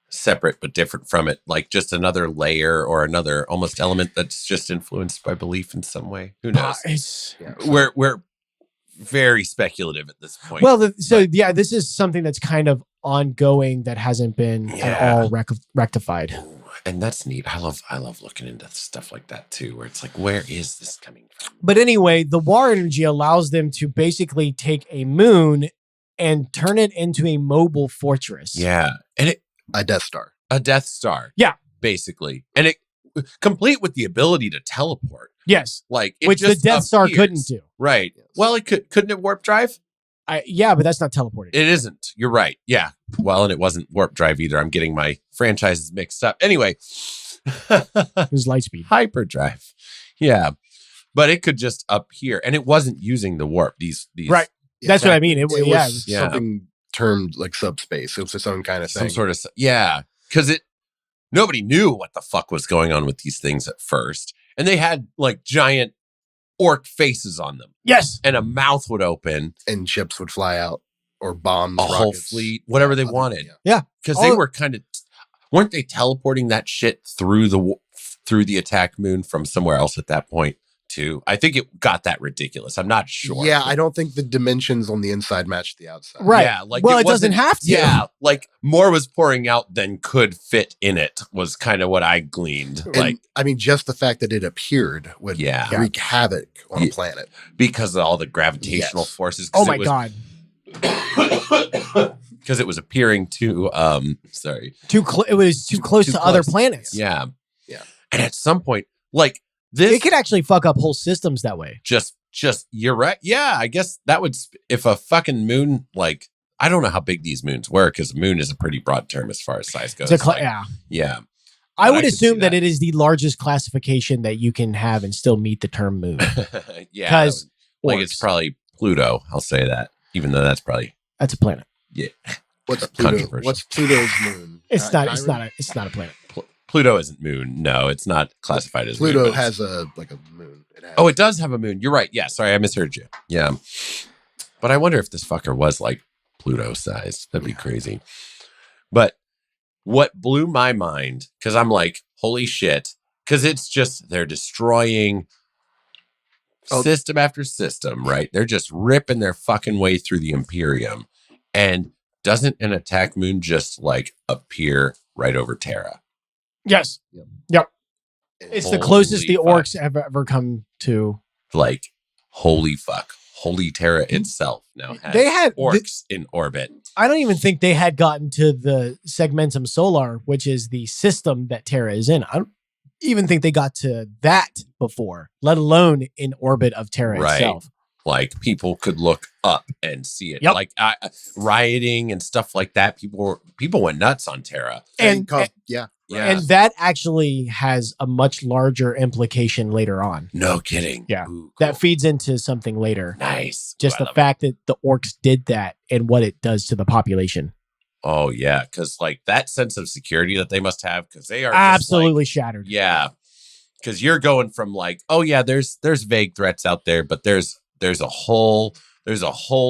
separate but different from it, like just another layer or another almost element that's just influenced by belief in some way. Who knows? Yeah. We're very speculative at this point. Well, this is something that's kind of ongoing that hasn't been at Yeah. all rectified. And that's neat. I love looking into stuff like that too, where it's like, where is this coming from? But anyway, the war energy allows them to basically take a moon and turn it into a mobile fortress. Yeah. And A Death Star. a Death Star. Yeah. Basically. And it complete with the ability to teleport. Yes. Like it Which the just Death Star appears. couldn't do. Right. Yes. Well, couldn't it warp drive? Yeah, but that's not teleporting. It isn't. You're right. Yeah. Well, and it wasn't warp drive either. I'm getting my franchises mixed up. Anyway. It was light speed. Hyperdrive. Yeah. But it could just appear. And it wasn't using the warp. These Right. That's what I mean. It was Yeah. something termed like subspace. It was its own kind of thing. some sort of because nobody knew what the fuck was going on with these things at first, and they had like giant orc faces on them, Yes. and a mouth would open, And ships would fly out or bombs, a whole rockets. fleet, whatever they Other- wanted, yeah. because they were kind of weren't they teleporting that shit through the attack moon from somewhere else at that point too? I think it got that ridiculous. I'm not sure. Yeah, I don't think the dimensions on the inside matched the outside. Right. Yeah, like Well, it wasn't- doesn't have to. Yeah, like more was pouring out than could fit in it was kind of what I gleaned. And, Like I mean, just the fact that it appeared would Yeah. wreak havoc on Yeah. a planet. because of all the gravitational Yes. forces. Oh my God. Because it was appearing to It was too close too to other close. planets. Yeah. Yeah. And at some point, like this It could actually fuck up whole systems that way. just you're right. Yeah, I guess that would if a fucking moon, like I don't know how big these moons were, because moon is a pretty broad term as far as size goes. Like, Yeah. yeah. I But would I could see assume that that. it is the largest classification that you can have and still meet the term moon. Yeah. Because Like it's probably Pluto, I'll say that. Even though that's probably that's a planet. What's Pluto? Controversial. What's Pluto's moon? It's not. It's Chiron? not a planet. Pluto isn't moon. No, it's not classified as Pluto moon, but has a moon. Oh, it does have a moon. You're right. Yeah, sorry, I misheard you. Yeah. But I wonder if this fucker was like Pluto sized. That'd be crazy. But what blew my mind, because I'm like, holy shit, because it's just they're destroying system after system, right? They're just ripping their fucking way through the Imperium. And doesn't an attack moon just like appear right over Terra? Yes. Yep. It's the closest the orcs have ever come to. Like, holy fuck. Holy Terra itself now has They had orcs in orbit. I don't even think they had gotten to the Segmentum Solar, which is the system that Terra is in. I don't even think they got to that before, let alone in orbit of Terra Right. itself. Like, people could look up and see it. Yep. Like, rioting and stuff like that. People went nuts on Terra. And yeah. Yeah. And that actually has a much larger implication later on. No kidding. Yeah. Ooh, That cool. feeds into something later. Nice. Just Ooh, I the love fact that the orcs did that and what it does to the population. it. Oh, yeah. Because, like, that sense of security that they must have, because they are just, Absolutely like, shattered. yeah. Because you're going from, like, oh, yeah, there's vague threats out there, but there's a whole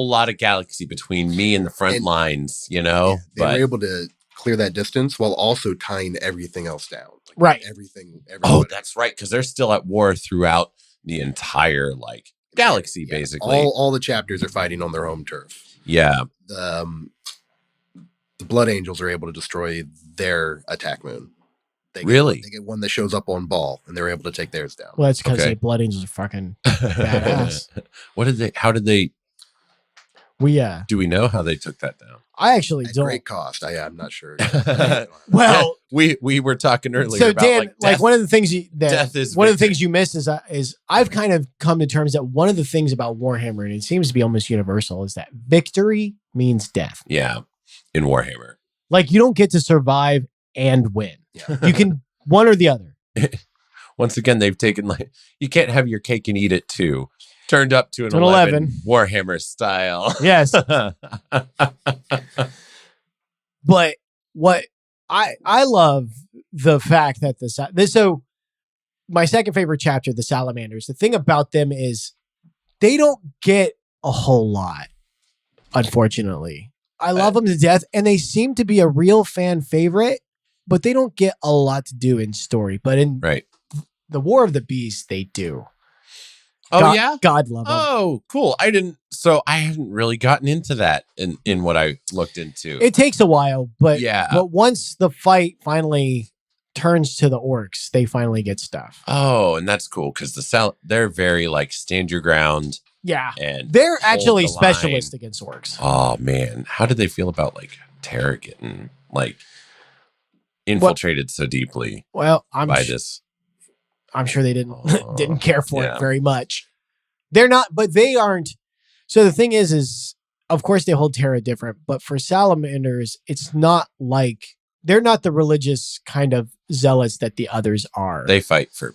lot of galaxy between me and the front And- lines, you know? They were able to clear that distance while also tying everything else down. Like, Right. Everything. Oh, everybody. that's right. Because they're still at war throughout the entire like galaxy, Yeah. basically. All the chapters are fighting on their home turf. Yeah. The Blood Angels are able to destroy their attack moon. They get, Really? They get one that shows up on ball, and they're able to take theirs down. Well, that's because Okay. the Blood Angels are fucking badass. How did they, We do we know how they took that down? I actually At don't. great cost. I'm not sure. Well, we were talking earlier so about Dan, like, like death. one of the things death is one of the victory. things you missed is I've kind of come to terms that one of the things about Warhammer, and it seems to be almost universal, is that victory means death. Yeah. In Warhammer. Like you don't get to survive and win. Yeah. You can one or the other. Once again, they've taken like you can't have your cake and eat it too. Turned up to an To an 11 Warhammer style. Yes. But what I love the fact that so my second favorite chapter, the Salamanders, the thing about them is they don't get a whole lot, unfortunately. I love them to death, and they seem to be a real fan favorite, but they don't get a lot to do in story. But in Right. the War of the Beasts, they do. Oh, God, yeah? God love them. Oh, cool. I hadn't really gotten into that in what I looked into. It takes a while, but Yeah. but once the fight finally turns to the orcs, they finally get stuff. Oh, and that's cool because they're very like stand your ground. Yeah, And they're hold actually the specialists line. against orcs. Oh man, how did they feel about like Terra getting like infiltrated so deeply Well, this? I'm sure they didn't care for yeah. it very much. They're not, but they aren't. So the thing is of course they hold Terra different, but for Salamanders, it's not like they're not the religious kind of zealots that the others are. They fight for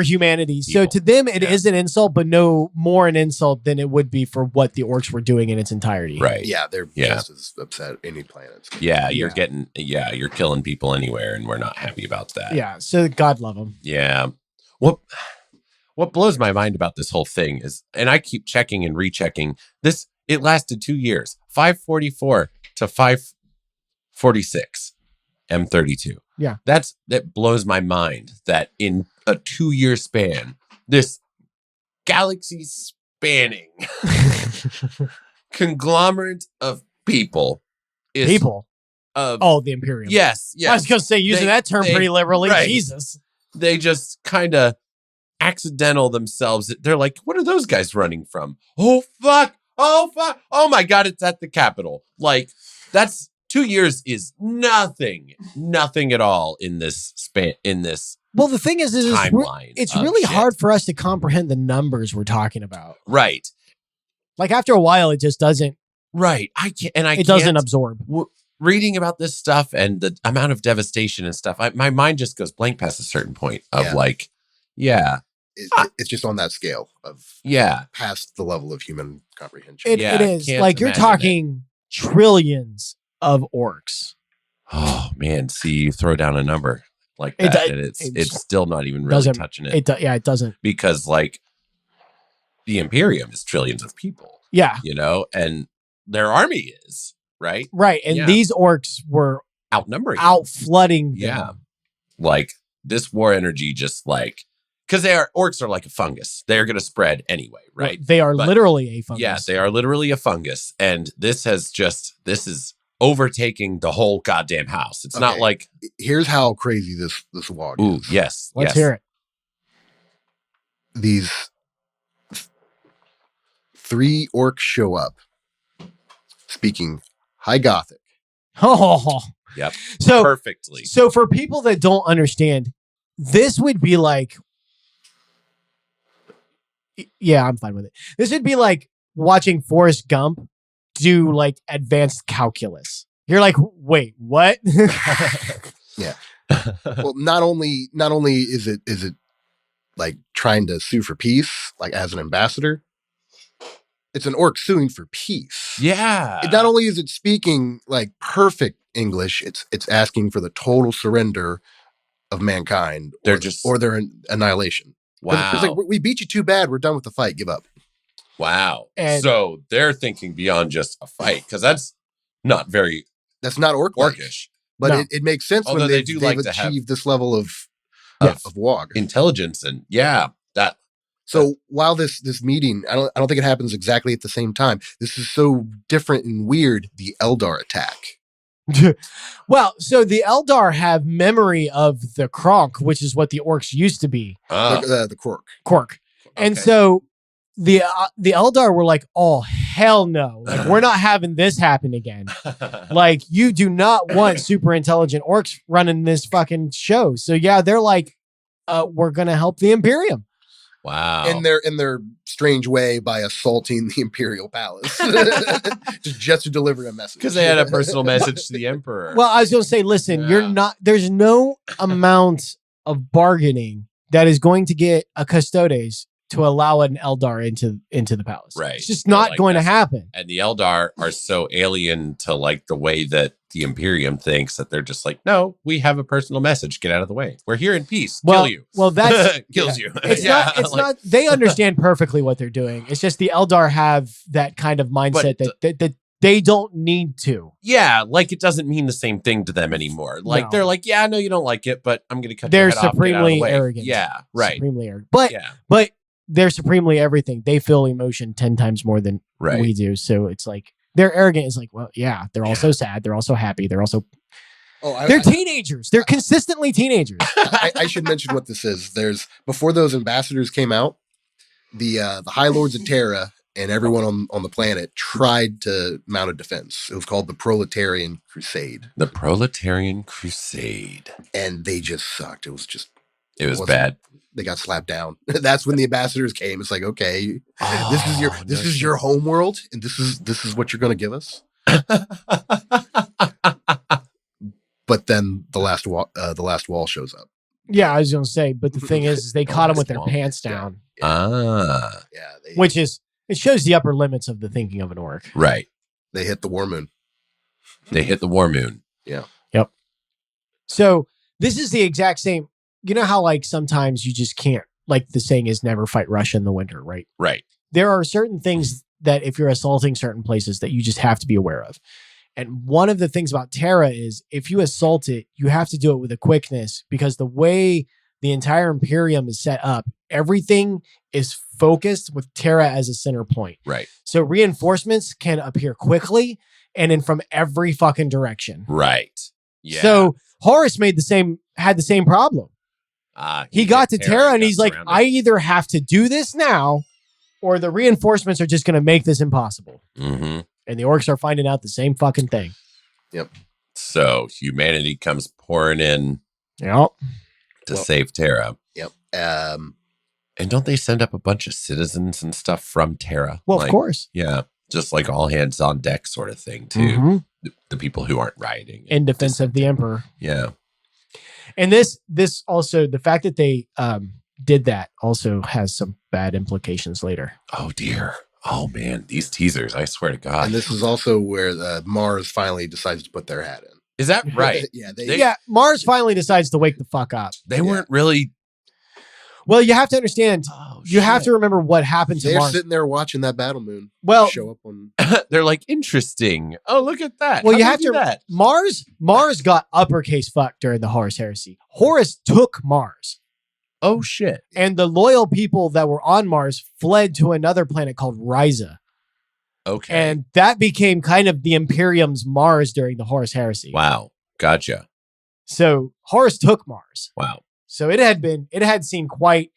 humanity. Evil. So to them, it is an insult, but no more an insult than it would be for what the orcs were doing in its entirety. Right. Yeah, they're just as upset any planet. Yeah, you're killing people anywhere, and we're not happy about that. Yeah, so God love them. Yeah. What blows my mind about this whole thing is, and I keep checking and rechecking this, it lasted 2 years, 544 to 546 M32. Yeah. That blows my mind that in a 2-year span, this galaxy spanning conglomerate of people is the Imperium. Yes. I was going to say, using that term pretty liberally. Right. Jesus. They just kind of accidental themselves. They're like, what are those guys running from? Oh, fuck. Oh my God, it's at the Capitol. Like, that's 2 years is nothing at all in this span, Well, the thing is timeline. It's really hard for us to comprehend the numbers we're talking about. Right. Like after a while, it just doesn't. Right. It doesn't absorb. Reading about this stuff and the amount of devastation and stuff, my mind just goes blank past a certain point of it's just on that scale of past the level of human comprehension. It is like you're talking trillions of orcs. Oh man, see, you throw down a number like that, and it's still not even really touching it. It doesn't, because like the Imperium is trillions of people. Yeah, and their army is right, and these orcs were flooding them. Yeah, like this war energy, just like. Because orcs are like a fungus. They're going to spread anyway, right? They are literally a fungus. Yeah, they are literally a fungus. And this is overtaking the whole goddamn house. It's not like... Here's how crazy this WOG is. Ooh, yes. Let's hear it. These 3 orcs show up speaking High Gothic. Oh. Yep. So, perfectly. So for people that don't understand, this would be like... Yeah, I'm fine with it. This would be like watching Forrest Gump do like advanced calculus. You're like, wait, what? Yeah. Well, not only is it like trying to sue for peace, like as an ambassador, it's an orc suing for peace. Yeah. Not only is it speaking like perfect English, it's asking for the total surrender of mankind, or their annihilation. Wow. It's like, we beat you too bad. We're done with the fight. Give up. Wow. So they're thinking beyond just a fight, because that's not orcish. But no. it makes sense. Although when they've like achieved this level of WOG intelligence, and So while this meeting, I don't think it happens exactly at the same time. This is so different and weird. The Eldar attack. Well, so the Eldar have memory of the Kronk, which is what the orcs used to be. The Kork. Okay. And so the Eldar were like, oh, hell no. Like, we're not having this happen again. Like, you do not want super intelligent orcs running this fucking show. So yeah, they're like, we're going to help the Imperium. Wow. In their strange way, by assaulting the Imperial Palace just to deliver a message. Because they had a personal message to the Emperor. Well, I was going to say, listen, there's no amount of bargaining that is going to get a Custodes to allow an Eldar into the palace. Right. It's just not going to happen. And the Eldar are so alien to like the way that the Imperium thinks that they're just like, no, we have a personal message. Get out of the way. We're here in peace. Kill you. Well, that's kills you. It's not. They understand perfectly what they're doing. It's just the Eldar have that kind of mindset that they don't need to. Yeah, like it doesn't mean the same thing to them anymore. Like they're like, yeah, I know you don't like it, but I'm going to cut your head off. They're supremely arrogant. Yeah, right. Supremely arrogant. But they're supremely everything. They feel emotion 10 times more than we do. So it's like they're arrogant. Is like, well, yeah, they're also sad. They're also happy. They're also They're teenagers. They're consistently teenagers. I should mention what this is. Before those ambassadors came out, the High Lords of Terra and everyone on the planet tried to mount a defense. It was called the Proletarian Crusade. The Proletarian Crusade. And they just sucked. It was bad. They got slapped down. That's when the ambassadors came. It's like, okay, this is your home world, and this is what you're going to give us. But then the last wall shows up. Yeah, I was going to say, but the thing is they caught them with their pants down. Yeah, it shows the upper limits of the thinking of an orc. Right. They hit the war moon. Yeah. Yep. So this is the exact same. You know how like sometimes you just can't, like the saying is never fight Russia in the winter, right? Right. There are certain things that if you're assaulting certain places that you just have to be aware of. And one of the things about Terra is if you assault it, you have to do it with a quickness because the way the entire Imperium is set up, everything is focused with Terra as a center point. Right. So reinforcements can appear quickly and in from every fucking direction. Right. Yeah. So Horus had the same problem. He got to Terra and he's like, I either have to do this now or the reinforcements are just going to make this impossible. Mm-hmm. And the orcs are finding out the same fucking thing. Yep. So humanity comes pouring in to save Terra. Yep. And don't they send up a bunch of citizens and stuff from Terra? Well, of course. Yeah. Just like all hands on deck sort of thing, too. Mm-hmm. The people who aren't rioting. In defense of the Emperor. Yeah. And this also, the fact that they did that also has some bad implications later. Oh, dear. Oh, man. These teasers, I swear to God. And this is also where Mars finally decides to put their hat in. Is that right? Yeah. Mars finally decides to wake the fuck up. They weren't really... Well, you have to understand, you have to remember what happened to They're Mars. sitting there watching that battle moon show up on... They're like, interesting. Oh, look at that. Well, you have to... Mars got uppercase fucked during the Horus Heresy. Horus took Mars. Oh, shit. And the loyal people that were on Mars fled to another planet called Risa. Okay. And that became kind of the Imperium's Mars during the Horus Heresy. Wow. Gotcha. So Horus took Mars. Wow. So it had seen quite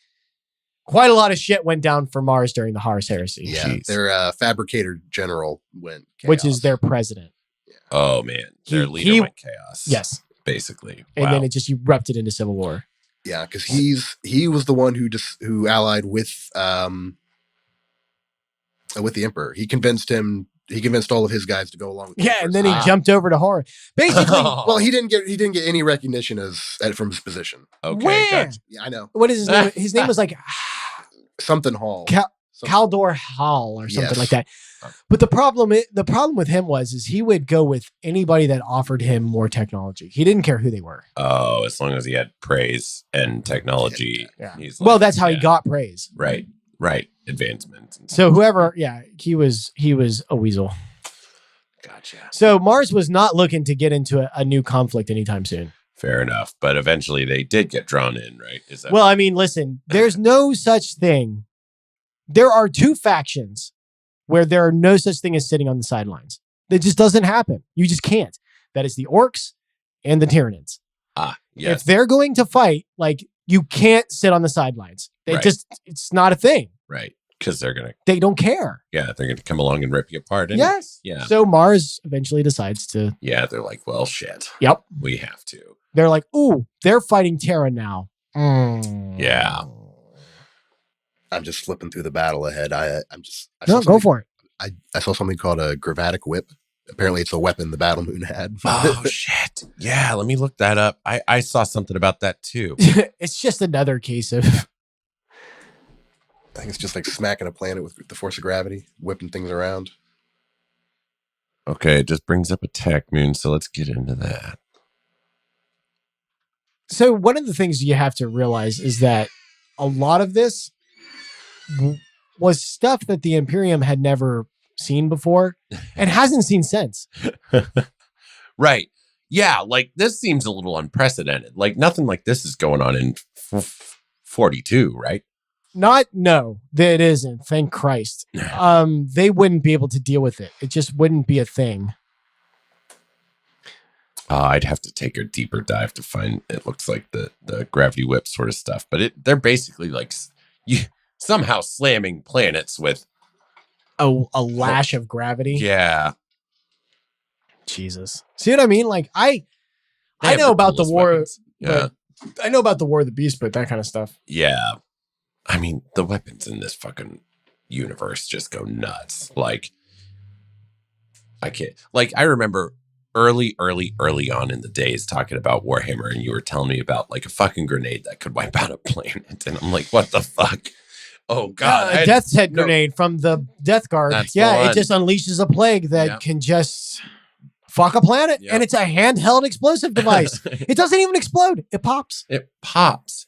a lot of shit went down for Mars during the Horus Heresy. Yeah, Jeez. their fabricator general went chaos. Which is their president. Yeah. Oh, man. Their leader went chaos. Yes. Basically. And then it just erupted into civil war. Yeah, because he was the one who allied with the Emperor. He convinced all of his guys to go along with and then he jumped over to Horus. Basically, well, he didn't get any recognition from his position. Okay, gotcha. Yeah, I know. What is his name? His name was like something Hall. Kaldor Hall or something like that. But the problem with him is he would go with anybody that offered him more technology. He didn't care who they were. Oh, as long as he had praise and technology. Yeah. He's well, that's how he got praise. Right. Advancement. So whoever, he was a weasel. Gotcha. So Mars was not looking to get into a new conflict anytime soon. Fair enough. But eventually they did get drawn in, right? Well, I mean, listen, there's no such thing. There are two factions where there are no such thing as sitting on the sidelines. It just doesn't happen. You just can't. That is the orcs and the Tyranids. Yes. If they're going to fight, you can't sit on the sidelines. It's not a thing. Right. Because they don't care. Yeah, they're going to come along and rip you apart. Yes. Yeah. So Mars eventually decides to. Yeah, they're like, well, shit. Yep. We have to. They're like, ooh, they're fighting Terra now. Yeah. I'm just flipping through the battle ahead. Go for it. I saw something called a Gravatic Whip. Apparently it's a weapon the Battle Moon had. Oh, shit. Yeah, let me look that up. I saw something about that too. It's just another case of... I think it's just like smacking a planet with the force of gravity, whipping things around. Okay, it just brings up a tech moon, so let's get into that. So one of the things you have to realize is that a lot of this was stuff that the Imperium had never seen before and hasn't seen since. Right. Yeah, this seems a little unprecedented. Nothing like this is going on in 42, right? No, it isn't. Thank Christ. They wouldn't be able to deal with it. It just wouldn't be a thing. I'd have to take a deeper dive to find. It looks like the gravity whip sort of stuff, but they're basically like you somehow slamming planets with a lash of gravity. Yeah. Jesus. See what I mean? Like I They know have about the coolest war. weapons. Yeah. I know about the War of the Beast, but that kind of stuff. Yeah. I mean, the weapons in this fucking universe just go nuts. Like, I can't. Like, I remember early on in the days talking about Warhammer, and you were telling me about like a fucking grenade that could wipe out a planet, and I'm like, what the fuck? Oh god, A Death's Head grenade from the Death Guard. That's Yeah, it just unleashes a plague that can just fuck a planet, and it's a handheld explosive device. It doesn't even explode. It pops. It pops.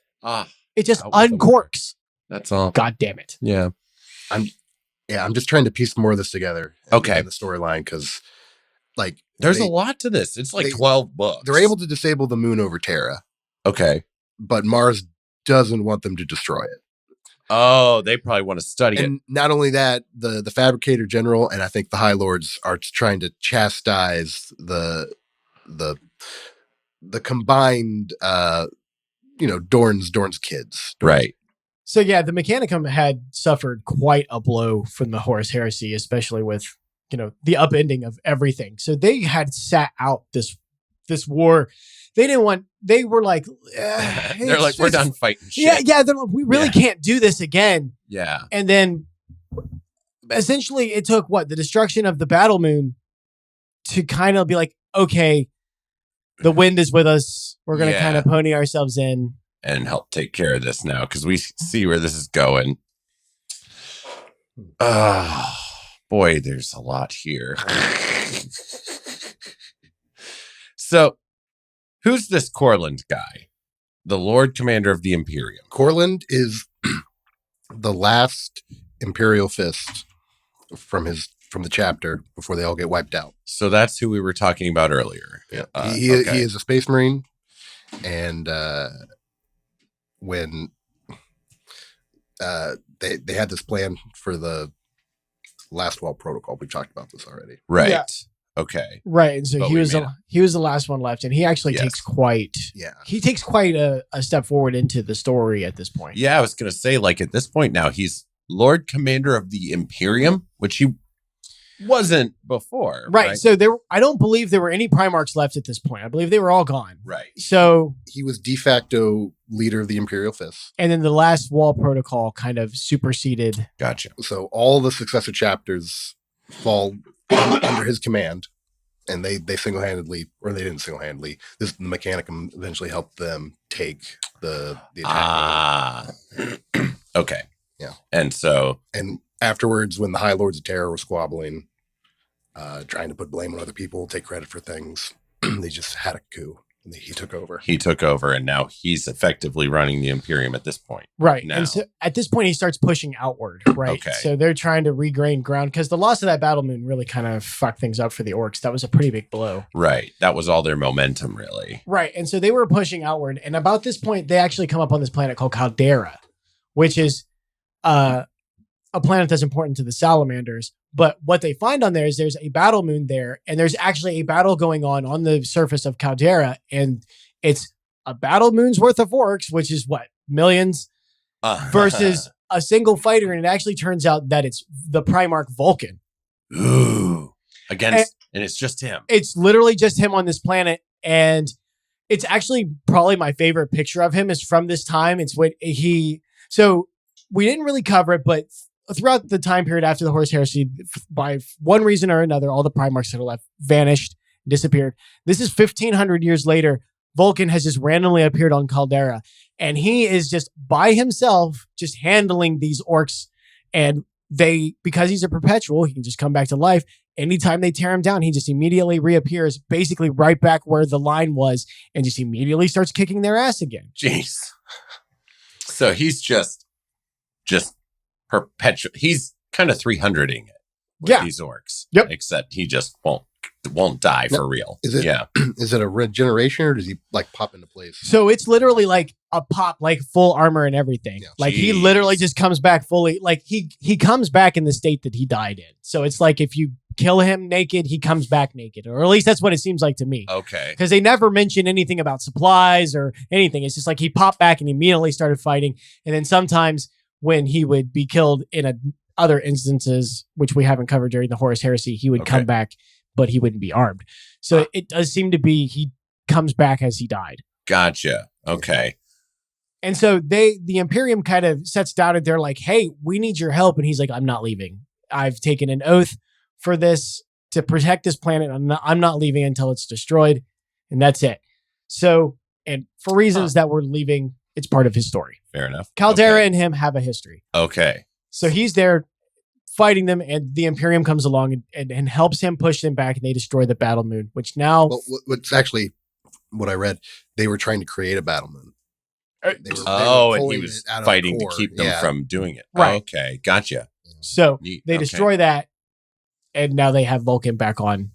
It just uncorks. That's all. God damn it. Yeah. I'm just trying to piece more of this together. Okay. In the storyline, because like there's a lot to this. It's like 12 books. They're able to disable the moon over Terra. Okay. But Mars doesn't want them to destroy it. Oh, they probably want to study and it. Not only that, the Fabricator General and I think the High Lords are trying to chastise the combined Dorn's kids. Right. So yeah, the Mechanicum had suffered quite a blow from the Horus Heresy, especially with, the upending of everything. So they had sat out this war. They were like, they're like, we're done fighting shit. Yeah. They're like, we really can't do this again. Yeah. And then essentially it took the destruction of the Battle Moon to kind of be like, okay, the wind is with us. We're going to kind of pony ourselves in. And help take care of this now, because we see where this is going. Oh, boy, there's a lot here. So, who's this Corland guy? The Lord Commander of the Imperium. Corland is the last Imperial Fist from the chapter before they all get wiped out. So that's who we were talking about earlier. Yeah. He is a Space Marine, and when they had this plan for the last wall protocol. We talked about this already. Right. Yeah. Okay. Right. And so he was the last one left, and he actually takes quite a step forward into the story at this point. Yeah, I was going to say, like, at this point now, he's Lord Commander of the Imperium, which he wasn't before. Right. So I don't believe there were any Primarchs left at this point. I believe they were all gone. Right. So he was de facto leader of the Imperial Fists. And then the last wall protocol kind of superseded. Gotcha. So all the successor chapters fall under his command, and they single-handedly, or they didn't single-handedly, the Mechanicum eventually helped them take the attack. Okay. Yeah. And afterwards, when the High Lords of Terror were squabbling, trying to put blame on other people, take credit for things, they just had a coup. And he took over. And now he's effectively running the Imperium at this point. Right. Now. And so at this point, he starts pushing outward, right? Okay. So they're trying to regain ground, because the loss of that Battle Moon really kind of fucked things up for the Orcs. That was a pretty big blow. That was all their momentum, really. Right. And so they were pushing outward. And about this point, they actually come up on this planet called Caldera, which is a planet that's important to the Salamanders. But what they find on there is there's a Battle Moon there, and there's actually a battle going on the surface of Caldera, and it's a Battle Moon's worth of orcs, which is millions, versus a single fighter, and it actually turns out that it's the Primarch Vulcan. Ooh. And it's just him. It's literally just him on this planet, and it's actually probably my favorite picture of him is from this time. It's when so we didn't really cover it, but throughout the time period after the Horus Heresy, by one reason or another, all the Primarchs that are left vanished, disappeared. This is 1,500 years later. Vulcan has just randomly appeared on Caldera, and he is just by himself, just handling these orcs. And because he's a perpetual, he can just come back to life. Anytime they tear him down, he just immediately reappears, basically right back where the line was, and just immediately starts kicking their ass again. Jeez. So he's just perpetual. He's kind of 300ing it with these orcs. Yep. Except he just won't die for real. Is it? Yeah. Is it a regeneration, or does he pop into place? So it's literally like a pop, like full armor and everything. Yeah. Like he literally just comes back fully. Like he comes back in the state that he died in. So it's like if you kill him naked, he comes back naked, or at least that's what it seems like to me. Okay. Because they never mention anything about supplies or anything. It's just like he popped back and immediately started fighting. And then sometimes when he would be killed in other instances, which we haven't covered during the Horus Heresy, he would come back, but he wouldn't be armed. So it does seem to be he comes back as he died. Gotcha. Okay. And so the Imperium kind of sets down and they're like, hey, we need your help. And he's like, I'm not leaving. I've taken an oath for this to protect this planet. I'm not leaving until it's destroyed. And that's it. So, and for reasons that we're leaving, it's part of his story. Fair enough. Caldera and him have a history. Okay. So he's there fighting them, and the Imperium comes along and helps him push them back, and they destroy the Battle Moon, which now... Well, what's actually what I read, they were trying to create a Battle Moon. And he was fighting to keep them from doing it. Right. Okay, gotcha. So they destroy that, and now they have Vulcan back on.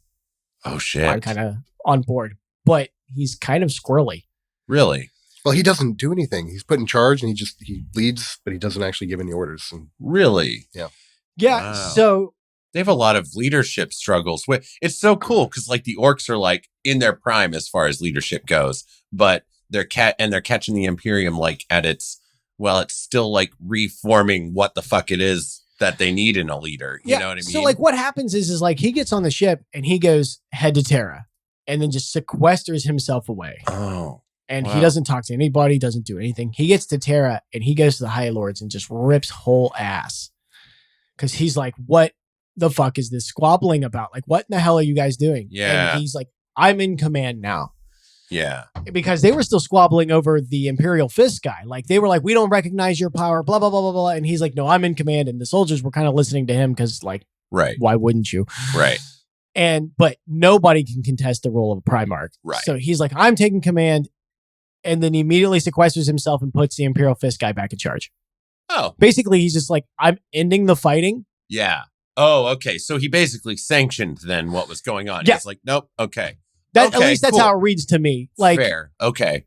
Oh, shit. Kind of on board. But he's kind of squirrely. Really? Well, he doesn't do anything. He's put in charge, and he leads, but he doesn't actually give any orders. And, really? Yeah. Yeah, wow. So... They have a lot of leadership struggles. It's so cool because like the orcs are like in their prime as far as leadership goes, but they're catching the Imperium like at its it's still like reforming what the fuck it is that they need in a leader. You know what I mean? So like what happens is like he gets on the ship and he goes head to Terra and then just sequesters himself away. Oh. And he doesn't talk to anybody, doesn't do anything. He gets to Terra and he goes to the High Lords and just rips whole ass. Because he's like, what the fuck is this squabbling about? Like, what in the hell are you guys doing? Yeah. And he's like, I'm in command now. Yeah. Because they were still squabbling over the Imperial Fist guy. Like, they were like, we don't recognize your power, blah, blah, blah, blah, blah. And he's like, no, I'm in command. And the soldiers were kind of listening to him because, like, why wouldn't you? Right. But nobody can contest the role of a Primarch. Right. So he's like, I'm taking command. And then he immediately sequesters himself and puts the Imperial Fist guy back in charge. Oh. Basically, he's just like, I'm ending the fighting. Yeah. Oh, okay. So he basically sanctioned then what was going on. Yeah. He's like, nope. Okay. At least that's how it reads to me. Like, fair. Okay.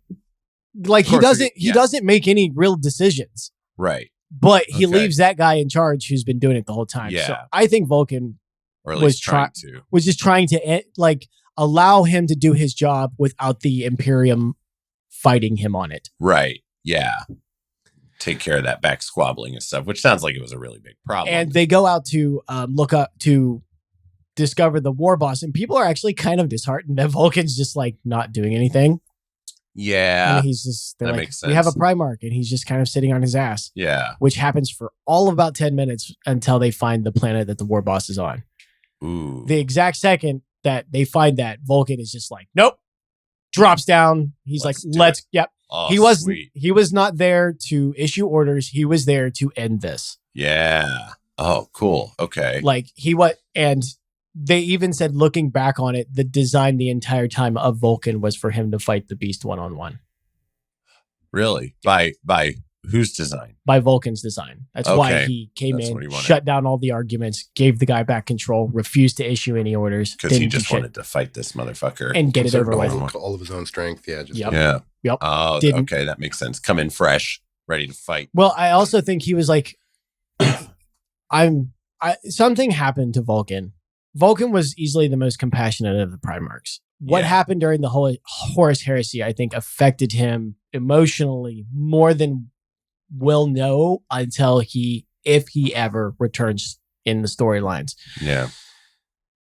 Like he doesn't make any real decisions. Right. But he leaves that guy in charge who's been doing it the whole time. Yeah. So I think Vulcan or at least was just trying to like allow him to do his job without the Imperium fighting him on it. Right. Yeah. Take care of that back squabbling and stuff, which sounds like it was a really big problem. And they go out to look up to discover the war boss, and people are actually kind of disheartened that Vulcan's just like not doing anything. Yeah. And he's just, that like, makes sense. We have a Primarch, and he's just kind of sitting on his ass. Yeah. Which happens for all of about 10 minutes until they find the planet that the war boss is on. Ooh. The exact second that they find that, Vulcan is just like, nope. Drops down. He's yep. Oh, he was not there to issue orders. He was there to end this. Yeah. Oh, cool. Okay. Like and they even said, looking back on it, the design the entire time of Vulcan was for him to fight the Beast one-on-one. Really? By whose design? By Vulcan's design. That's why he came in, shut down all the arguments, gave the guy back control, refused to issue any orders. Because he just wanted to fight this motherfucker. And get it over with. All of his own strength. Yeah. Yep. Oh, okay. That makes sense. Come in fresh, ready to fight. Well, I also think he was like, something happened to Vulcan. Vulcan was easily the most compassionate of the Primarchs. What happened during the whole Horus Heresy, I think, affected him emotionally more than we'll know until if he ever returns in the storylines. Yeah.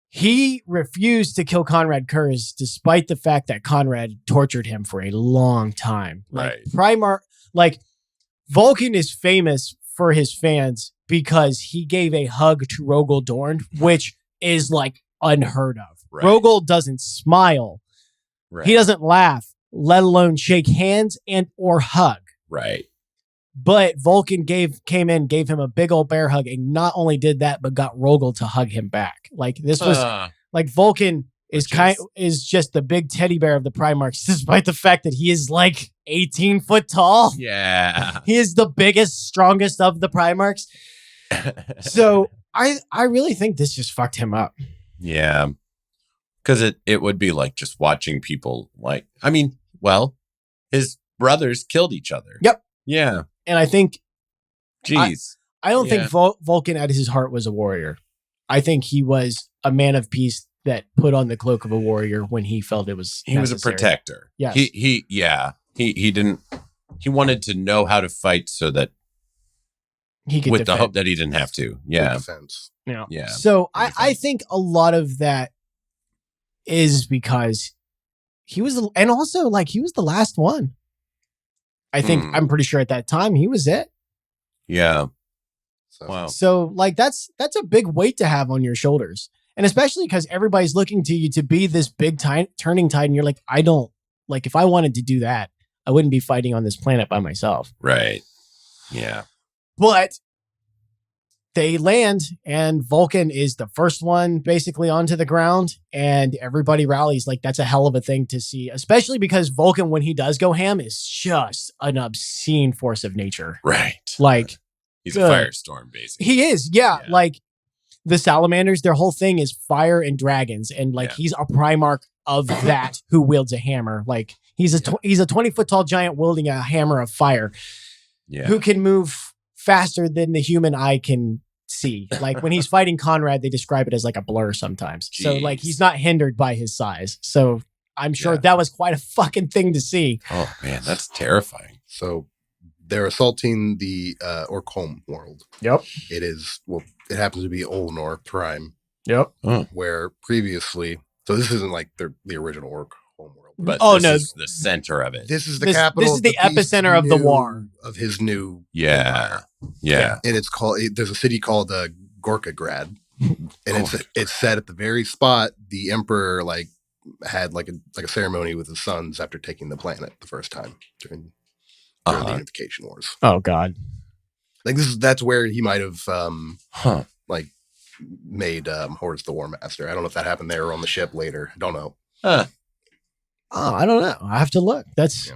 He refused to kill Conrad Kurz despite the fact that Conrad tortured him for a long time. Vulcan is famous for his fans because he gave a hug to Rogel Dorn, which is like unheard of. Right. Rogel doesn't smile. Right. He doesn't laugh, let alone shake hands and or hug. Right. But Vulcan gave him a big old bear hug, and not only did that, but got Rogel to hug him back. Like this was like Vulcan is just the big teddy bear of the Primarchs, despite the fact that he is like 18 foot tall. Yeah. He is the biggest, strongest of the Primarchs. So I really think this just fucked him up. Yeah. Because it would be like just watching people his brothers killed each other. Yep. Yeah. And I think, jeez, I don't think Vulcan at his heart was a warrior. I think he was a man of peace that put on the cloak of a warrior when he felt it was He was a necessary. protector. Yes. He didn't. He wanted to know how to fight so that He could with defend. the hope that he didn't have to. Yeah. Defense. Yeah. So I think a lot of that is because he was, and also like he was the last one. I think I'm pretty sure at that time he was it. Yeah. So, Wow. So like that's a big weight to have on your shoulders, and especially because everybody's looking to you to be this big turning tide, and you're like, I don't like if I wanted to do that, I wouldn't be fighting on this planet by myself. Right. Yeah. But they land, and Vulcan is the first one basically onto the ground, and everybody rallies. Like, that's a hell of a thing to see, especially because Vulcan, when he does go ham, is just an obscene force of nature. Right. Like, He's good. a firestorm, basically. He is, yeah. Like, the Salamanders, their whole thing is fire and dragons, and like he's a Primarch of that who wields a hammer. Like, he's a 20-foot tall giant wielding a hammer of fire. Yeah. Who can move faster than the human eye can see. Like when he's fighting Conrad, they describe it as like a blur sometimes. Jeez. So like he's not hindered by his size. So I'm sure that was quite a fucking thing to see. Oh man, that's terrifying. So they're assaulting the Orc home world. Yep. It happens to be Ulnor Prime. Yep. Where previously, so this isn't like the original Orc home world. But this is the center of it. This is the capital. This is the epicenter of the war. Of his new empire. Yeah. And it's called, there's a city called Gorkograd. And it's set at the very spot the emperor like had like a ceremony with his sons after taking the planet the first time during the Unification Wars. Oh God. Like that's where he might have like made Horus the War Master. I don't know if that happened there or on the ship later. I don't know. Oh, I don't know. I have to look. That's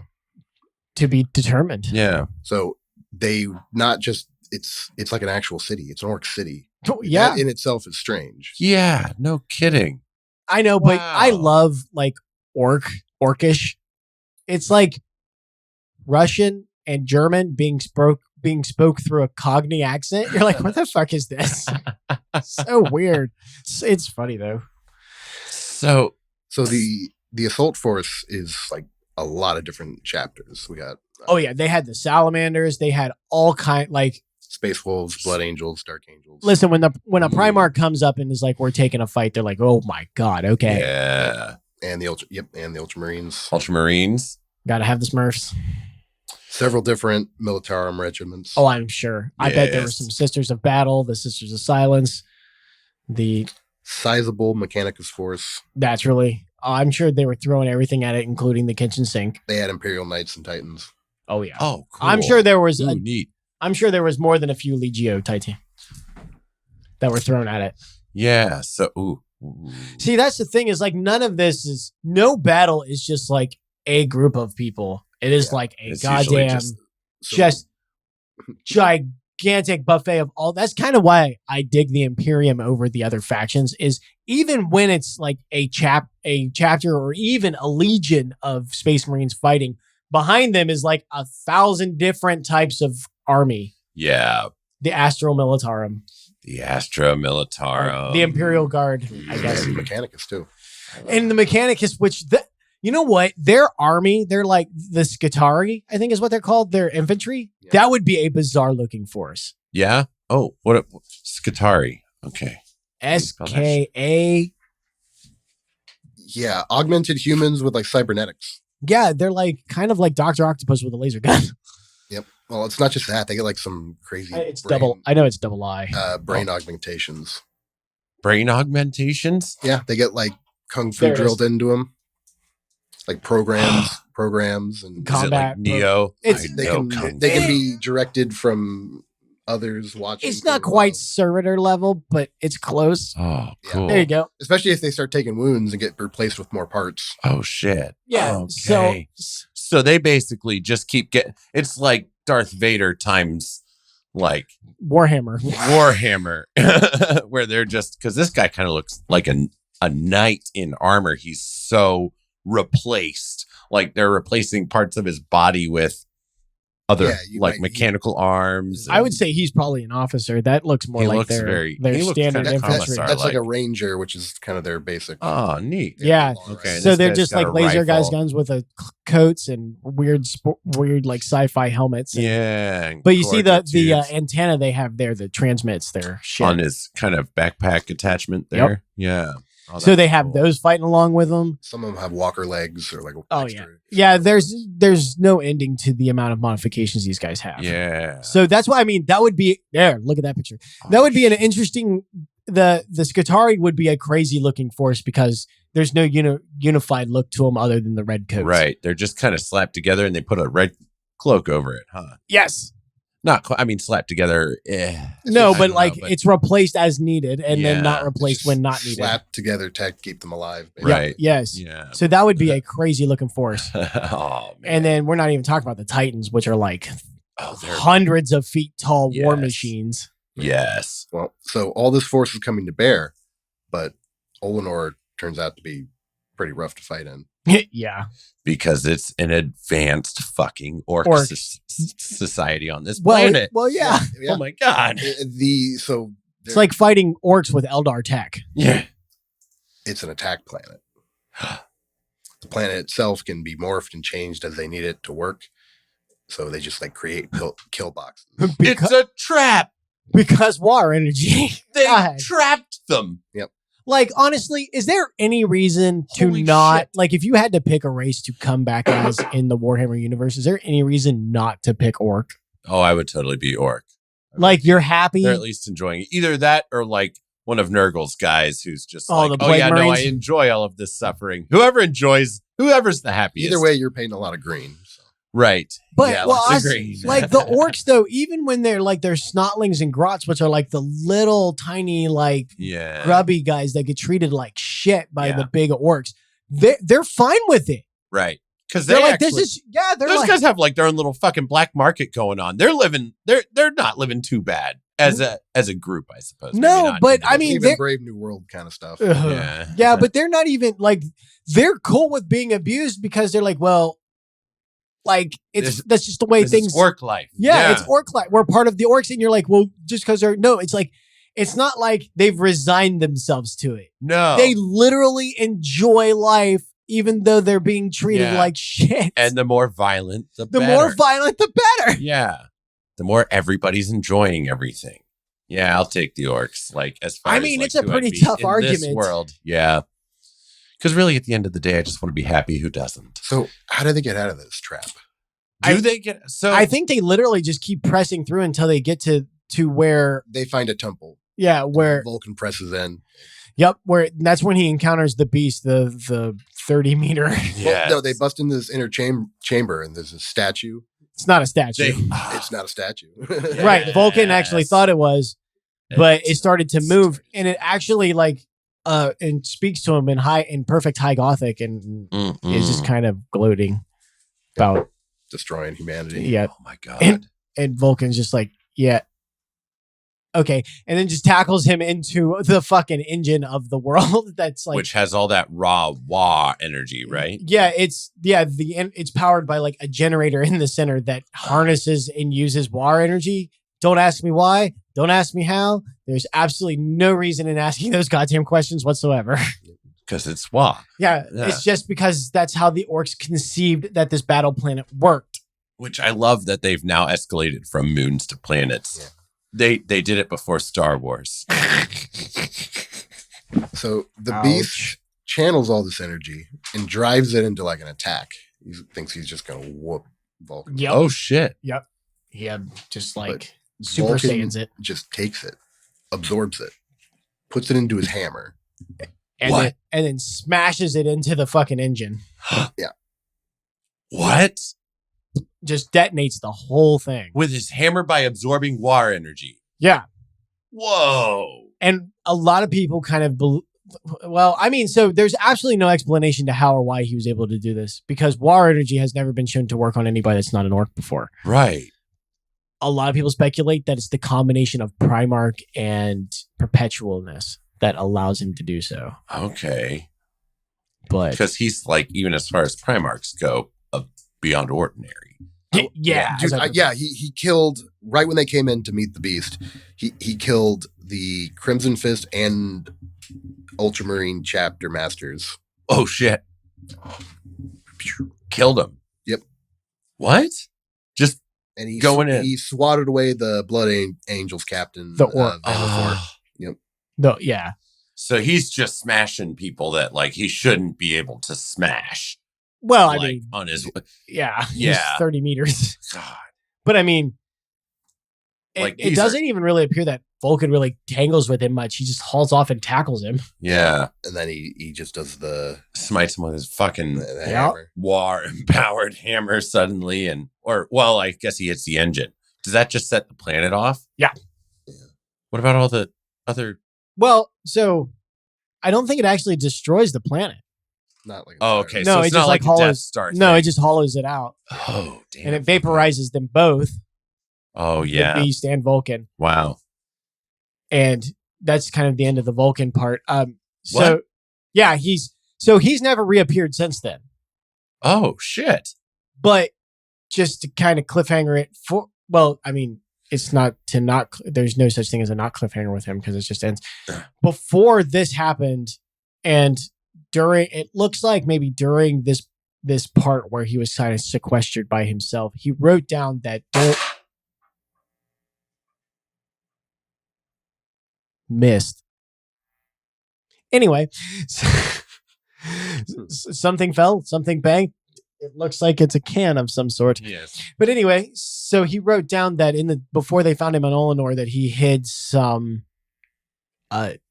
to be determined. Yeah. So they not just it's like an actual city. It's an orc city. Oh, yeah. That in itself is strange. Yeah. No kidding. I know, but I love like orcish. It's like Russian and German being spoke through a Cockney accent. You're like, what the fuck is this? So weird. It's funny though. So the assault force is like a lot of different chapters. We got they had the Salamanders. They had all like Space Wolves, Blood Angels, Dark Angels. Listen, when a Primarch comes up and is like, we're taking a fight, they're like, oh my God, okay. Yeah. And the Ultramarines. Ultramarines. Gotta have the Smurfs. Several different Militarum regiments. Oh, I'm sure. I bet there were some Sisters of Battle, the Sisters of Silence, the sizable Mechanicus force. Naturally. I'm sure they were throwing everything at it, including the kitchen sink. They had Imperial Knights and Titans. Oh yeah. Oh, cool. I'm sure there was neat. I'm sure there was more than a few Legio Titan that were thrown at it. Yeah. So, ooh. See, that's the thing is like no battle is just like a group of people. It is like a goddamn just gigantic buffet of all. That's kind of why I dig the Imperium over the other factions is even when it's like a chapter or even a legion of Space Marines fighting, behind them is like 1,000 different types of army. Yeah. The Astro Militarum. The Astro Militarum. The Imperial Guard, I guess. And the Mechanicus too. And the Mechanicus, you know what? Their army, they're like the Skitarii, I think is what they're called. Their infantry. Yeah. That would be a bizarre looking force. Yeah. Oh, what? Skitarii. Okay. SKA. Yeah. Augmented humans with like cybernetics. Yeah. They're like kind of like Dr. Octopus with a laser gun. Yep. Well, it's not just that. They get like some crazy. It's double. I know it's double I. Brain augmentations. Brain augmentations? Yeah. They get like kung fu drilled into them. Like programs and combat. Is it like Neo? They can be directed from others watching. It's not quite Servitor level, but it's close. Oh, cool. Yeah. There you go. Especially if they start taking wounds and get replaced with more parts. Oh shit. Yeah. Okay. So they basically just keep getting. It's like Darth Vader times like Warhammer, where they're just because this guy kind of looks like a knight in armor. He's so replaced, like they're replacing parts of his body with other Yeah, you like might- mechanical arms. I would say he's probably an officer. That looks more He like looks their very- their he looks standard kinda infantry. commissar. That's like a like- ranger, which is kind of their basic. Oh, neat. Yeah. long Okay, rifle. So this they're guy's just got like a laser guys rifle. guns with coats and weird like sci-fi helmets. And- Yeah. and But you see the cord tubes antenna they have there that transmits their shit. on his kind of backpack attachment Yep. there. Yeah. Oh, So they that's have cool. those fighting along with them. Some of them have walker legs or like. Oh, extra- Yeah, there's no ending to the amount of modifications these guys have. Yeah. So that's why I mean that would be there. Look at that picture. That would be an interesting. The Skitarii would be a crazy looking force because there's no unified look to them other than the red coats. Right. They're just kind of slapped together and they put a red cloak over it, huh? Yes. Slapped together. No, I but don't like know, but- it's replaced as needed and then not Yeah, replaced Just when not needed. Slap together tech, keep them alive. Yeah, Right. Yes. Yeah. So that would be a crazy looking force. Oh man. And then we're not even talking about the Titans, which are like oh, they're hundreds of feet tall war Yes. machines. yes. Well, so all this force is coming to bear, but Olenor turns out to be pretty rough to fight in. Yeah. Because it's an advanced fucking orc Orc. society on this Well, planet. yeah. Oh my god. It's like fighting orcs with Eldar tech. Yeah. it's an attack planet. The planet itself can be morphed and changed as they need it to work. So they just like create kill boxes. It's a trap. Because war energy. They God. trapped them. Like, honestly, is there any reason to Holy not, shit. like, if you had to pick a race to come back as in the Warhammer universe, is there any reason not to pick orc? Oh, I would totally be orc. Like, you're happy? They're at least enjoying it. Either that or like one of Nurgle's guys who's just Oh, like, the oh Plague yeah, no, I Marines? enjoy all of this suffering. Whoever's the happiest. Either way, you're painting a lot of green. So. Right. But, yeah, well, let's I- agree. like, the orcs, though, even when they're like, they're snotlings and grots, which are like the little tiny, like, yeah. grubby guys that get treated like shit by Yeah. the big orcs, they're fine with it. Right. Because They're they like, actually, this is, yeah, they're those like, guys have like their own little fucking black market going on. They're not living too bad as a group, I suppose. Maybe No, not but I individually. mean, Even they're- Brave New World kind of stuff. yeah. yeah, but they're not even like, they're cool with being abused because they're like, well, like that's just the way This things is orc life. Yeah, it's orc life. We're part of the orcs, and you're like, well, just because they're no, it's like it's not like they've resigned themselves to it. No. They literally enjoy life, even though they're being treated Yeah. like shit. and the more violent, the the better. more violent, the better. Yeah. The more everybody's enjoying everything. Yeah, I'll take the orcs. Like as far I as, mean, like, it's a who I'd pretty be tough in argument. This world. Yeah. Because really, at the end of the day, I just want to be happy. Who doesn't? So how do they get out of this trap? Do they get so? I think they literally just keep pressing through until they get to where, They find a temple. where, Vulcan presses in. yep, where that's when he encounters the beast, the 30-meter. yeah. Well, no, they bust into this inner chamber and there's a statue. It's not a statue. It's not a statue. Right. Vulcan actually Yes. thought it was, but it started to move and it actually like and speaks to him in perfect high gothic and is just kind of gloating about Destroying humanity. yeah. Oh my god. And Vulcan's just like, yeah. Okay. And then just tackles him into the fucking engine of the world that's like Which has all that raw energy, right? yeah, it's it's powered by like a generator in the center that harnesses and uses war energy. Don't ask me why. Don't ask me how. There's absolutely no reason in asking those goddamn questions whatsoever. Because it's Wa. Yeah, Yeah. it's just because that's how the orcs conceived that this battle planet worked. Which I love that they've now escalated from moons to planets. Yeah. They did it before Star Wars. So the Ouch. beast channels all this energy and drives it into like an attack. He thinks he's just going to whoop Vulcan. Yep. Oh shit. Yep. Yeah, just like But Super Vulcan Saiyans it. just takes it, absorbs it, puts it into his hammer. What? And then smashes it into the fucking engine. What? Just detonates the whole thing. With his hammer by absorbing war energy. Yeah. Whoa. And a lot of people kind of well, I mean, so there's absolutely no explanation to how or why he was able to do this because war energy has never been shown to work on anybody that's not an orc before. Right. A lot of people speculate that it's the combination of Primarch and perpetualness that allows him to do so. Okay. But Because he's like, even as far as Primarchs go, beyond ordinary. Yeah. Dude, he killed right when they came in to meet the beast. He killed the Crimson Fist and Ultramarine chapter masters. Oh shit! Killed him. Yep. What? Just and he going in. He swatted away the Blood Angels captain. The Orc. Yep. No, yeah. So he's just smashing people that like he shouldn't be able to smash. Well, like, I mean, on his yeah, yeah, 30 meters. God. But I mean, like it doesn't even really appear that Vulcan really tangles with him much. He just hauls off and tackles him. Yeah, and then he just does the smites him with his fucking hammer. War empowered hammer suddenly, I guess he hits the engine. Does that just set the planet off? Yeah. What about all the other? Well, so I don't think it actually destroys the planet. Not like okay. No, So it it's just not like hollows. Death Star No, thing. it just hollows it out. Oh, damn! And it vaporizes them both. Oh yeah, the Beast and Vulcan. Wow. And that's kind of the end of the Vulcan part. So What? yeah, he's never reappeared since then. Oh shit! But just to kind of cliffhanger it for, well, I mean, it's not to not. There's no such thing as a not cliffhanger with him because it just ends. Before this happened, and during, it looks like maybe during this part where he was kind of sequestered by himself, he wrote down that missed. Anyway, something fell, something banged. It looks like it's a can of some sort. Yes. But anyway, so he wrote down that before they found him on Olenor, that he hid some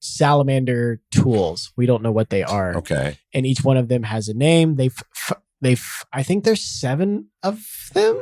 salamander tools. We don't know what they are. Okay. And each one of them has a name. I think there's 7 of them,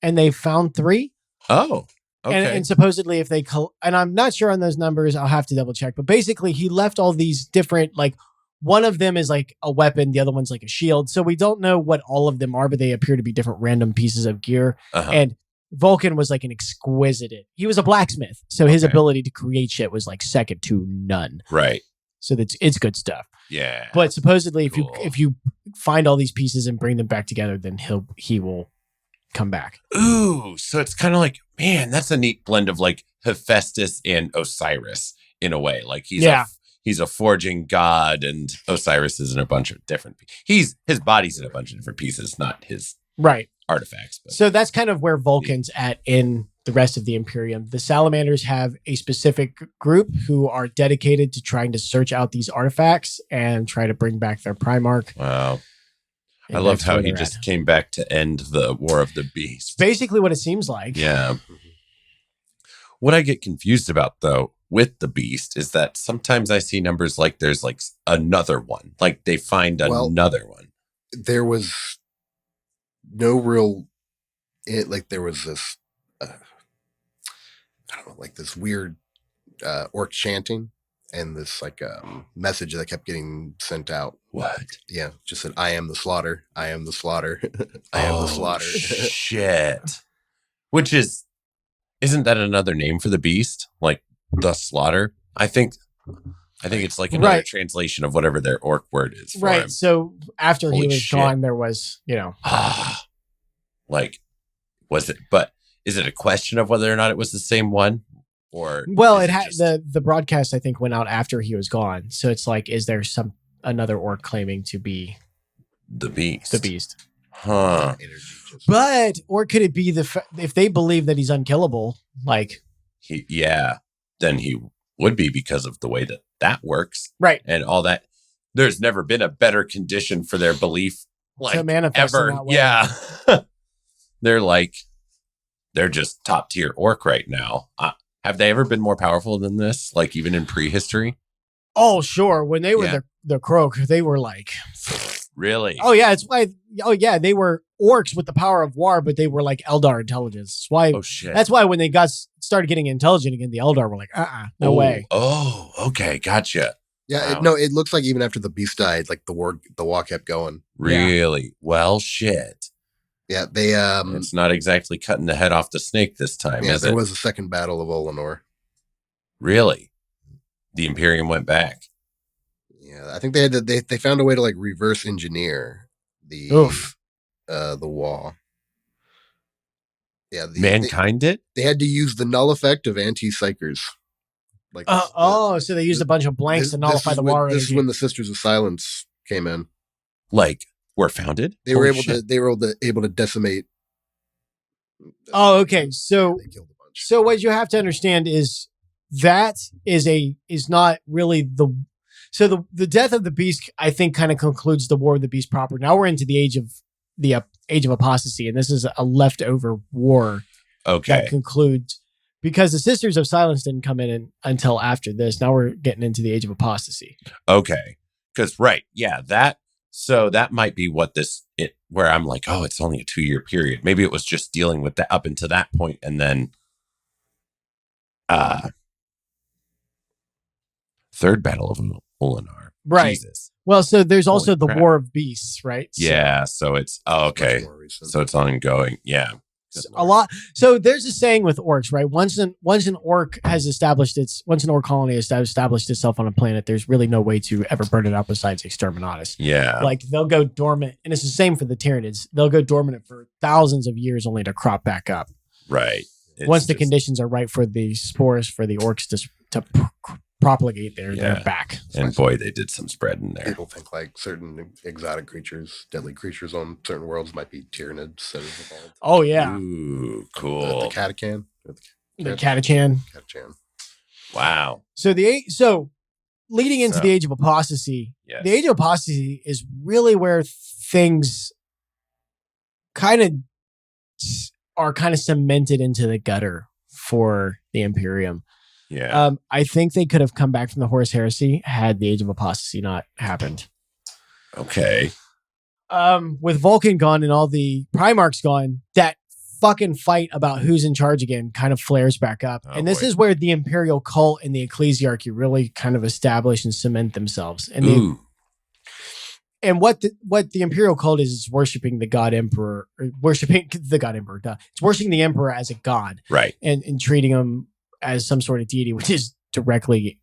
and they found 3. Oh. Okay. And supposedly if they, and I'm not sure on those numbers, I'll have to double check, but basically he left all these different, like one of them is like a weapon. The other one's like a shield. So we don't know what all of them are, but they appear to be different random pieces of gear. Uh-huh. And Vulcan was like an exquisite. He was a blacksmith. So his ability to create shit was like second to none. Right. So it's good stuff. Yeah. But supposedly Cool. if you find all these pieces and bring them back together, then he will come back. Ooh, so it's kind of like, man, that's a neat blend of like Hephaestus and Osiris in a way. Like he's a forging god, and Osiris is in a bunch of different. His body's in a bunch of different pieces, not his artifacts. But. So that's kind of where Vulcan's at in the rest of the Imperium. The Salamanders have a specific group who are dedicated to trying to search out these artifacts and try to bring back their Primarch. Wow. And I loved that's how where he they're just at. came back to end the War of the Beast. Basically what it seems like. Yeah. What I get confused about, though, with the Beast is that sometimes I see numbers like there's like another one. Like they find another one. There was no real... there was this... I don't know, like this weird orc chanting and this like message that kept getting sent out. What? Yeah, just said, I am the slaughter. I am the slaughter. I am the slaughter. Shit. Which isn't that another name for the beast? Like the slaughter? I think it's like another translation of whatever their orc word is. For him. So after Holy he was shit. gone, there was, like, was it, but is it a question of whether or not it was the same one? Or well, is it had just- the broadcast, I think, went out after he was gone. So it's like, is there another orc claiming to be the beast? the beast? Huh. But, or could it be if they believe that he's unkillable, like... Then he would be because of the way that works. Right. And all that. There's never been a better condition for their belief, like, to manifest ever. in that way. Yeah. They're just top tier orc right now. Have they ever been more powerful than this? Like even in prehistory? Oh, sure. When they were the Croak, they were like... Really? Oh, yeah. It's why... Oh, yeah. They were orcs with the power of war, but they were like Eldar intelligence. That's why, Oh, shit. that's why when they started getting intelligent again, the Eldar were like, no way. Oh, okay. Gotcha. Yeah, Wow. it looks like even after the beast died, like the war kept going. Really? Well, shit. Yeah, they It's not exactly cutting the head off the snake this time, yeah, is there it? was a second battle of Olenor. Really? The Imperium went back. Yeah, I think they found a way to like reverse engineer the Oof. the wall. Yeah, Mankind did? They had to use the null effect of anti-psychers. Like, so they used a bunch of blanks to nullify the war. This is when the Sisters of Silence came in. Like, were founded? They were able to decimate. Oh, okay. So, they killed a bunch. So what you have to understand is that is not really the death of the beast. I think kind of concludes the War of the Beast proper. Now we're into the Age of Apostasy, and this is a leftover war. Okay. That concludes because the Sisters of Silence didn't come in until after this. Now we're getting into the Age of Apostasy. Okay. Because so that might be what where I'm like, oh, it's only a 2-year period. Maybe it was just dealing with that up until that point, and then Third Battle of Olinar. Right. Jesus. Well, so there's also Holy the crap. War of Beasts, right? Yeah. So it's okay. So it's ongoing. Yeah. A lot. So there's a saying with orcs, right? Once an orc colony has established itself on a planet, there's really no way to ever burn it out besides exterminatus. Yeah. Like they'll go dormant, and it's the same for the Tyranids. They'll go dormant for thousands of years only to crop back up. Right. Once the conditions are right for the spores for the orcs to propagate they're back. And boy, they did some spreading there. People think like certain exotic creatures, deadly creatures on certain worlds might be Tyranids that have evolved. Oh yeah. Ooh, cool. The Catachan. The Catachan. Wow. So leading into the Age of Apostasy, the Age of Apostasy is really where things are kind of cemented into the gutter for the Imperium. Yeah. I think they could have come back from the Horus Heresy had the Age of Apostasy not happened. Okay. With Vulcan gone and all the Primarchs gone, that fucking fight about who's in charge again kind of flares back up. And this is where the Imperial cult and the ecclesiarchy really kind of establish and cement themselves. And what the Imperial cult is worshiping the God Emperor, or worshiping the God Emperor. It's worshiping the Emperor as a god. Right. And treating him as some sort of deity, which is directly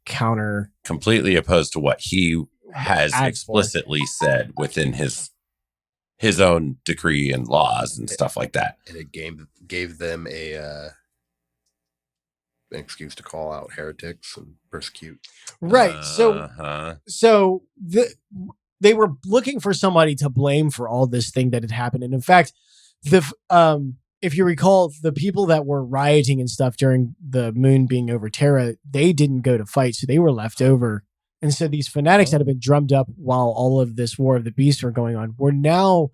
completely opposed to what he has explicitly said within his own decree and laws and stuff like that. And it gave them an excuse to call out heretics and persecute. Right. They were looking for somebody to blame for all this thing that had happened. And in fact, if you recall, the people that were rioting and stuff during the moon being over Terra, they didn't go to fight, so they were left over. And so these fanatics that had been drummed up while all of this War of the Beasts were going on were now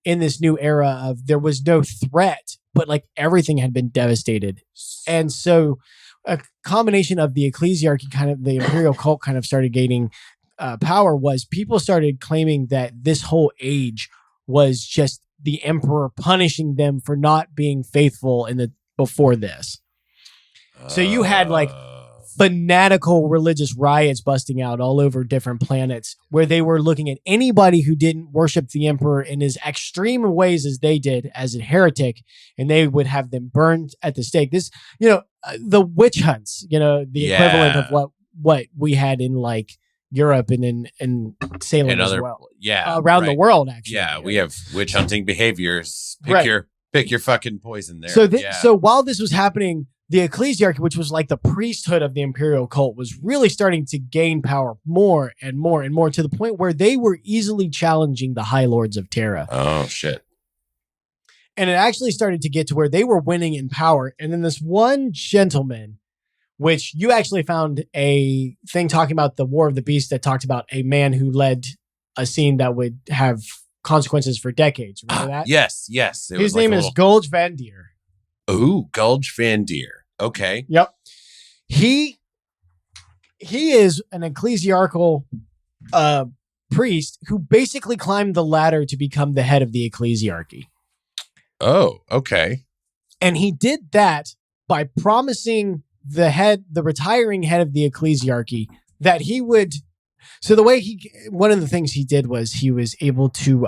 in this new era of there was no threat, but like everything had been devastated. And so a combination of the ecclesiarchy, kind of the Imperial cult kind of started gaining power, was people started claiming that this whole age was just the Emperor punishing them for not being faithful before this. So you had like fanatical religious riots busting out all over different planets where they were looking at anybody who didn't worship the Emperor in as extreme ways as they did as a heretic, and they would have them burned at the stake. This, the witch hunts, the equivalent of what we had in like Europe and in Salem as well. Yeah. Around the world, actually. Yeah, we have witch hunting behaviors. Pick your fucking poison there. So while this was happening, the ecclesiarchy, which was like the priesthood of the Imperial cult, was really starting to gain power more and more and more, to the point where they were easily challenging the High Lords of Terra. Oh, shit. And it actually started to get to where they were winning in power. And then this one gentleman, which you actually found a thing talking about the War of the Beast that talked about a man who led a scene that would have consequences for decades. Remember that? Yes. His name is Gulge Van Deer. Ooh, Gulge Van Deer. Okay. Yep. He is an ecclesiarchal priest who basically climbed the ladder to become the head of the ecclesiarchy. Oh, okay. And he did that by promising the retiring head of the ecclesiarchy that he would. So one of the things he did was he was able to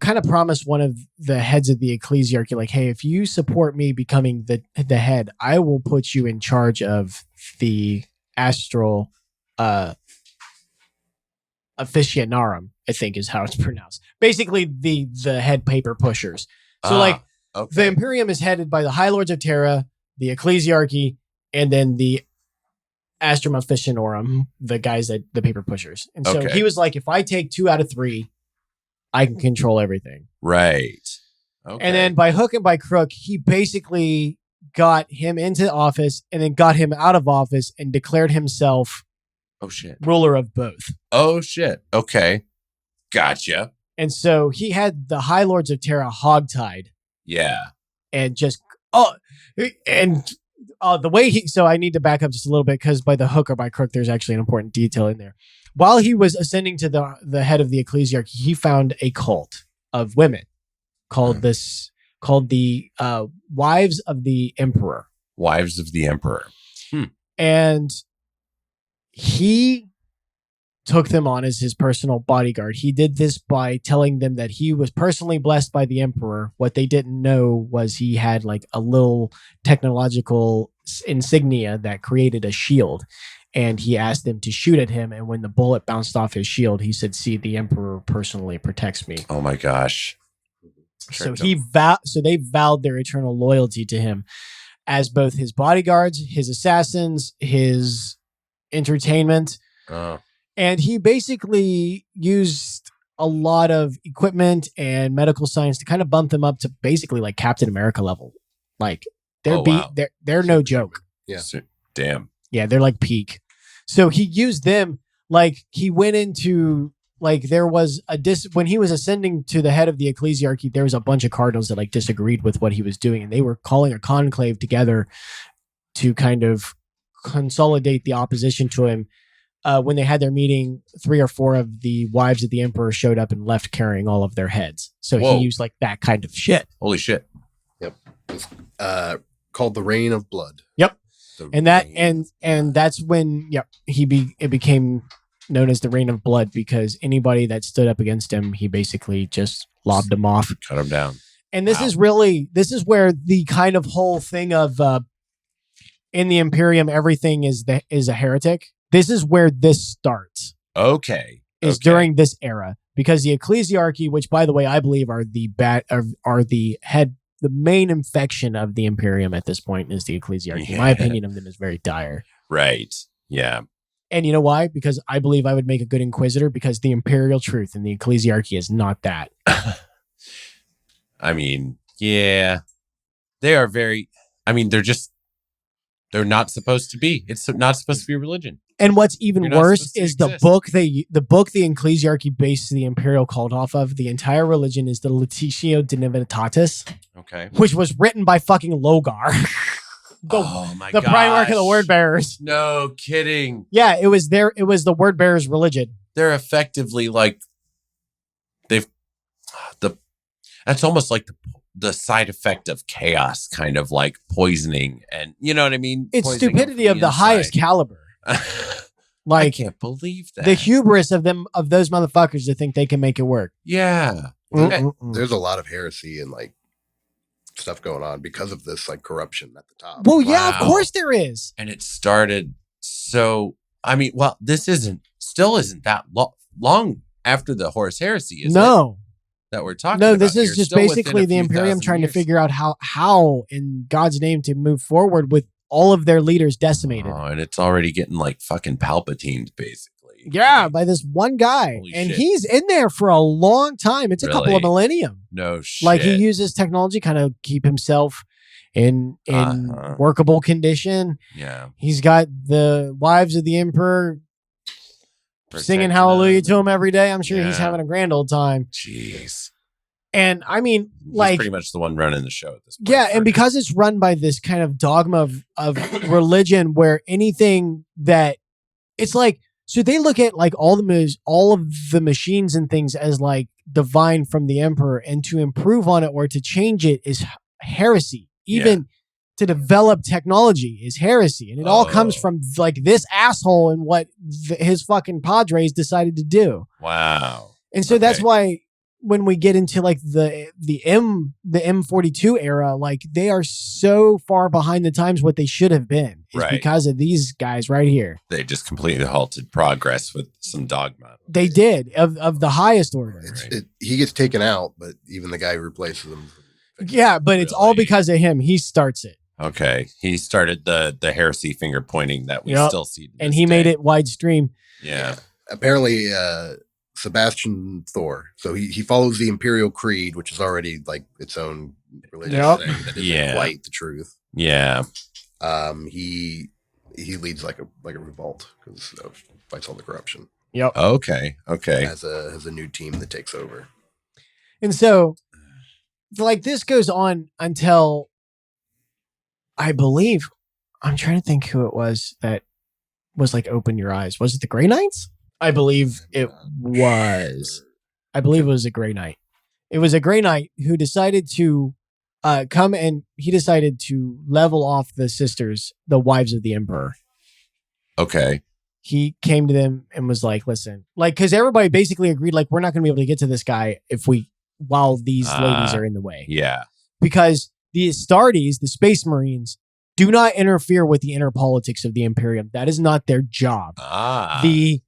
kind of promise one of the heads of the ecclesiarchy, like, hey, if you support me becoming the head, I will put you in charge of the astral officinarum, I think is how it's pronounced. Basically the head paper pushers. So Okay. The Imperium is headed by the High Lords of Terra, the Ecclesiarchy, and then the Astrum Officinorum, the guys that the paper pushers. And so Okay. he was like, if I take 2 out of 3, I can control everything. Right. Okay. And then by hook and by crook, he basically got him into office and then got him out of office and declared himself oh shit. ruler of both. Oh shit. Okay. Gotcha. And so he had the High Lords of Terra hogtied Yeah. and just the way so I need to back up just a little bit because by the hook or by crook, there's actually an important detail in there. While he was ascending to the head of the ecclesiarchy, he found a cult of women called the Wives of the Emperor. Wives of the Emperor. And he took them on as his personal bodyguard. He did this by telling them that he was personally blessed by the Emperor. What they didn't know was he had like a little technological insignia that created a shield. And he asked them to shoot at him. And when the bullet bounced off his shield, he said, "See, the Emperor personally protects me." Oh my gosh. So they vowed their eternal loyalty to him as both his bodyguards, his assassins, his entertainment. Oh. And he basically used a lot of equipment and medical science to kind of bump them up to basically like Captain America level. Like they're no joke. Yeah. Damn. Yeah, they're like peak. So he used them, like he went into, like there was when he was ascending to the head of the ecclesiarchy, there was a bunch of cardinals that like disagreed with what he was doing. And they were calling a conclave together to kind of consolidate the opposition to him. When they had their meeting, 3 or 4 of the wives of the emperor showed up and left carrying all of their heads. So Whoa. he used like that kind of shit. Holy shit. Yep. It's called the Reign of Blood. Yep. And that's when it became known as the Reign of Blood, because anybody that stood up against him, he basically just lobbed them off. Cut him down. And this is where the kind of whole thing of in the Imperium, everything is a heretic. This is where this starts. Okay. During this era, because the ecclesiarchy, which by the way I believe are the main infection of the Imperium at this point, is the ecclesiarchy. Yeah. My opinion of them is very dire. Right. Yeah. And you know why? Because I believe I would make a good inquisitor, because the imperial truth and the ecclesiarchy is not that. I mean, yeah. They are very, I mean, they're not supposed to be. It's not supposed to be a religion. And what's even worse is the book the ecclesiarchy based the imperial cult off of. The entire religion is the Lectitio Divinitatis, okay, which was written by fucking Logar, the Primarch of the Word Bearers. No kidding. Yeah, it was the Word Bearers' religion. They're effectively like that's almost like the side effect of chaos, kind of like poisoning, and you know what I mean? It's Poisoning stupidity of the highest caliber. Like, I can't believe that. The hubris of those motherfuckers to think they can make it work. Yeah. There's a lot of heresy and like stuff going on because of this like corruption at the top. Well, yeah, of course there is. And it started this still isn't that long after the Horus Heresy, is it? That we're talking about. No, this is just basically the Imperium trying to figure out how in God's name to move forward with all of their leaders decimated. Oh, and it's already getting like fucking Palpatines, basically. Yeah, by this one guy. Holy and shit. He's in there for a long time. It's a couple of millennium. No shit. Like he uses technology kind of keep himself in workable condition. Yeah. He's got the wives of the Emperor singing hallelujah to him every day. I'm sure he's having a grand old time. Jeez. And I mean, he's pretty much the one running the show at this point. Yeah, and because it's run by this kind of dogma of religion, where anything that it's like, so they look at like all of the machines and things as like divine from the Emperor, and to improve on it or to change it is heresy. Even to develop technology is heresy, and it all comes from like this asshole and what his fucking padres decided to do. Wow. And so that's why when we get into like the M42 era, like they are so far behind the times what they should have been. It's because of these guys right here. They just completely halted progress with some dogma. They did of the highest order. He gets taken out, but even the guy who replaces him. Yeah, but it's all because of him. He starts it. Okay. He started the heresy finger pointing that we still see. And he made it widestream. Yeah. Apparently, Sebastian Thor. So he follows the Imperial Creed, which is already like its own religious thing that isn't quite the truth. Yeah. He leads like a revolt because fights all the corruption. Yep. Okay. Has a new team that takes over. And so, like, this goes on until, I believe, I'm trying to think who it was that was like, open your eyes. Was it the Grey Knights? I believe it was. I believe it was a Grey Knight. It was a Grey Knight who decided to come, and he decided to level off the sisters, the wives of the Emperor. Okay. He came to them and was like, listen, like, because everybody basically agreed, like, we're not going to be able to get to this guy while these ladies are in the way. Yeah. Because the Astartes, the Space Marines, do not interfere with the inner politics of the Imperium. That is not their job. The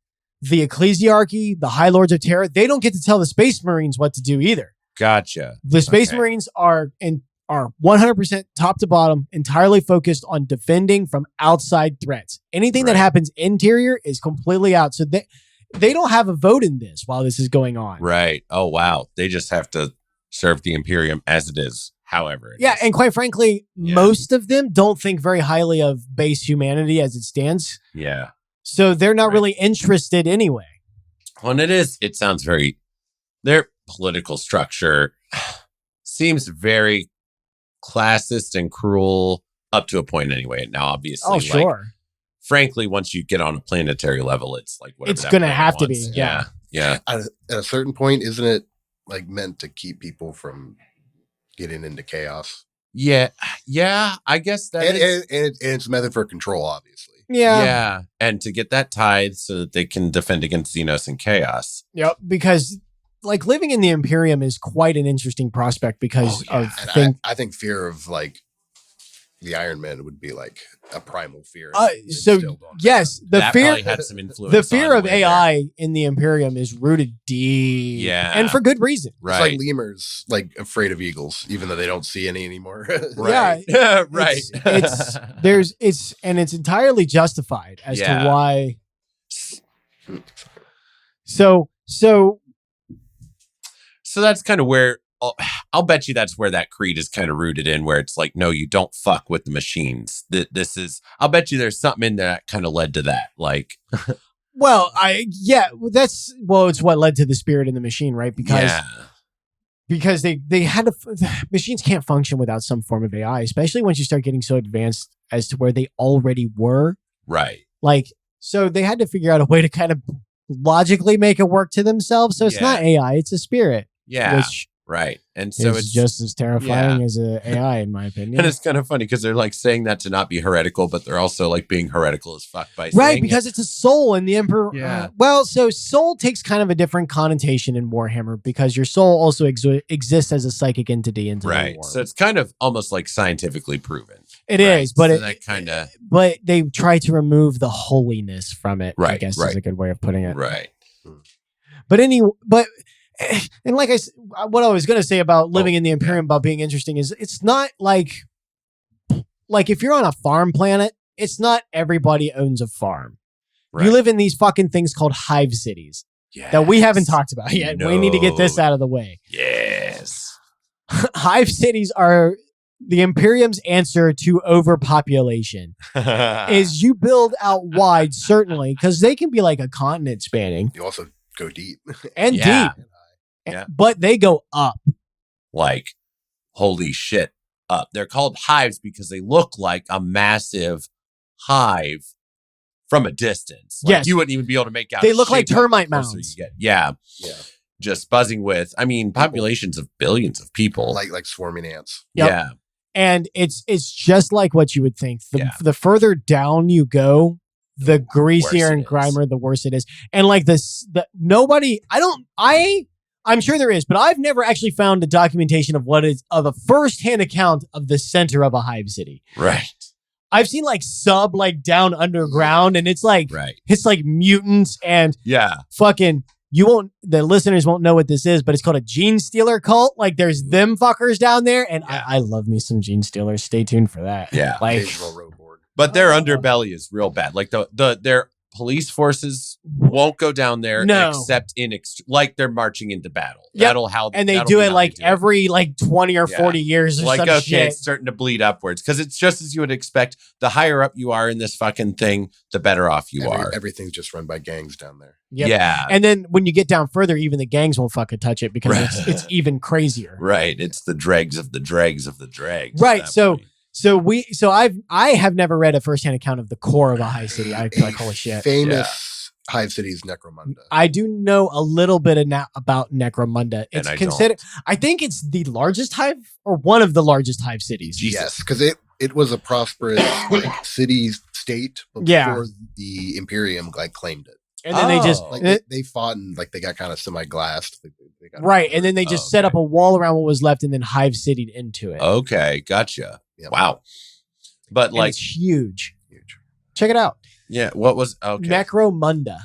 Ecclesiarchy, the High Lords of Terror, they don't get to tell the Space Marines what to do either. Gotcha. The Space Marines are 100% top to bottom, entirely focused on defending from outside threats. Anything that happens interior is completely out. So they don't have a vote in this while this is going on. Right. Oh, wow. They just have to serve the Imperium as it is, however it is. And quite frankly, most of them don't think very highly of base humanity as it stands. Yeah. So they're not really interested anyway. Well, and it sounds very, their political structure seems very classist and cruel up to a point anyway. Now, obviously, like, frankly, once you get on a planetary level, it's like whatever. It's going to have to be. Yeah. At a certain point, isn't it like meant to keep people from getting into chaos? Yeah. I guess that and it's a method for control, obviously. Yeah. And to get that tithe so that they can defend against Xenos and chaos. Yep. Because like living in the Imperium is quite an interesting prospect because of I think fear of like the Iron Man would be like a primal fear. So yes, the fear had some influence. The fear of AI in the Imperium is rooted deep, and for good reason. Right, it's like lemurs, like afraid of eagles, even though they don't see any anymore. Right, right. It's entirely justified as to why. So that's kind of where. I'll bet you that's where that creed is kind of rooted in, where it's like, no, you don't fuck with the machines. This is, I'll bet you there's something in there that kind of led to that. Like, it's what led to the spirit in the machine, right? Because they had to, machines can't function without some form of AI, especially once you start getting so advanced as to where they already were. Right. Like, so they had to figure out a way to kind of logically make it work to themselves. So it's not AI, it's a spirit. Yeah. Right. And so it's just as terrifying as an AI, in my opinion. And it's kind of funny because they're like saying that to not be heretical, but they're also like being heretical as fuck by saying because it's a soul in the Emperor. Yeah. So soul takes kind of a different connotation in Warhammer because your soul also exists as a psychic entity into the war. So it's kind of almost like scientifically proven. It is, but but they try to remove the holiness from it. I guess is a good way of putting it. Right. And like what I was going to say about living in the Imperium about being interesting is it's not like if you're on a farm planet, it's not everybody owns a farm. Right. You live in these fucking things called hive cities that we haven't talked about yet. No. We need to get this out of the way. Yes. Hive cities are the Imperium's answer to overpopulation. Is you build out wide, certainly, because they can be like a continent spanning. You also go deep. And deep. Yeah. But they go up. Like, holy shit, up. They're called hives because they look like a massive hive from a distance. Like, you wouldn't even be able to make out. They look like termite mounds. Yeah. Just buzzing with, populations of billions of people. Like swarming ants. Yep. Yeah. And it's just like what you would think. The further down you go, the greasier and grimier, the worse it is. And like I'm sure there is, but I've never actually found a documentation of a first-hand account of the center of a hive city. Right. I've seen down underground, and it's like it's like mutants and fucking the listeners won't know what this is, but it's called a gene stealer cult. Like there's them fuckers down there, and I love me some gene stealers. Stay tuned for that. Yeah. Like, Occasional road board. But their underbelly is real bad. Like their police forces won't go down there except like they're marching into battle. Yep. And they do it like every like 20 or 40 years or like, some okay, shit. it's starting to bleed upwards because it's just as you would expect. The higher up you are in this fucking thing, the better off you are. Everything's just run by gangs down there. Yep. Yeah. And then when you get down further, even the gangs won't fucking touch it because it's even crazier. Right. It's the dregs of the dregs of the dregs. Right. So I have never read a firsthand account of the core of a hive city. I feel like, holy shit. Famous hive city is Necromunda. I do know a little bit about Necromunda. It's considered. I think it's the largest hive or one of the largest hive cities. Jesus. Yes, because it was a prosperous city state before the Imperium claimed it. And then they just they fought and they got kind of semi-glassed. They got and then they just set up a wall around what was left and then hive cityed into it. Okay, gotcha. Yep. Wow. But and it's huge. Check it out. Yeah, what was Necromunda.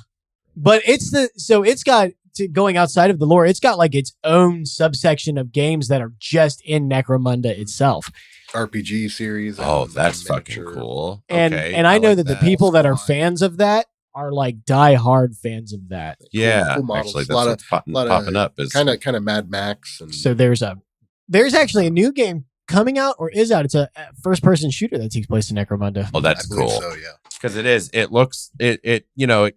But it's got going outside of the lore, it's got like its own subsection of games that are just in Necromunda itself. RPG series. Oh, that's fucking cool. And I know that the people that are fans of that are like die-hard fans of that. Yeah, cool models. Actually, that's what's popping up. Is kind of Mad Max. And so there's actually a new game coming out or is out. It's a first-person shooter that takes place in Necromunda. Oh, that's cool. So, yeah. Because it looks, it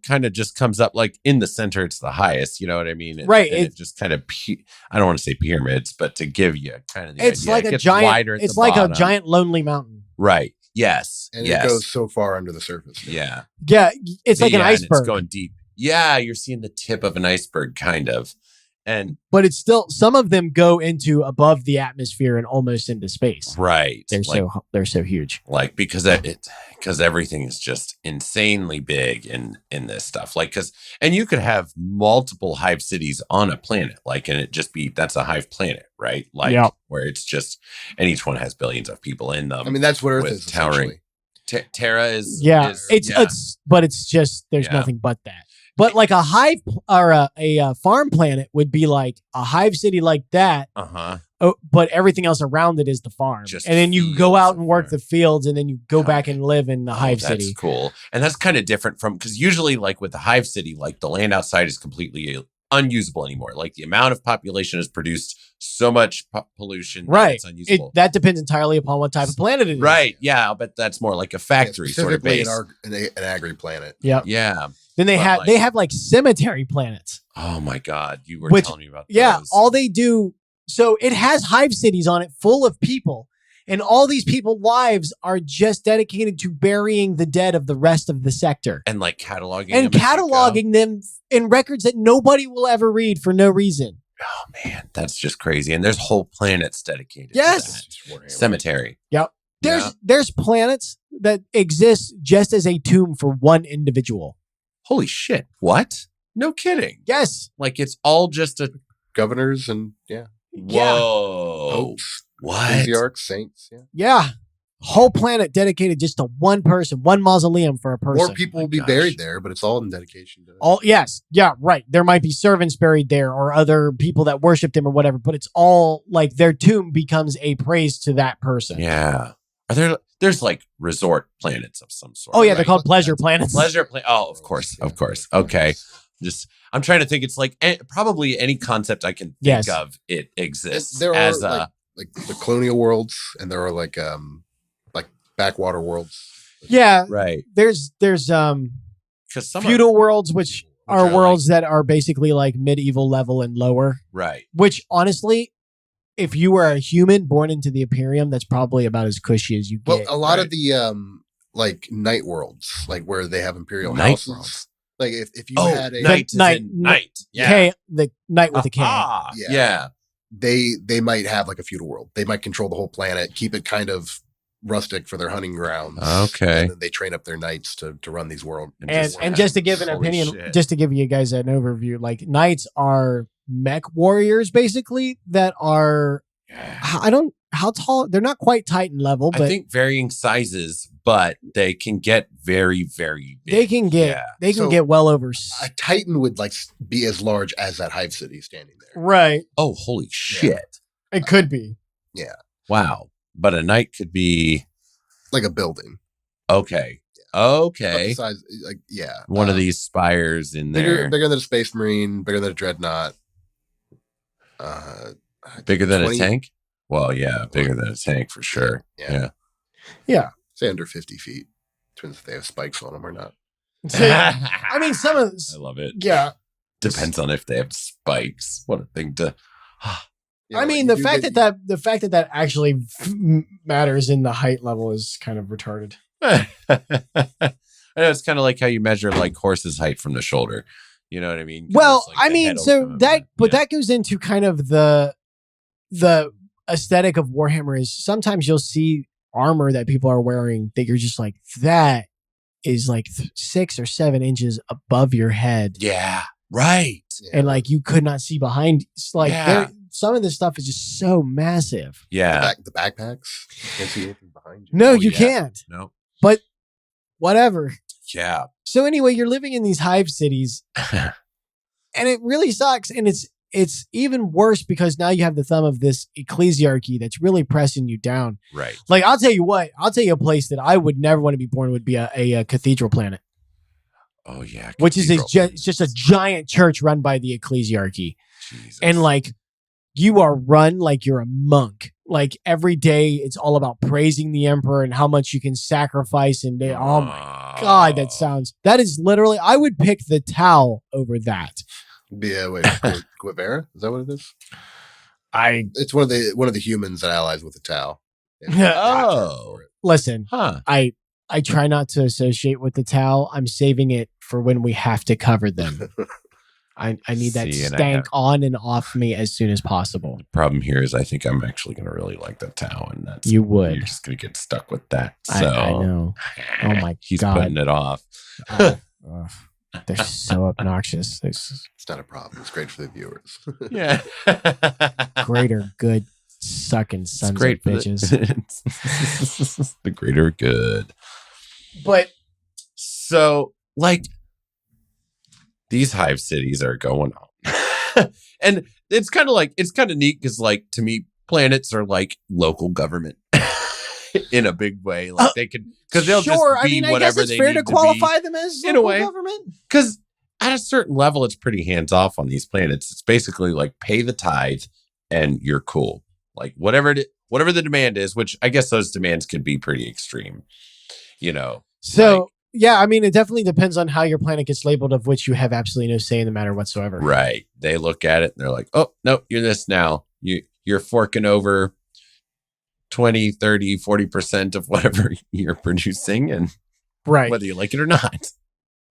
kind of just comes up like in the center, it's the highest, you know what I mean? Right. It just kind of, I don't want to say pyramids, but to give you kind of the it's idea. like a giant, it's like a giant lonely mountain. Right. Yes. And it goes so far under the surface. Yeah. Yeah. It's like an iceberg. And it's going deep. Yeah. You're seeing the tip of an iceberg kind of. But it's still, some of them go into above the atmosphere and almost into space. Right. They're so huge. Like, because everything is just insanely big in this stuff. Like, and you could have multiple hive cities on a planet, like, and that's a hive planet, right? Like, where it's just, and each one has billions of people in them. I mean, that's what Earth is. Towering. Terra is. But it's just, there's nothing but that. But like a hive or a farm planet would be like a hive city like that. But everything else around it is the farm. And then you go out and work the fields and then you go back and live in the hive city. That's cool. And that's kind of different from, because usually like with the hive city, like the land outside is completely unusable anymore. Like the amount of population has produced so much pollution. Right. It's unusable. That depends entirely upon what type of planet it is. Right. Yeah. But that's more like a factory sort of base. An agri planet. Yep. Yeah. Then they have like cemetery planets. Oh my God. You were telling me about those. Yeah. All they do. So it has hive cities on it full of people. And all these people's lives are just dedicated to burying the dead of the rest of the sector. And like cataloging them in records that nobody will ever read for no reason. Oh man, that's just crazy. And there's whole planets dedicated to that. Cemetery. Yep. There's planets that exist just as a tomb for one individual. Holy shit. What? No kidding. Yes. Like it's all just a governors and Whoa. Popes. What? Patriarchs, saints. Yeah. Whole planet dedicated just to one person, one mausoleum for a person. More people will be buried there, but it's all in dedication to yes. Yeah, right. There might be servants buried there or other people that worship them or whatever, but it's all like their tomb becomes a praise to that person. Yeah. There's like resort planets of some sort. Oh yeah, they're called pleasure planets. Oh, of course. Okay. I'm trying to think. It's like probably any concept I can think of. It exists. There are like the colonial worlds, and there are like backwater worlds. Yeah, right. There's feudal worlds, which are worlds that are basically like medieval level and lower. Right. Which honestly, if you were a human born into the Imperium, that's probably about as cushy as you get. Well, a lot of the like night worlds, like where they have imperial houses. Worlds. Like if you had a night. Yeah. Hey, the night with the king. Yeah. They might have like a feudal world. They might control the whole planet, keep it kind of rustic for their hunting grounds. Okay. And then they train up their knights to run these worlds. And just to give an opinion, just to give you guys an overview, like knights are mech warriors basically that are how tall? They're not quite Titan level, but I think varying sizes, but they can get very, very big. They can get So, get well over. A Titan would like be as large as that hive city standing there. Right. Oh, holy shit. It could be. Yeah. Wow. But a knight could be Like a building. okay. About the Okay. size, like, yeah. One of these spires in there. Bigger than a Space Marine, bigger than a Dreadnought. Bigger than 20, a tank? Well, yeah, bigger than a tank for sure. Yeah. Yeah. Say under 50 feet. Depends if they have spikes on them or not. So, I mean, some of I love it. yeah. Depends on if they have spikes. What a thing to. You I know, mean, you the do fact get- that actually matters in the height level is kind of retarded. I know it's kind of like how you measure like horse's height from the shoulder. You know what I mean? 'Cause Well, it's like I the mean, head will so come that, over. but Yeah. that goes into kind of the aesthetic of Warhammer is sometimes you'll see armor that people are wearing that you're just like, that is like 6 or 7 inches above your head. Yeah, right. Yeah. And like, you could not see behind. It's like, Yeah. some of this stuff is just so massive. Yeah. the backpacks. You can't see anything behind you. No, Oh, you yeah. can't, No. whatever. Yeah. So anyway, you're living in these hive cities and it really sucks. And it's even worse because now you have the thumb of this ecclesiarchy that's really pressing you down. Right. Like, I'll tell you a place that I would never want to be born would be a cathedral planet, Oh yeah. which is cathedral it's just a giant church run by the ecclesiarchy. Jesus. And like, you are run like you're a monk. Like every day it's all about praising the emperor and how much you can sacrifice. And oh my God, that is literally, I would pick the Tau over that. Yeah, wait, Guevara? Is that what it is? It's one of the humans that allies with the Tau. Oh. Listen, Huh. I try not to associate with the Tau. I'm saving it for when we have to cover them. I need that See, and I stank have- on and off me as soon as possible. Problem here is I think I'm actually going to really like that Tau, and that's You would. You're just going to get stuck with that. So I know. Oh my he's God. putting it off. Ugh. They're so obnoxious. It's It's not a problem. It's great for the viewers. Yeah. greater good sucking It's sons great of for bitches. the greater good. But So, like, these hive cities are going on. And it's kind of neat because, like, to me, planets are like local government in a big way. Like, they could, because they'll just be I mean, I guess whatever it's they fair need to qualify them as in a local way. government. Because at a certain level, it's pretty hands off on these planets. It's basically like pay the tithe and you're cool. Like, whatever the demand is, which I guess those demands could be pretty extreme, you know. So, yeah, I mean, it definitely depends on how your planet gets labeled, of which you have absolutely no say in the matter whatsoever. Right. They look at it and they're like, oh, no, you're this now. You're forking over 20, 30, 40% of whatever you're producing. And Right. whether you like it or not,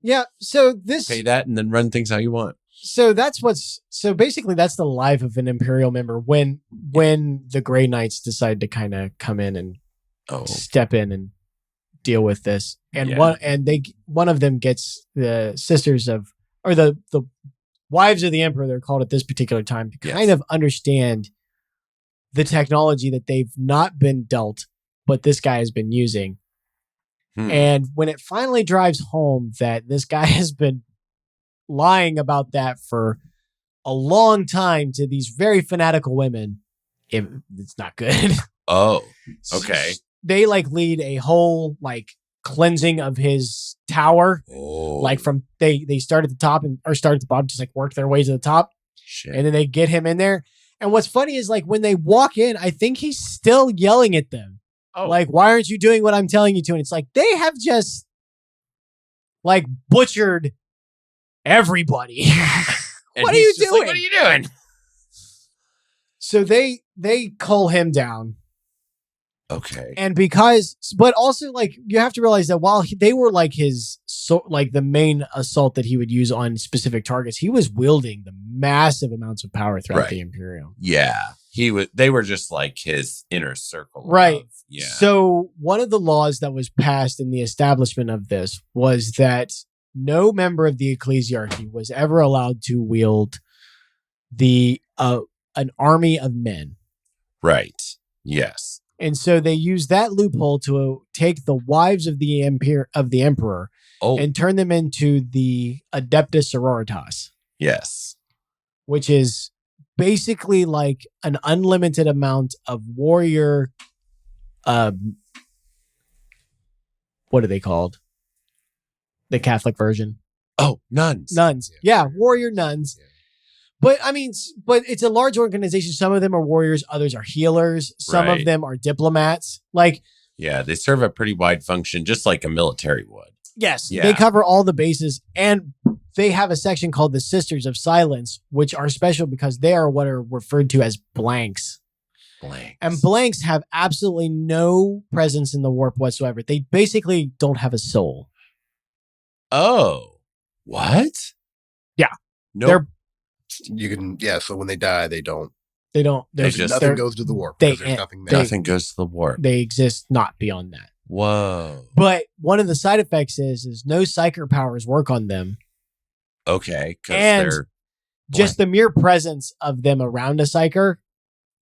Yeah. So pay that and then run things how you want. so basically that's the life of an Imperial member when the Grey Knights decide to kind of come in and Oh, step in and deal with this. And Yeah. one of them gets the sisters of, or the wives of the Emperor, they're called at this particular time, to Yes. kind of understand the technology that they've not been dealt, but this guy has been using. And when it finally drives home that this guy has been lying about that for a long time to these very fanatical women, it's not good. Oh, okay. They like lead a whole like cleansing of his tower. Oh, Like from they start at the top or start at the bottom, just like work their way to the top, shit. and then they get him in there. And what's funny is like when they walk in, I think he's still yelling at them. Oh. Like, why aren't you doing what I'm telling you to? And it's like they have just like butchered everybody. And what are he's you just doing? Like, what are you doing? So they cull him down. Okay. And but also like you have to realize that while they were like like the main assault that he would use on specific targets, he was wielding the massive amounts of power throughout Right. the Imperium. Yeah. They were just like his inner circle. Right. Yeah. So one of the laws that was passed in the establishment of this was that no member of the ecclesiarchy was ever allowed to wield an army of men. Right. Yes. And so they use that loophole to take the wives of the emperor and turn them into the Adeptus Sororitas. Yes. Which is basically like an unlimited amount of warrior. What are they called? The Catholic version. Oh, nuns. Nuns. Yeah, warrior nuns. Yeah. But I mean, but it's a large organization. Some of them are warriors, others are healers. Some of them are diplomats. Like, yeah, they serve a pretty wide function, just like a military would. Yes, they cover all the bases, and they have a section called the Sisters of Silence, which are special because they are what are referred to as blanks. And blanks have absolutely no presence in the warp whatsoever. They basically don't have a soul. Oh, what? Yeah. No. So when they die, they don't. Nothing goes to the warp. There's nothing there. Nothing goes to the warp. They exist not beyond that. Whoa. But one of the side effects is no psyker powers work on them. Okay. And just the mere presence of them around a psyker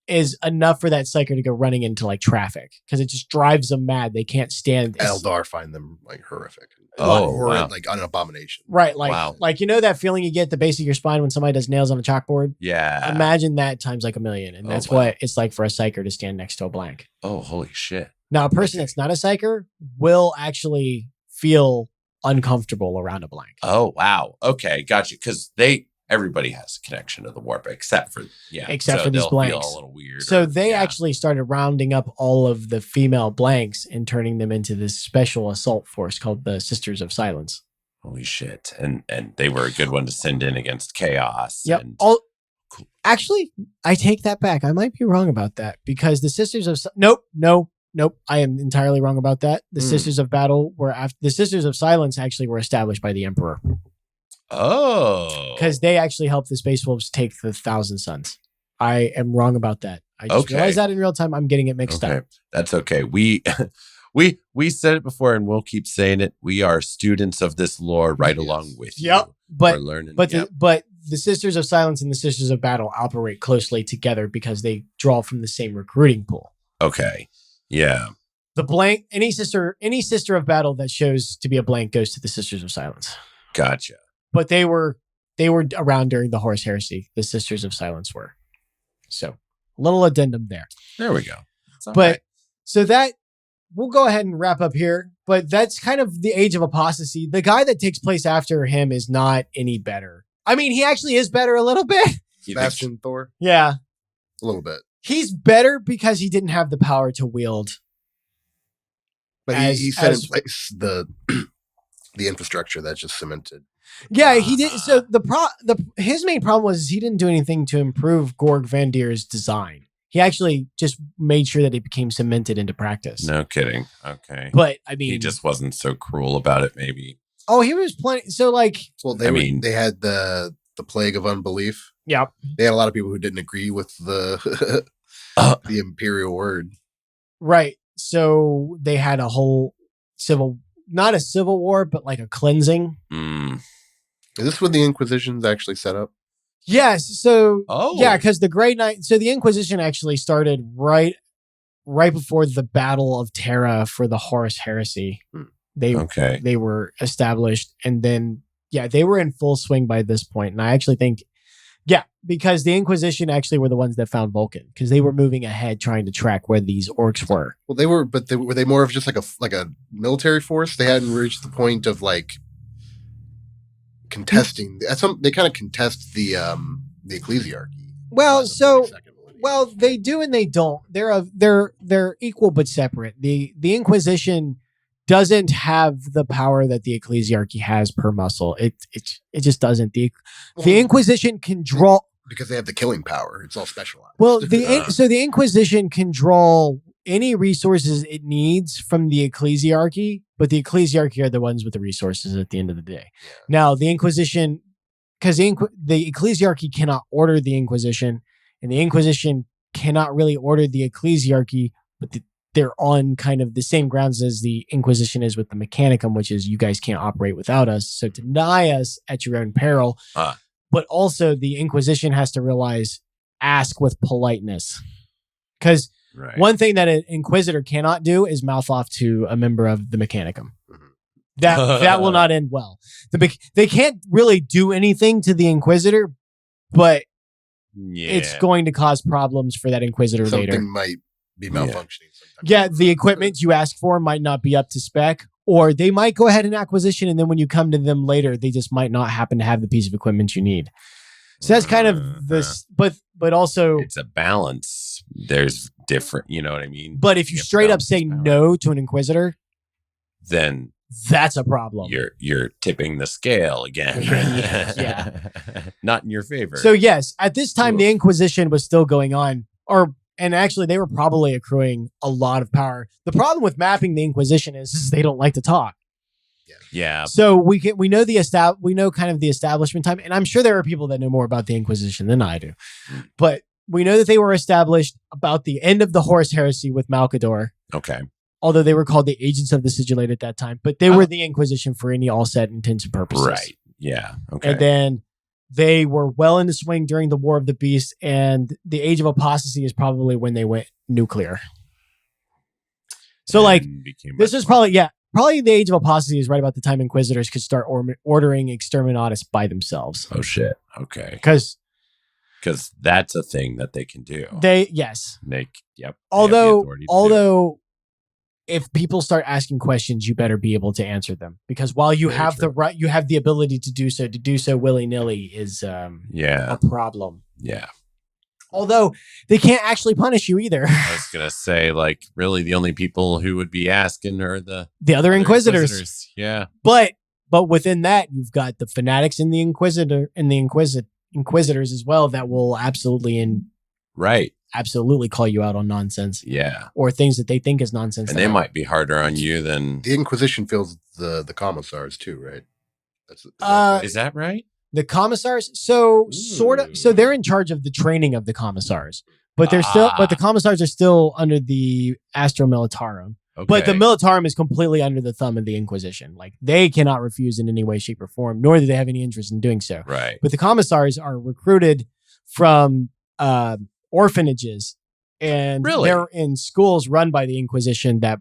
is enough for that psyker to go running into like traffic because it just drives them mad. They can't stand this. Eldar find them like horrific. Like an abomination. Right. Like, you know that feeling you get at the base of your spine when somebody does nails on a chalkboard? Yeah. Imagine that times like a million. And that's what it's like for a psyker to stand next to a blank. Oh, holy shit. Now, a person that's not a psyker will actually feel uncomfortable around a blank. Oh, wow. Okay, gotcha. Because everybody has a connection to the warp, except for these blanks. Feel a little weird. So they actually started rounding up all of the female blanks and turning them into this special assault force called the Sisters of Silence. Holy shit! And they were a good one to send in against chaos. Yep. Cool. Actually, I take that back. I might be wrong about that because the Sisters of Nope. I am entirely wrong about that. The Sisters of Battle the Sisters of Silence actually were established by the Emperor. Oh. Because they actually helped the Space Wolves take the 1,000 Suns. I am wrong about that. I just realized that in real time. I'm getting it mixed up. That's okay. We said it before and we'll keep saying it. We are students of this lore right along with you. But we're learning. But the Sisters of Silence and the Sisters of Battle operate closely together because they draw from the same recruiting pool. Okay. Yeah. The blank, any sister of battle that shows to be a blank goes to the Sisters of Silence. Gotcha. But they were around during the Horus Heresy. The Sisters of Silence were. So, a little addendum there. There we go. So that we'll go ahead and wrap up here. But that's kind of the Age of Apostasy. The guy that takes place after him is not any better. I mean, he actually is better a little bit. Sebastian Thor? Yeah. A little bit. He's better because he didn't have the power to wield. But he set in place the infrastructure that's just cemented. Yeah, he did. So his main problem was he didn't do anything to improve Gorg Vandier's design. He actually just made sure that it became cemented into practice. No kidding. Okay. But I mean, he just wasn't so cruel about it, maybe. Oh, he was plenty. So like, well, they had the plague of unbelief. Yep. They had a lot of people who didn't agree with the imperial word. Right. So they had a whole not a civil war, but like a cleansing. Is this what the Inquisition's actually set up? Yes. So, because the Grey Knight, so the Inquisition actually started right before the Battle of Terra for the Horus Heresy. They were established, and then, they were in full swing by this point. And I actually think, because the Inquisition actually were the ones that found Vulcan, because they were moving ahead trying to track where these orcs were. Well, were they more of just like a military force? They hadn't reached the point of like contesting. They kind of contest the ecclesiarchy. Well, they do and they don't. They're equal but separate. The Inquisition doesn't have the power that the ecclesiarchy has per muscle. It just doesn't. The Inquisition can draw because they have the killing power. It's all specialized. Well, so the Inquisition can draw any resources it needs from the ecclesiarchy, but the ecclesiarchy are the ones with the resources at the end of the day. Yeah. Now, the Inquisition, because the ecclesiarchy cannot order the Inquisition, and the Inquisition cannot really order the ecclesiarchy, but they're on kind of the same grounds as the Inquisition is with the Mechanicum, which is you guys can't operate without us, so deny us at your own peril. But also the Inquisition has to realize, ask with politeness. Because Right. One thing that an Inquisitor cannot do is mouth off to a member of the Mechanicum. That will not end well. They can't really do anything to the Inquisitor, but it's going to cause problems for that Inquisitor later. Something might be malfunctioning. Yeah, the equipment you ask for might not be up to spec, or they might go ahead and acquisition, and then when you come to them later, they just might not happen to have the piece of equipment you need. So that's kind of this, but also it's a balance. There's different, you know what I mean? But if you straight up say no to an Inquisitor, then that's a problem. You're tipping the scale again. Yeah. Not in your favor. So yes, at this time the Inquisition was still going on, and actually they were probably accruing a lot of power. The problem with mapping the Inquisition is they don't like to talk. Yeah. So we know kind of the establishment time, and I'm sure there are people that know more about the Inquisition than I do. But we know that they were established about the end of the Horus Heresy with Malcador. Okay. Although they were called the Agents of the Sigillate at that time, but they were the Inquisition for any all set intents and purposes. Right. Yeah. Okay. And then they were well into swing during the War of the Beast, and the Age of Apostasy is probably when they went nuclear. So this is probably the Age of Apostasy is right about the time Inquisitors could start ordering Exterminatus by themselves. Oh shit. Okay. Because that's a thing that they can do. Yep. Although if people start asking questions, you better be able to answer them, because while you have the right, you have the ability to do so willy-nilly is a problem. Yeah. Although they can't actually punish you either. I was going to say, really the only people who would be asking are the other Inquisitors. Yeah. But within that, you've got the fanatics in the Inquisitors as well that will absolutely call you out on nonsense. Yeah. Or things that they think is nonsense. And they might be harder on you than the Inquisition feels the commissars too, right? Is that right? The commissars, so they're in charge of the training of the commissars, but the commissars are still under the Astro Militarum. Okay. But the Militarum is completely under the thumb of the Inquisition. They cannot refuse in any way, shape, or form, nor do they have any interest in doing so. Right. But the commissars are recruited from orphanages, and they're in schools run by the Inquisition that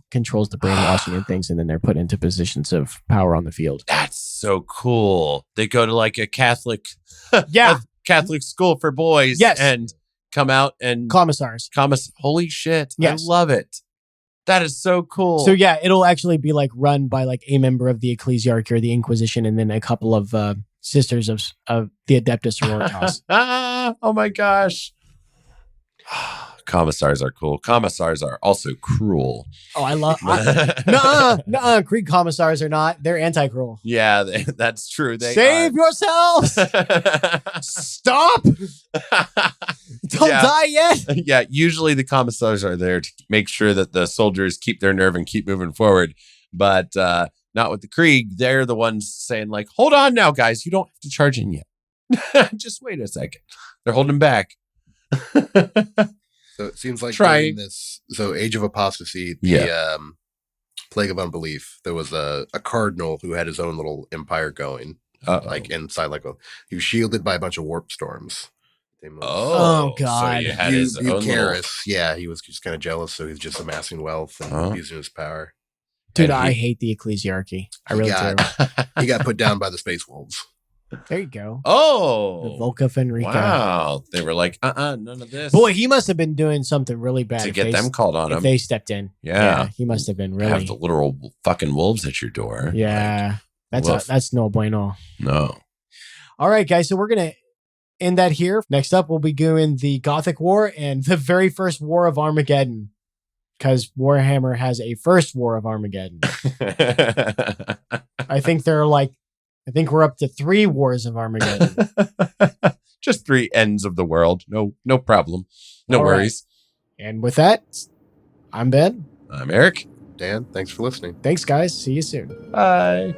controls the brainwashing and things, and then they're put into positions of power on the field. That's so cool. They go to a Catholic Catholic school for boys and come out and commissars. Holy shit. Yes. I love it. That is so cool. So yeah, it'll actually be run by a member of the Ecclesiarchy or the Inquisition, and then a couple of sisters of the Adeptus Sororitas. Oh my gosh. Commissars are cool. Commissars are also cruel. Oh, I love. Nuh-uh. Krieg commissars are not. They're anti-cruel. Yeah, that's true. Save yourselves. Stop. Don't die yet. Yeah, usually the commissars are there to make sure that the soldiers keep their nerve and keep moving forward. But not with the Krieg. They're the ones saying hold on now, guys. You don't have to charge in yet. Just wait a second. They're holding back. So it seems like during this, Age of Apostasy, the Plague of Unbelief, there was a cardinal who had his own little empire going, inside, he was shielded by a bunch of warp storms. Oh God! So he had his own he was just kind of jealous, so he's just amassing wealth and using his power. Dude, I hate the Ecclesiarchy. I really do. He got put down by the Space Wolves. There you go. Oh, the Volca Fenrica. Wow, they were none of this. Boy, he must have been doing something really bad to get them called on him. If they stepped in, yeah, he must have been really have the literal fucking wolves at your door. Yeah, that's no bueno. No. All right, guys. So we're gonna end that here. Next up, we'll be doing the Gothic War and the very first War of Armageddon, because Warhammer has a first War of Armageddon. I think we're up to 3 Wars of Armageddon. Just 3 ends of the world. No problem. No worries. Right. And with that, I'm Ben. I'm Eric. Dan, thanks for listening. Thanks, guys. See you soon. Bye.